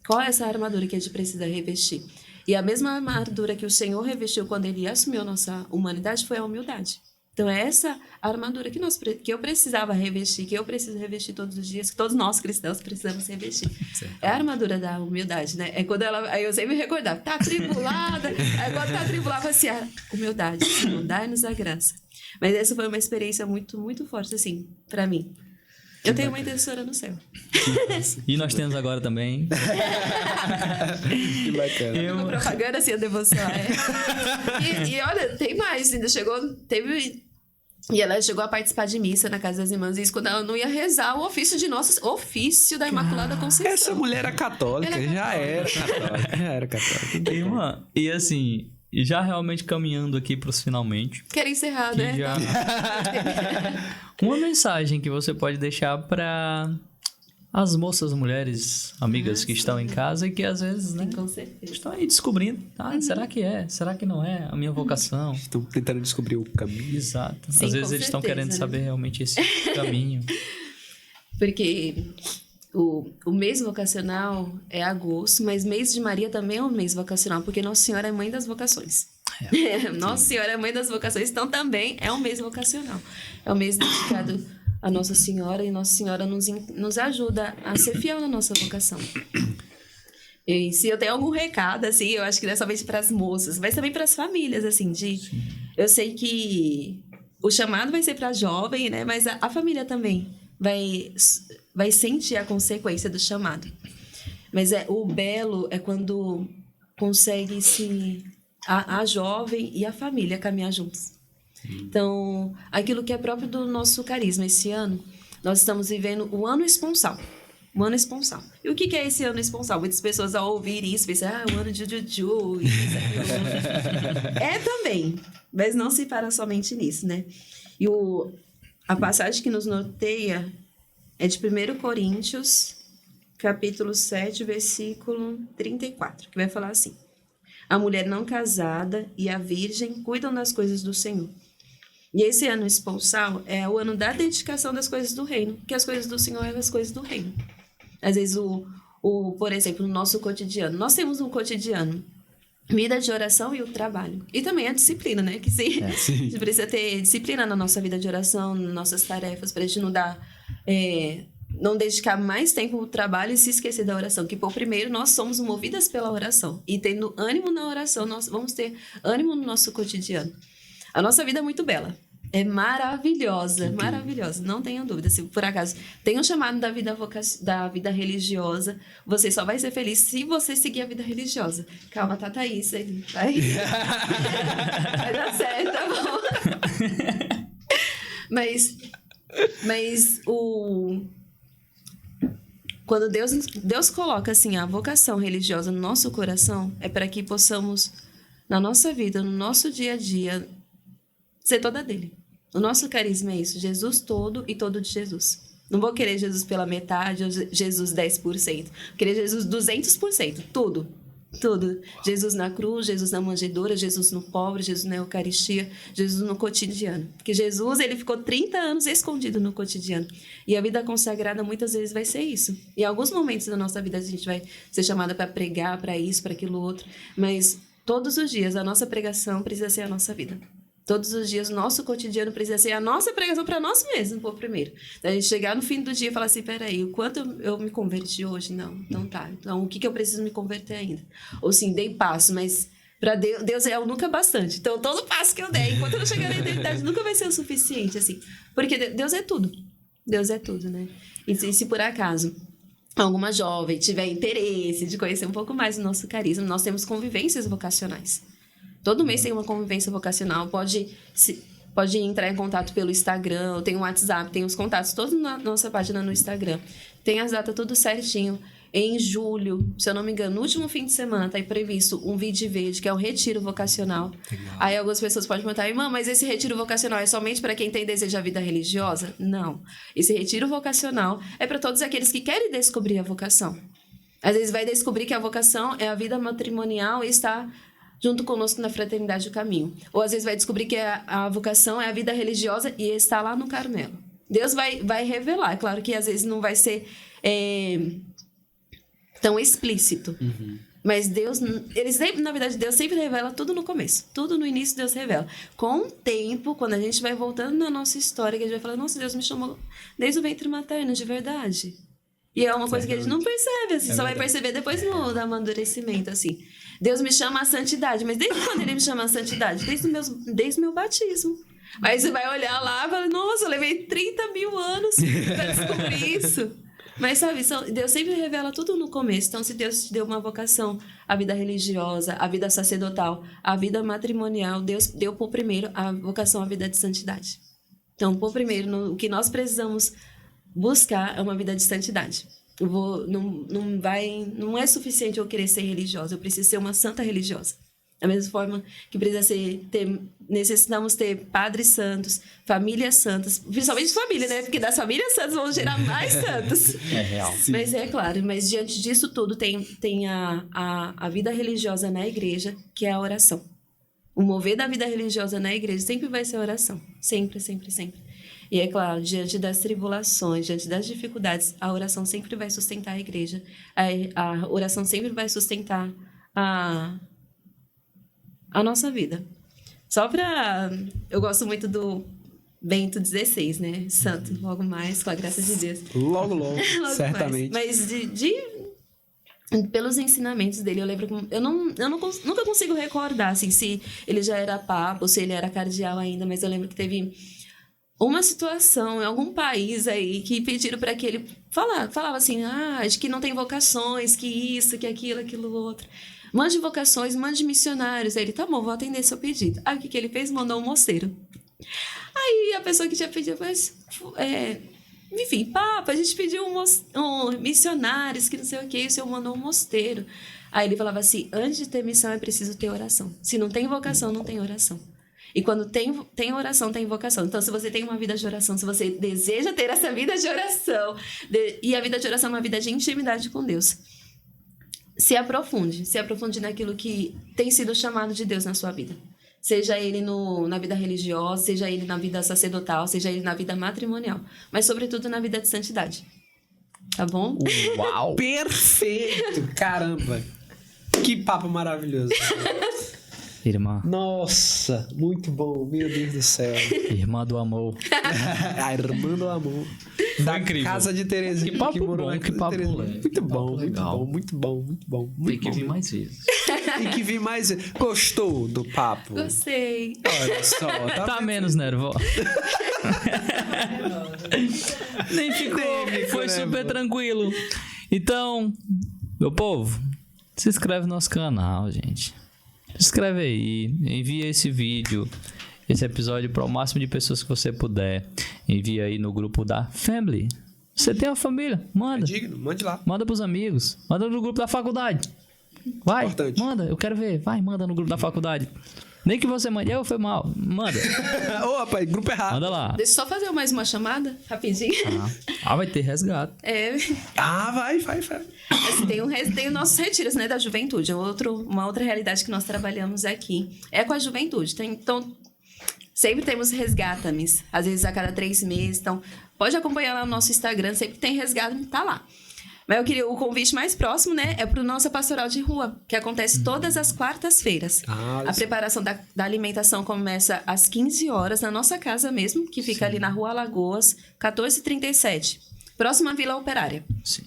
Qual é essa armadura que a gente precisa revestir? E a mesma armadura que o Senhor revestiu quando Ele assumiu a nossa humanidade foi a humildade. Então, é essa armadura que eu precisava revestir, que eu preciso revestir todos os dias, que todos nós cristãos precisamos revestir. Certo. É a armadura da humildade, né? É quando aí eu sempre me recordava, tá atribulada, aí quando tá atribulada, assim, a humildade, Senhor, dai-nos a graça. Mas essa foi uma experiência muito, muito forte, assim, pra mim. Eu tenho uma intercessora no céu. E nós temos agora também. Que bacana. Uma propaganda, assim, a devoção. E olha, tem mais, ainda e ela chegou a participar de missa na casa das irmãs, e isso quando ela não ia rezar o ofício da Imaculada Conceição. Essa mulher era católica, já era católica. Irmã, e assim, já realmente caminhando aqui pros finalmente. Quero encerrar, né? Uma mensagem que você pode deixar para as moças, mulheres, amigas que estão em casa e que às vezes, né, com certeza, estão aí descobrindo. Será que é? Será que não é a minha vocação? Estão tentando descobrir o caminho. Exato. Sim, às vezes eles estão querendo saber realmente esse caminho. Porque o mês vocacional é agosto, mas mês de Maria também é um mês vocacional, porque Nossa Senhora é mãe das vocações. Nossa Senhora é mãe das vocações, então também é um mês vocacional. É um mês dedicado a Nossa Senhora, e Nossa Senhora nos ajuda a ser fiel na nossa vocação. E se eu tenho algum recado, assim, eu acho que não é somente para as moças, mas também para as famílias, assim, eu sei que o chamado vai ser para jovem, né? Mas a família também vai sentir a consequência do chamado. Mas o belo é quando consegue a jovem e a família caminhar juntos. Então, aquilo que é próprio do nosso carisma, esse ano, nós estamos vivendo o ano esponsal. O ano esponsal. E o que é esse ano esponsal? Muitas pessoas, ao ouvir isso, pensam, o ano de Juju. É também, mas não se para somente nisso, né? E a passagem que nos norteia é de 1 Coríntios, capítulo 7, versículo 34, que vai falar assim: a mulher não casada e a virgem cuidam das coisas do Senhor. E esse ano esponsal é o ano da dedicação das coisas do reino, porque as coisas do Senhor são as coisas do reino. Às vezes, por exemplo, no nosso cotidiano, nós temos um cotidiano vida de oração e o trabalho. E também a disciplina, né? Que sim, a gente precisa ter disciplina na nossa vida de oração, nas nossas tarefas, pra gente não dar... não dedicar mais tempo ao trabalho e se esquecer da oração. Que, por primeiro, nós somos movidas pela oração. E tendo ânimo na oração, nós vamos ter ânimo no nosso cotidiano. A nossa vida é muito bela. É maravilhosa, maravilhosa. Não tenham dúvida. Se por acaso tem um chamado da vida religiosa, você só vai ser feliz se você seguir a vida religiosa. Calma, tá, Thaís. Vai dar certo, tá bom? Mas quando Deus coloca assim a vocação religiosa no nosso coração, é para que possamos, na nossa vida, no nosso dia a dia, ser toda dele. O nosso carisma é isso, Jesus todo e todo de Jesus. Não vou querer Jesus pela metade ou Jesus 10%. Vou querer Jesus 200%, tudo. Tudo. Jesus na cruz, Jesus na manjedoura, Jesus no pobre, Jesus na Eucaristia, Jesus no cotidiano. Porque Jesus, ele ficou 30 anos escondido no cotidiano. E a vida consagrada muitas vezes vai ser isso. Em alguns momentos da nossa vida a gente vai ser chamada para pregar, para isso, para aquilo outro. Mas todos os dias a nossa pregação precisa ser a nossa vida. Todos os dias, o nosso cotidiano precisa ser a nossa pregação para nós mesmos, por primeiro. A gente chegar no fim do dia e falar assim, peraí, o quanto eu me converti hoje? Não, então tá. Então, o que eu preciso me converter ainda? Ou sim, dei passo, mas para Deus é o nunca bastante. Então, todo passo que eu der, enquanto eu não chegar na eternidade, nunca vai ser o suficiente, assim. Porque Deus é tudo. Deus é tudo, né? E se por acaso alguma jovem tiver interesse de conhecer um pouco mais do nosso carisma, nós temos convivências vocacionais. Todo mês tem uma convivência vocacional, pode entrar em contato pelo Instagram, tem o WhatsApp, tem os contatos todos na nossa página no Instagram. Tem as datas tudo certinho. Em julho, se eu não me engano, no último fim de semana, está aí previsto um vídeo verde, que é um retiro vocacional. Legal. Aí algumas pessoas podem perguntar, irmã, mas esse retiro vocacional é somente para quem tem desejo da vida religiosa? Não. Esse retiro vocacional é para todos aqueles que querem descobrir a vocação. Às vezes vai descobrir que a vocação é a vida matrimonial e está junto conosco na Fraternidade do Caminho. Ou às vezes vai descobrir que a vocação é a vida religiosa e está lá no Carmelo. Deus vai revelar. Claro que às vezes não vai ser tão explícito. Uhum. Mas Deus, na verdade, Deus sempre revela tudo no começo. Tudo no início Deus revela. Com o tempo, quando a gente vai voltando na nossa história, que a gente vai falar, nossa, Deus me chamou desde o ventre materno, de verdade. E é uma coisa que a gente não percebe, assim, só vai perceber depois do amadurecimento, assim. Deus me chama à santidade, mas desde quando ele me chama à santidade? Desde o meu batismo. Aí você vai olhar lá e fala, nossa, eu levei 30 mil anos para descobrir isso. Mas, sabe, Deus sempre revela tudo no começo. Então, se Deus te deu uma vocação, a vida religiosa, a vida sacerdotal, a vida matrimonial, Deus deu por primeiro a vocação à vida de santidade. Então, por primeiro, o que nós precisamos buscar é uma vida de santidade. Não é suficiente eu querer ser religiosa, eu preciso ser uma santa religiosa. Da mesma forma que necessitamos ter padres santos, famílias santas, principalmente família, né? Porque das famílias santas vão gerar mais santos. É real. Sim. Mas é claro, mas diante disso tudo tem a vida religiosa na igreja, que é a oração. O mover da vida religiosa na igreja sempre vai ser a oração. Sempre, sempre, sempre. E é claro, diante das tribulações, diante das dificuldades, a oração sempre vai sustentar a igreja. A oração sempre vai sustentar a nossa vida. Eu gosto muito do Bento XVI, né? Santo, logo mais, com a graça de Deus. Logo, certamente. Mais. Mas pelos ensinamentos dele, eu lembro que nunca consigo recordar assim, se ele já era papa ou se ele era cardeal ainda, mas eu lembro que teve uma situação em algum país aí que pediram para que ele falava assim, de que não tem vocações, que isso, que aquilo outro. Mande vocações, mande missionários. Aí ele, tá bom, vou atender seu pedido. Aí o que ele fez? Mandou um mosteiro. Aí a pessoa que tinha pedido, enfim, papa, a gente pediu missionários, que não sei o que, o senhor mandou um mosteiro. Aí ele falava assim, antes de ter missão é preciso ter oração. Se não tem vocação, não tem oração. E quando tem oração, tem vocação. Então, se você tem uma vida de oração, se você deseja ter essa vida de oração, e a vida de oração é uma vida de intimidade com Deus, se aprofunde naquilo que tem sido chamado de Deus na sua vida. Seja ele na vida religiosa, seja ele na vida sacerdotal, seja ele na vida matrimonial, mas sobretudo na vida de santidade. Tá bom? Uau! Perfeito! Caramba! Que papo maravilhoso. Irmã. Nossa, muito bom. Meu Deus do céu. Irmã do amor. A irmã do amor. Da incrível. casa de Terezinha. Que papo morou bom, na que casa de papo Terezinha. leve, Muito que bom, papo muito legal. bom, muito bom, muito bom. Tem Muito que bom. vir mais vezes. Tem que vir mais. Gostou do papo? Gostei. Olha só. Tá vendo? menos nervosa. Nem ficou. Nem Foi ficou super nervoso. tranquilo. Então, meu povo, se inscreve no nosso canal, gente. Se inscreve aí. Envia esse vídeo, esse episódio para o máximo de pessoas que você puder. Envia aí no grupo da Family. Você tem uma família? Manda. É digno, mande lá. Manda pros amigos. Manda no grupo da faculdade. Vai, Importante. manda. Eu quero ver. Vai, manda no grupo da faculdade. Nem que você mande. Foi mal. Manda. Ô, rapaz, grupo errado. Manda lá. Deixa eu só fazer mais uma chamada, rapidinho. Vai ter resgate. É, Vai. assim, tem os nossos retiros, né, da juventude. Uma outra realidade que nós trabalhamos aqui é com a juventude. Então, sempre temos resgata-mes, às vezes a cada 3 meses. Então, pode acompanhar lá no nosso Instagram, sempre tem resgata-me, tá lá. Mas eu queria o convite mais próximo, né? É pro nossa pastoral de rua, que acontece todas as quartas-feiras. A preparação da alimentação começa às 15 horas na nossa casa mesmo, que fica ali na Rua Alagoas, 1437, próxima à Vila Operária. Sim.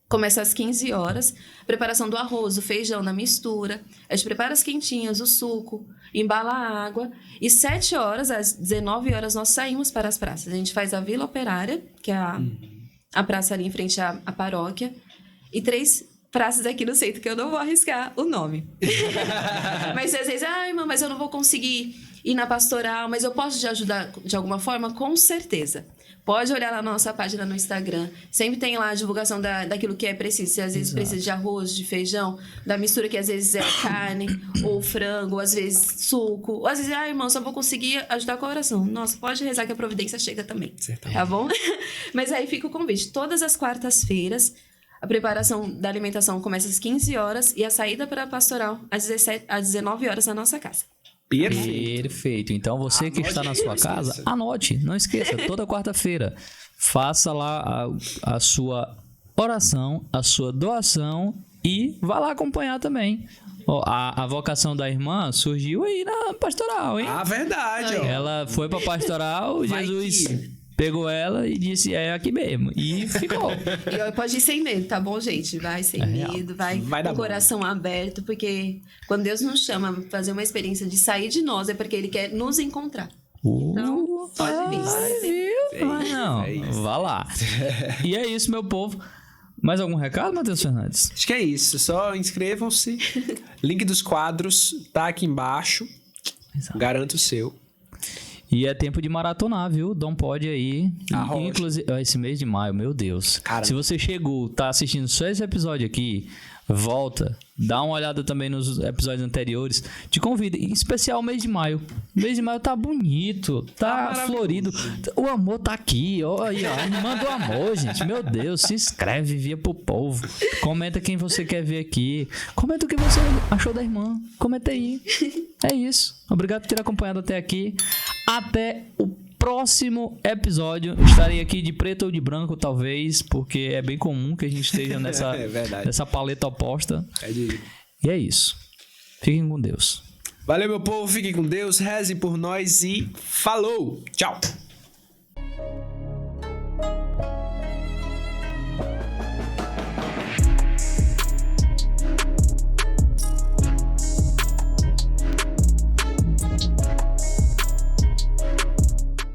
Começa às 15 horas, preparação do arroz, do feijão, na mistura. A gente prepara as quentinhas, o suco, embala a água. E 7 horas, às 19 horas, nós saímos para as praças. A gente faz a Vila Operária, que é a praça ali em frente à paróquia. E 3 praças aqui no centro, que eu não vou arriscar o nome. Mas às vezes, irmã, mas eu não vou conseguir ir na pastoral, mas eu posso te ajudar de alguma forma? Com certeza. Pode olhar lá na nossa página no Instagram. Sempre tem lá a divulgação daquilo que é preciso. Se às vezes precisa de arroz, de feijão, da mistura que às vezes é carne, ou frango, ou às vezes suco. Ou às vezes, irmão, só vou conseguir ajudar com a oração. Nossa, pode rezar que a providência chega também. Certamente. Tá bom? Mas aí fica o convite. Todas as quartas-feiras, a preparação da alimentação começa às 15 horas e a saída para a pastoral às 19 horas na nossa casa. Perfeito. Então, você que está na sua casa, anote. Não esqueça, toda quarta-feira, faça lá a sua oração, a sua doação e vá lá acompanhar também. A vocação da irmã surgiu aí na pastoral, hein? Verdade, ó. Ela foi pra pastoral, Vai Jesus que- pegou ela e disse, é aqui mesmo. E ficou. E pode ir sem medo, tá bom, gente? Vai sem medo, vai dar com o bom. coração aberto, porque quando Deus nos chama a fazer uma experiência de sair de nós, é porque Ele quer nos encontrar. Então, pode vir. Não, vá lá. E é isso, meu povo. Mais algum recado, Matheus Fernandes? Acho que é isso. Só inscrevam-se. Link dos quadros tá aqui embaixo. Exato. Garanto o seu. E é tempo de maratonar, viu? Dom pode aí. Arrocha. Inclusive, esse mês de maio, meu Deus. Caramba. Se você chegou, tá assistindo só esse episódio aqui, volta, dá uma olhada também nos episódios anteriores. Te convido, em especial o mês de maio. O mês de maio tá bonito, tá florido. O amor tá aqui, ó, aí, ó. Irmã do amor, gente. Meu Deus, se inscreve, envia pro povo. Comenta quem você quer ver aqui. Comenta o que você achou da irmã. Comenta aí. É isso. Obrigado por ter acompanhado até aqui. Até o próximo episódio. Estarei aqui de preto ou de branco, talvez, porque é bem comum que a gente esteja nessa, É verdade. nessa paleta oposta. E E é isso. Fiquem com Deus. Valeu, meu povo. Fiquem com Deus. Rezem por nós e falou. Tchau.